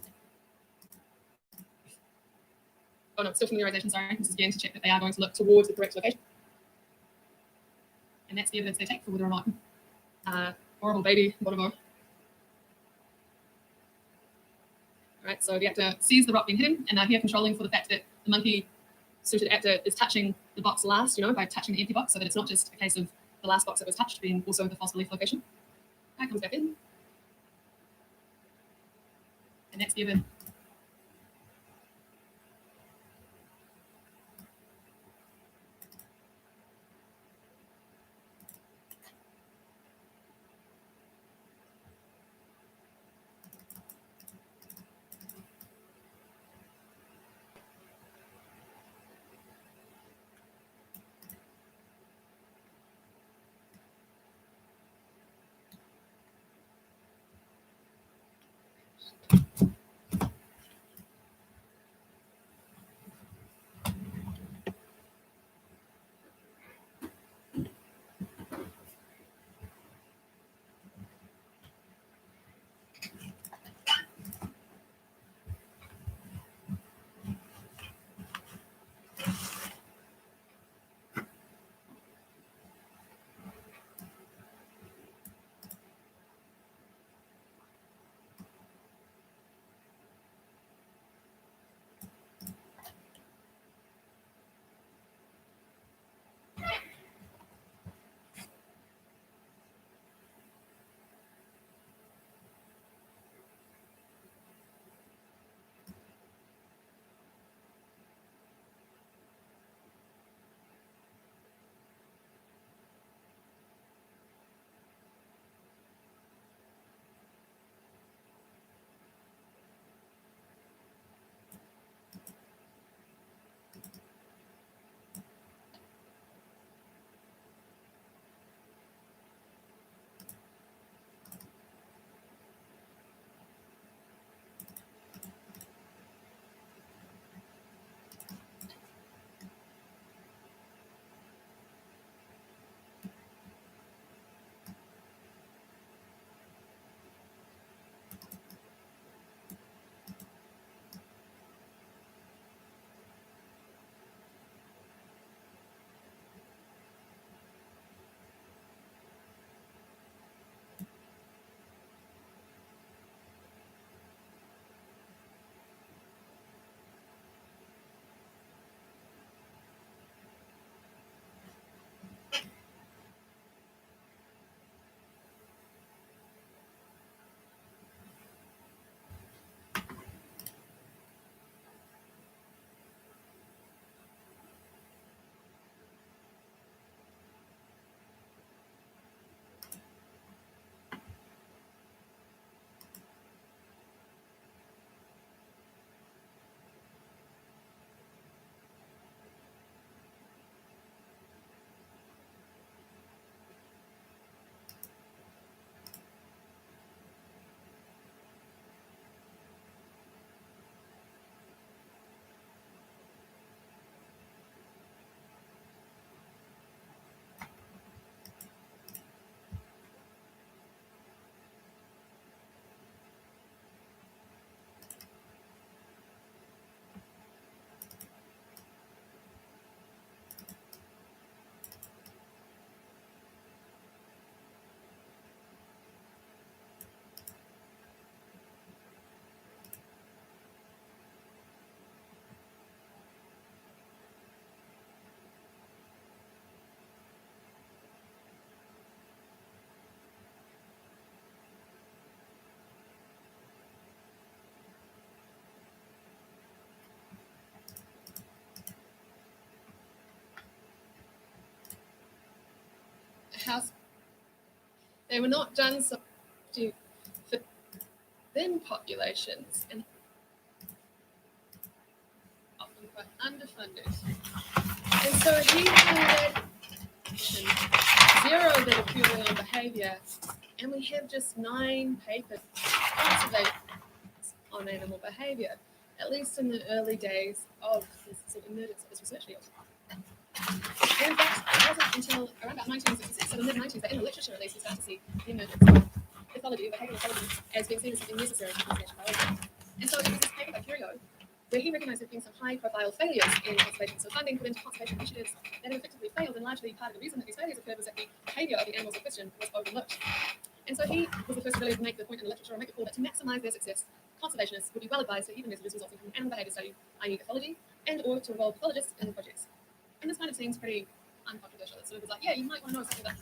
Oh no, still familiarization, sorry. This is again to check that they are going to look towards the correct location. And that's the evidence they take for whether or not horrible baby, bonobo. Right, so the actor sees the rock being hidden, and they're here controlling for the fact that the monkey-suited actor is touching the box last, by touching the empty box, so that it's not just a case of the last box that was touched being also the false belief location. That comes back in. And that's the evidence. house. They were not done so for thin populations and often quite underfunded. And so he had zero that are purely on behaviour, and we have just 9 papers conservation on animal behaviour, at least in the early days of this sort of emergence of this research field. And in fact, it wasn't until around about 1966, so the mid-90s, that in the literature at least we start to see the emergence of ethology, behavioural ethology, as being seen as something necessary for conservation biology. And so it was this paper by Curio, where he recognised there being some high-profile failures in conservation. So funding put into conservation initiatives that had effectively failed, and largely part of the reason that these failures occurred was that the behaviour of the animals in question was overlooked. And so he was the first really to make the point in the literature, or make the call that to maximise their success, conservationists would be well advised to even messages resulting from animal behaviour study, i.e. ethology, and or to involve pathologists in the projects. And this kind of seems pretty uncontroversial. It sort of was like, yeah, you might want to know something about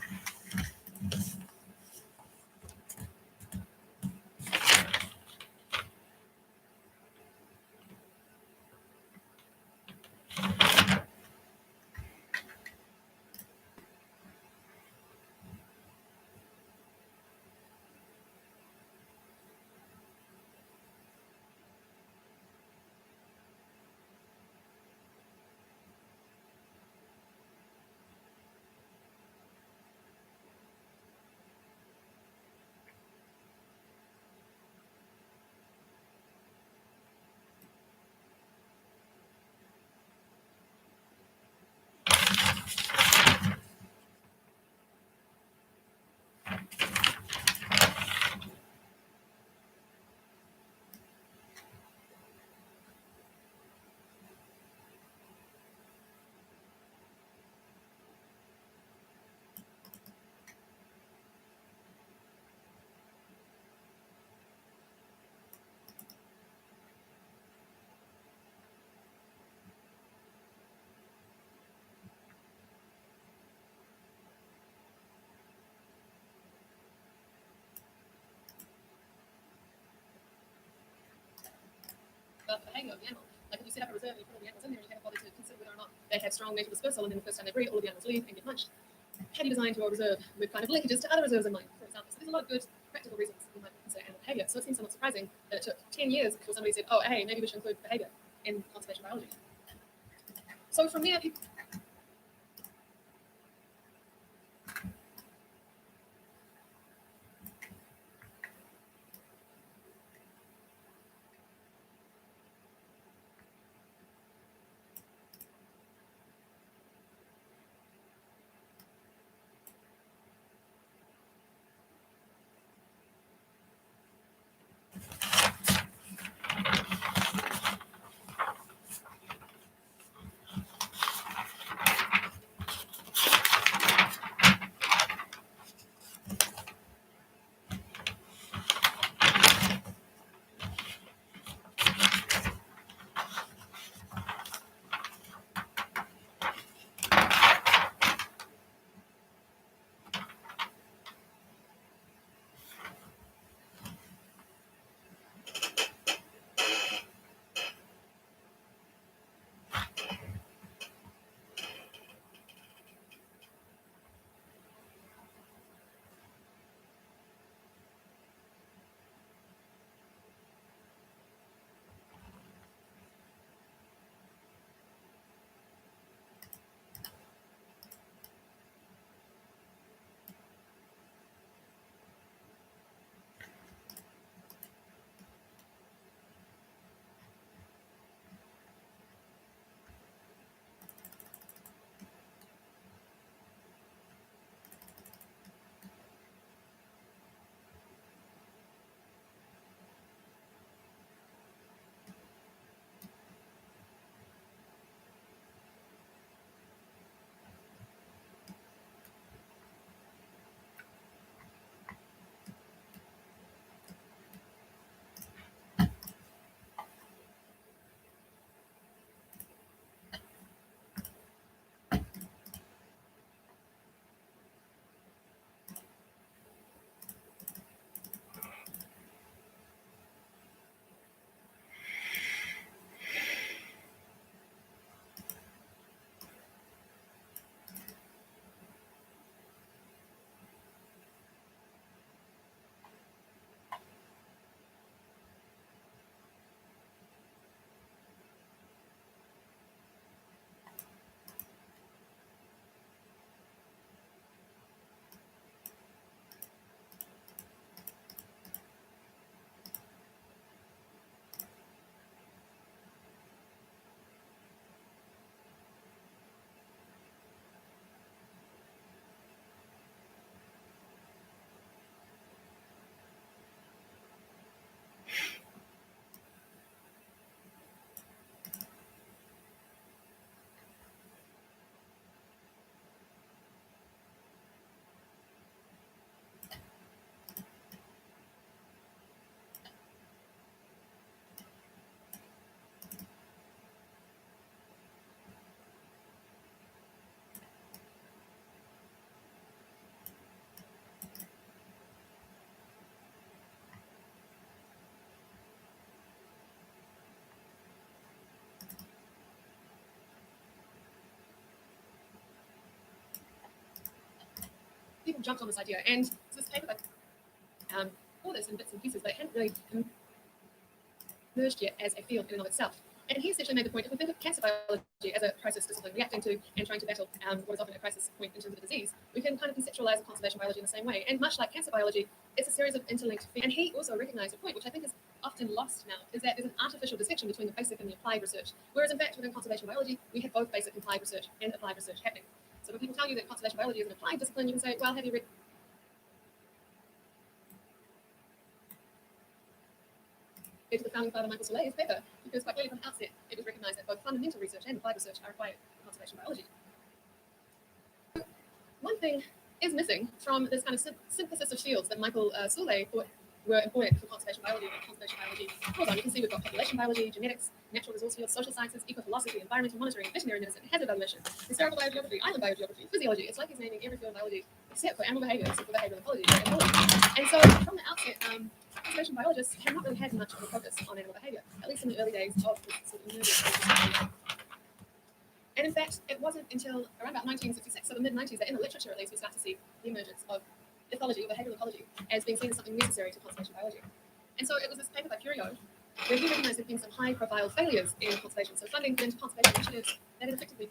about the behaviour of the animal. Like if you set up a reserve and you put all the animals in there and you haven't bothered to consider whether or not they have strong native dispersal, and then the first time they breed, all of the animals leave and get munched. Have you designed your reserve with kind of linkages to other reserves in mind, for example? So there's a lot of good practical reasons you might consider animal behaviour. So it seems somewhat surprising that it took 10 years before somebody said, oh, hey, maybe we should include behaviour in conservation biology. So from there, people people jumped on this idea, and this paper that all this in bits and pieces, but it hadn't really emerged yet as a field in and of itself. And he essentially made the point, if we think of cancer biology as a process discipline reacting to and trying to battle what is often a crisis point in terms of the disease, we can kind of conceptualize conservation biology in the same way. And much like cancer biology, it's a series of interlinked features. And he also recognized a point, which I think is often lost now, is that there's an artificial distinction between the basic and the applied research. Whereas in fact, within conservation biology, we have both basic and applied research happening. So when people tell you that conservation biology is an applied discipline, you can say, well, have you read to the founding father Michael Solei's paper, because quite clearly from the outset it was recognized that both fundamental research and applied research are required for conservation biology. One thing is missing from this kind of synthesis of fields that Michael Solei thought were important for conservation biology, that conservation biology was on. You can see we've got population biology, genetics, natural resource fields, social sciences, ecophilosophy, environmental monitoring, veterinary medicine, hazard evaluation, historical biogeography, island biogeography, physiology. It's like he's naming every field of biology except for animal behavior, except for behavioral ecology. And so from the outset, conservation biologists have not really had much of a focus on animal behavior, at least in the early days of this sort of emergence. And in fact, it wasn't until around about 1966, so the mid-90s, that in the literature at least, we start to see the emergence of ecology, or behavioral ecology, as being seen as something necessary to conservation biology. And so it was this paper by Curio, where he recognized there had been some high-profile failures in conservation, so funding into conservation initiatives that had effectively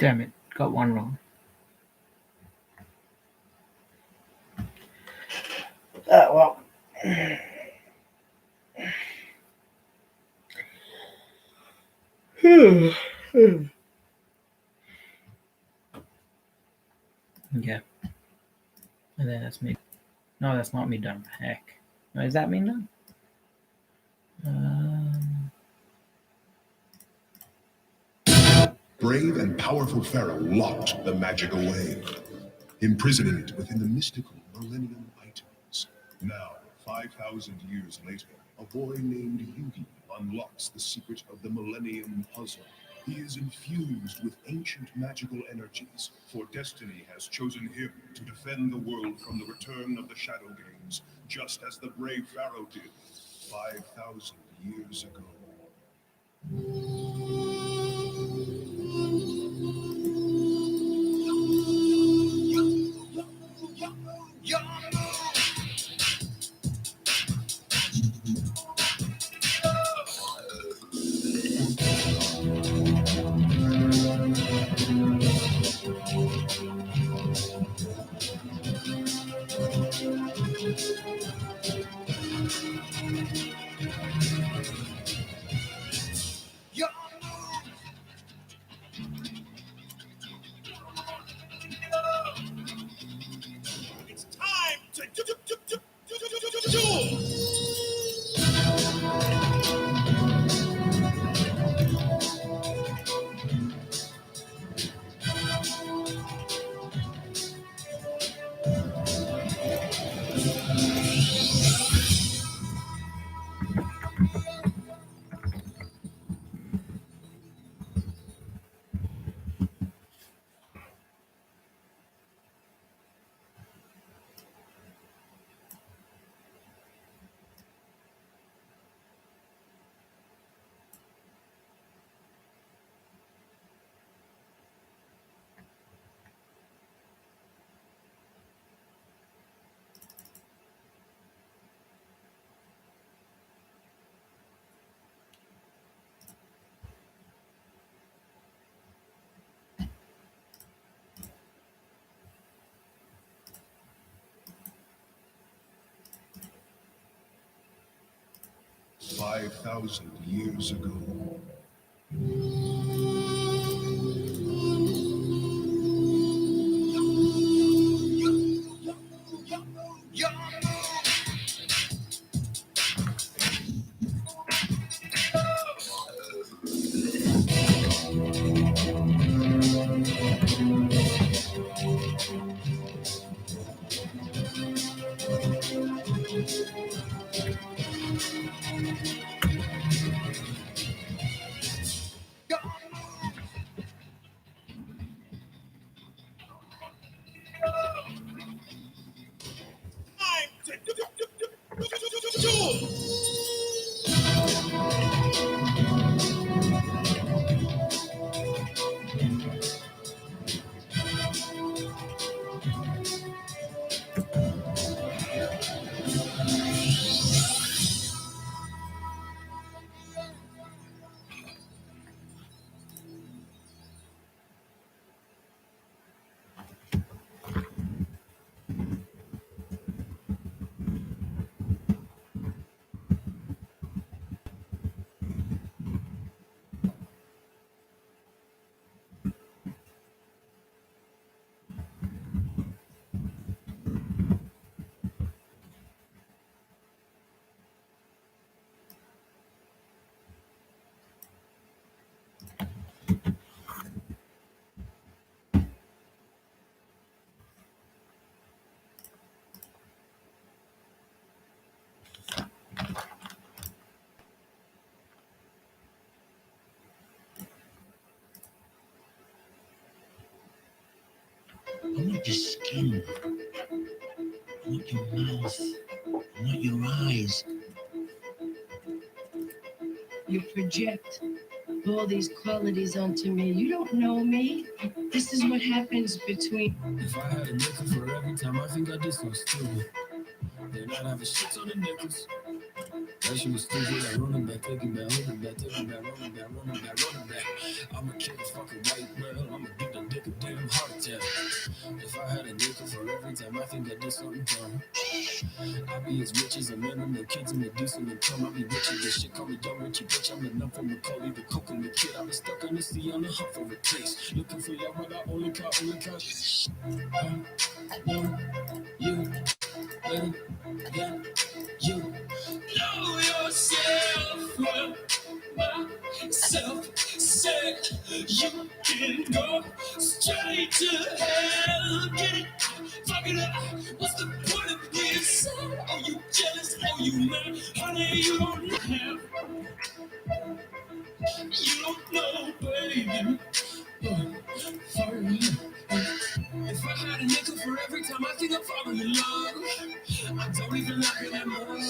Damn it, got one wrong. Well. Yeah. And then that's me. No, that's not me done. Heck. No, is that me done? Brave and powerful Pharaoh locked the magic away, imprisoning it within the mystical Millennium items. Now, 5,000 years later, a boy named Yugi unlocks the secret of the Millennium Puzzle. He is infused with ancient magical energies, for destiny has chosen him to defend the world from the return of the Shadow Games, just as the brave Pharaoh did 5,000 years ago. It's time to do. 5,000 years ago. I want your skin. I want your mouth. I want your eyes. You project all these qualities onto me. You don't know me. This is what happens between. If I had a nickel for every time I think I did something stupid, then I'd have a shit on the nickels. That shit was stupid. I run it back, take it back, hold it back, take it back, run it back, run it back, run it back. I'ma kill a fucking white whale. I'ma give the dick a damn heart attack. If I had a nickel for every every time I think I did something dumb. I be as rich as a man and the kids and the decent income. I be rich as this shit, call me young Richie bitch. I'm enough from Macaulay, the coke and the kid. I been stuck on the sea on the hunt for a place. Looking for love, but I only got. You, yeah, you. Know yourself, well, myself said you can go straight to hell. Get it, fuck it up. What's the point of this? Are you jealous? Are you mad? Honey, you don't have. You don't know, baby. For you. If I had a nickel for every time I think I'm falling in love, I don't even like it that much.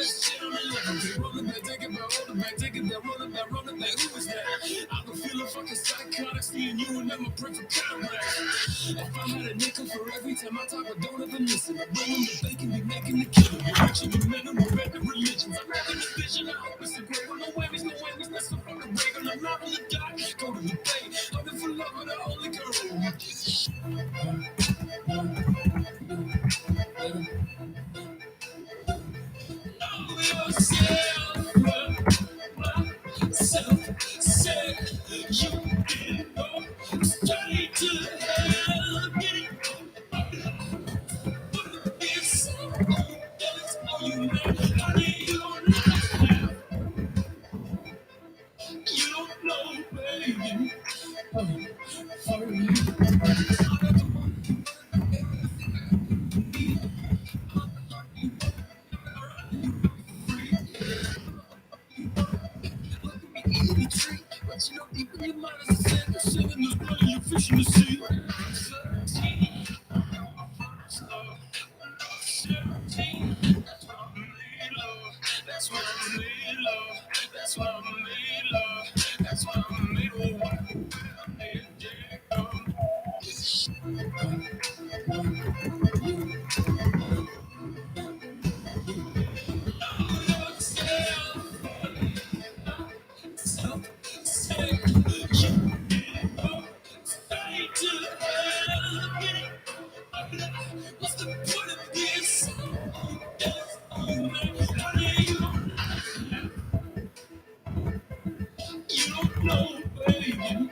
Shit, I'm in love. Okay, rolling back, take it back, rolling back, take it back, rolling back, rolling back. Who is that? I've been feeling fucking psychotic, seeing you and I'm a perfect comrade. If I had a nickel for every time I talk, I don't ever listen. I bring them the bacon, be making the killing. We're reaching the men, we're at the religions. I'm having a vision, I hope it's a great one. No whammies, that's so fucking regular. I'm not on the dot, go to the bay. Hoping for love with the only girl. Myself said you can go straight to hell. Get it? It's all you know. Honey, you don't know. You don't know, baby. For you. But you know, deep in your mind is a sand, singing this blood, you fish in the sea. 17, that's why I'm made love. That's why I'm made love. That's why I'm made love. I'm made Jacob. What's the point of this? You don't know, baby.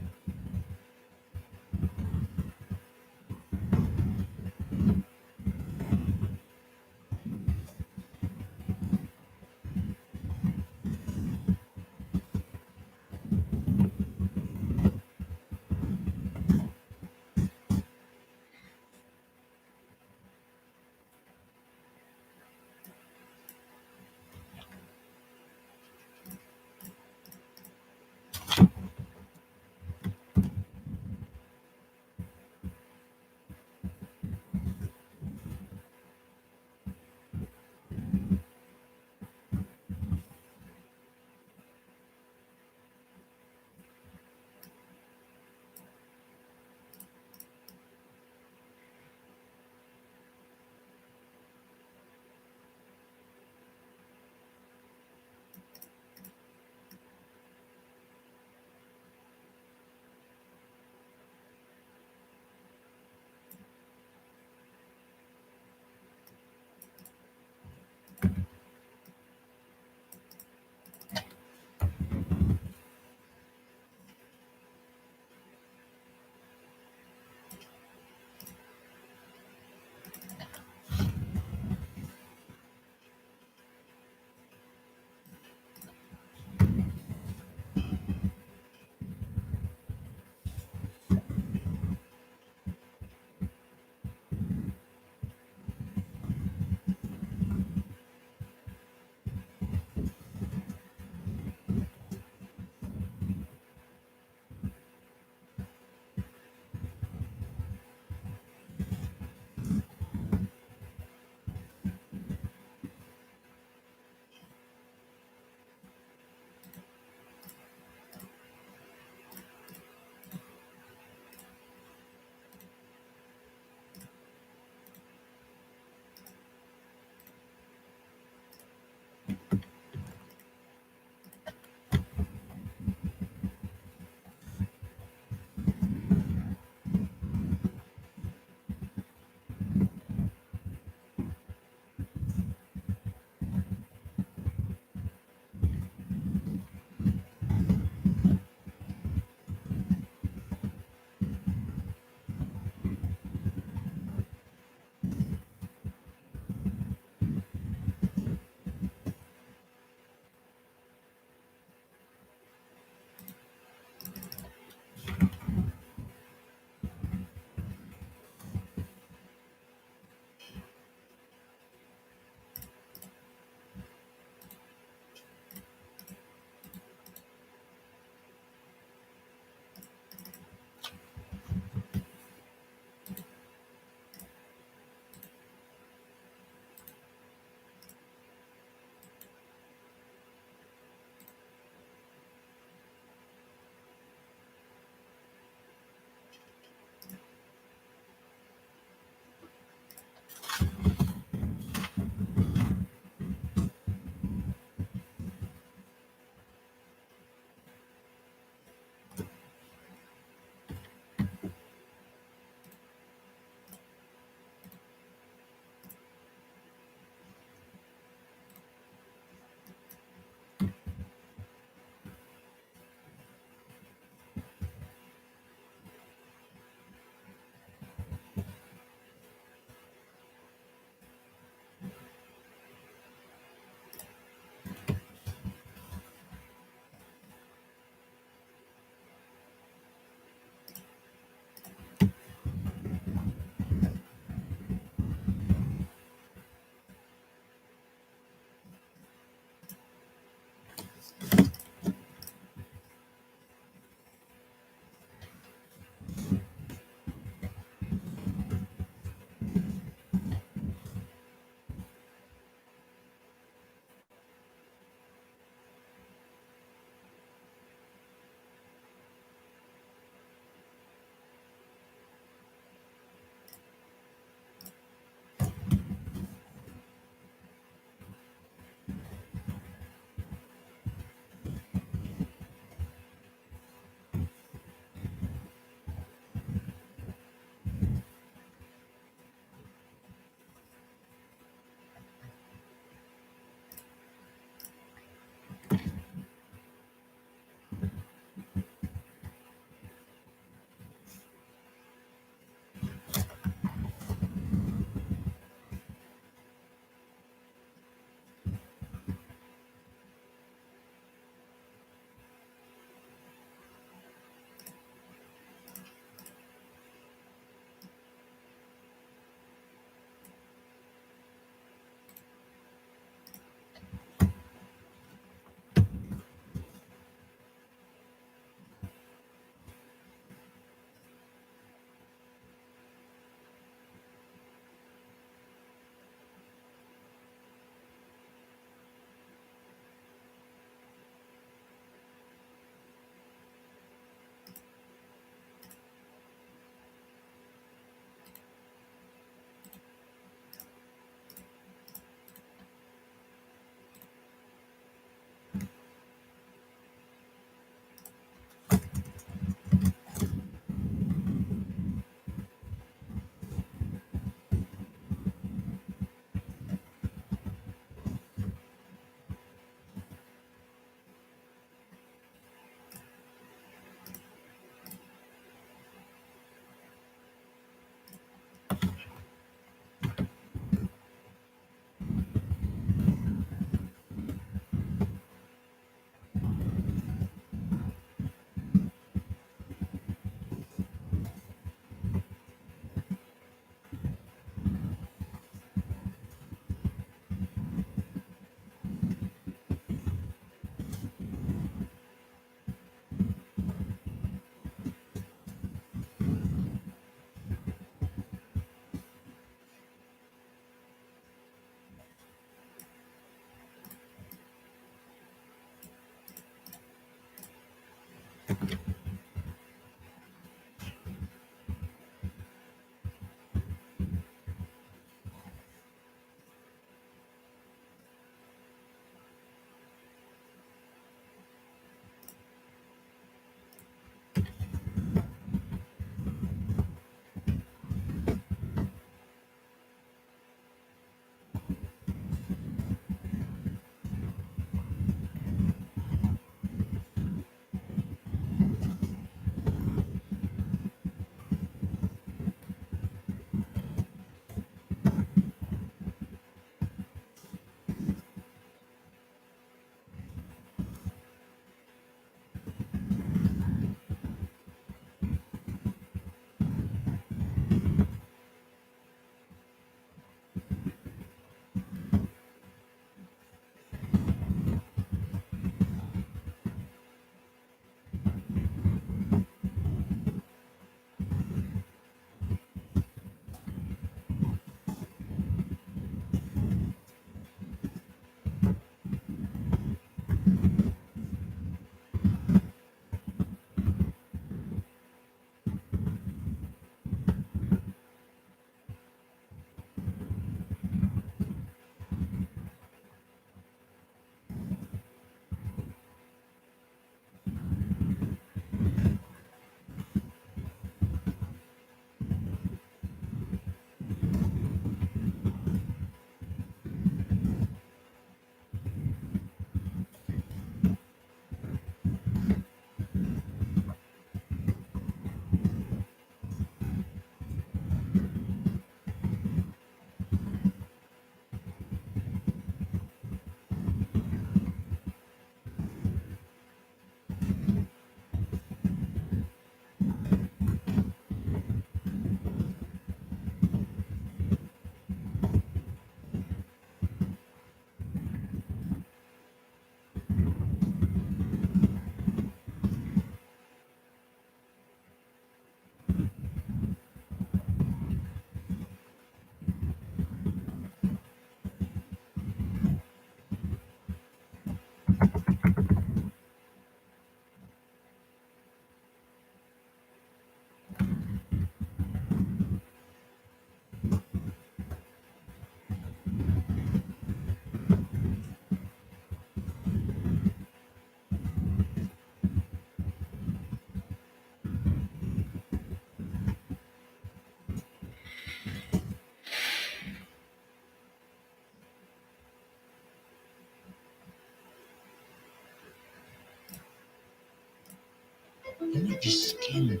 I want your skin.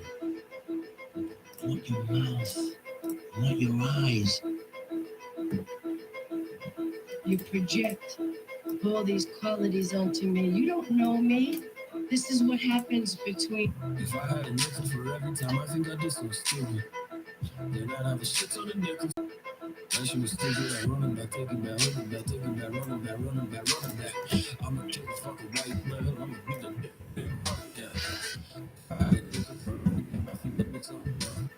I want your mouth. I want your eyes. You project all these qualities onto me. You don't know me. This is what happens between. If I had a nickel for every time I think I did something stupid, then I'd have a shit on the nickels. That shit was stupid. I run it back, take it back, hold it back, take it back, run it back, run it back, run it back. I'ma take a fucking white blood, I'ma beat the dick. I had a nickel for every time I think that did something dumb.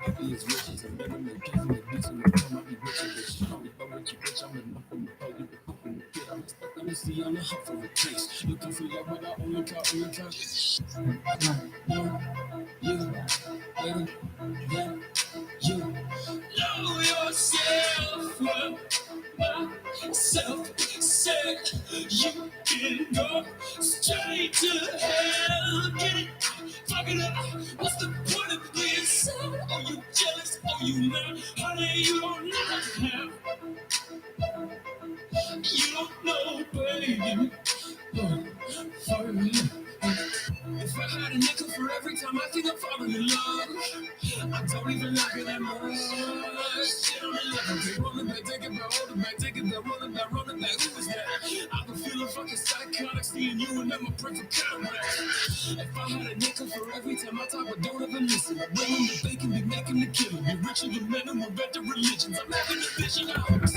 I be as rich as a better man, kids in the beats in the come, I be rich as a shit. I'm the bum with you, bitch, I'm enough from the pole, you the hoop in the pit. I'm stuck on the sea, on the huff of a place. Looking for love, but I only try. You know yourself, myself said you can go straight to hell. Get it? Fuck it up. What's the point of being sad? Are you jealous? Are you mad? Honey, you don't know how. You don't know, baby. For me. If I had a nickel for every time I think I'm falling in love, I don't even like it that much. Shit on the level, keep rolling back, take it back, hold it back, take it back, rolling back, rolling back. Who is that? I've been feeling fucking psychotic, seeing you and them a prince of Cadillac. If I had a nickel for every time I talk, but don't ever listen. I'm willing to bake and be making the killing. Be richer than men and we're better religions. I'm having a vision, I hope it's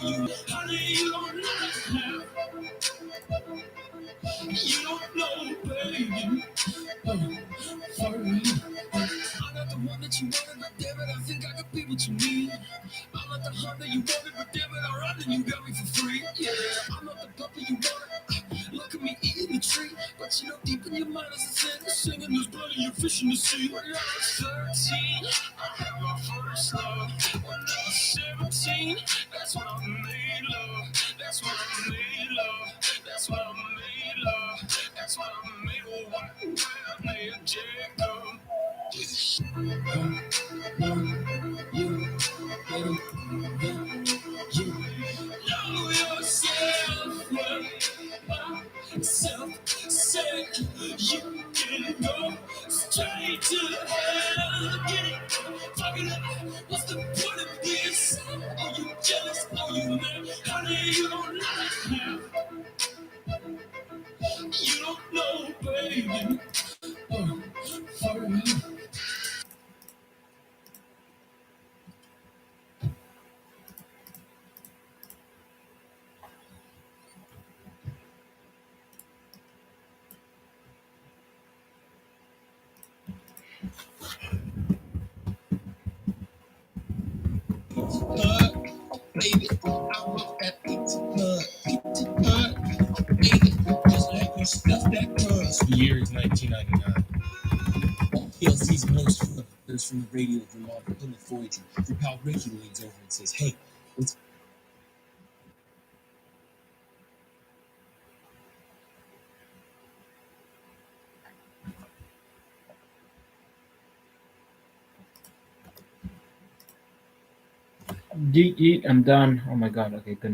Honey, you don't know. You don't know, baby. For me. I'm not the one that you wanted, but damn it, I think I could be what you need. I'm not the hunter you wanted, but damn it, I run and you got me for free. Yeah, I'm not the puppy you wanted. Look at me eating the tree, but you know deep in your mind is a sin. Singing this bloody, you're fish in the sea. When I was 13, I had my first love. When I was 17, that's when I made love. That's when I made love. That's when I made love. That's when I made a white man named Jacob. You know yourself, self said you can go straight to hell. Get it? Fuck it up. What's the point of this? Are you jealous? Are you mad? Honey, you don't know. You don't know, baby. For me. Baby, I wrote that pizza hut, baby, just like you stuff that crust. The year is 1999. PLC's most there's from the radio from Plymouth Voyager. Your pal Ricky leans over and says, "Hey, let's." I'm done. Oh my god. Okay, good.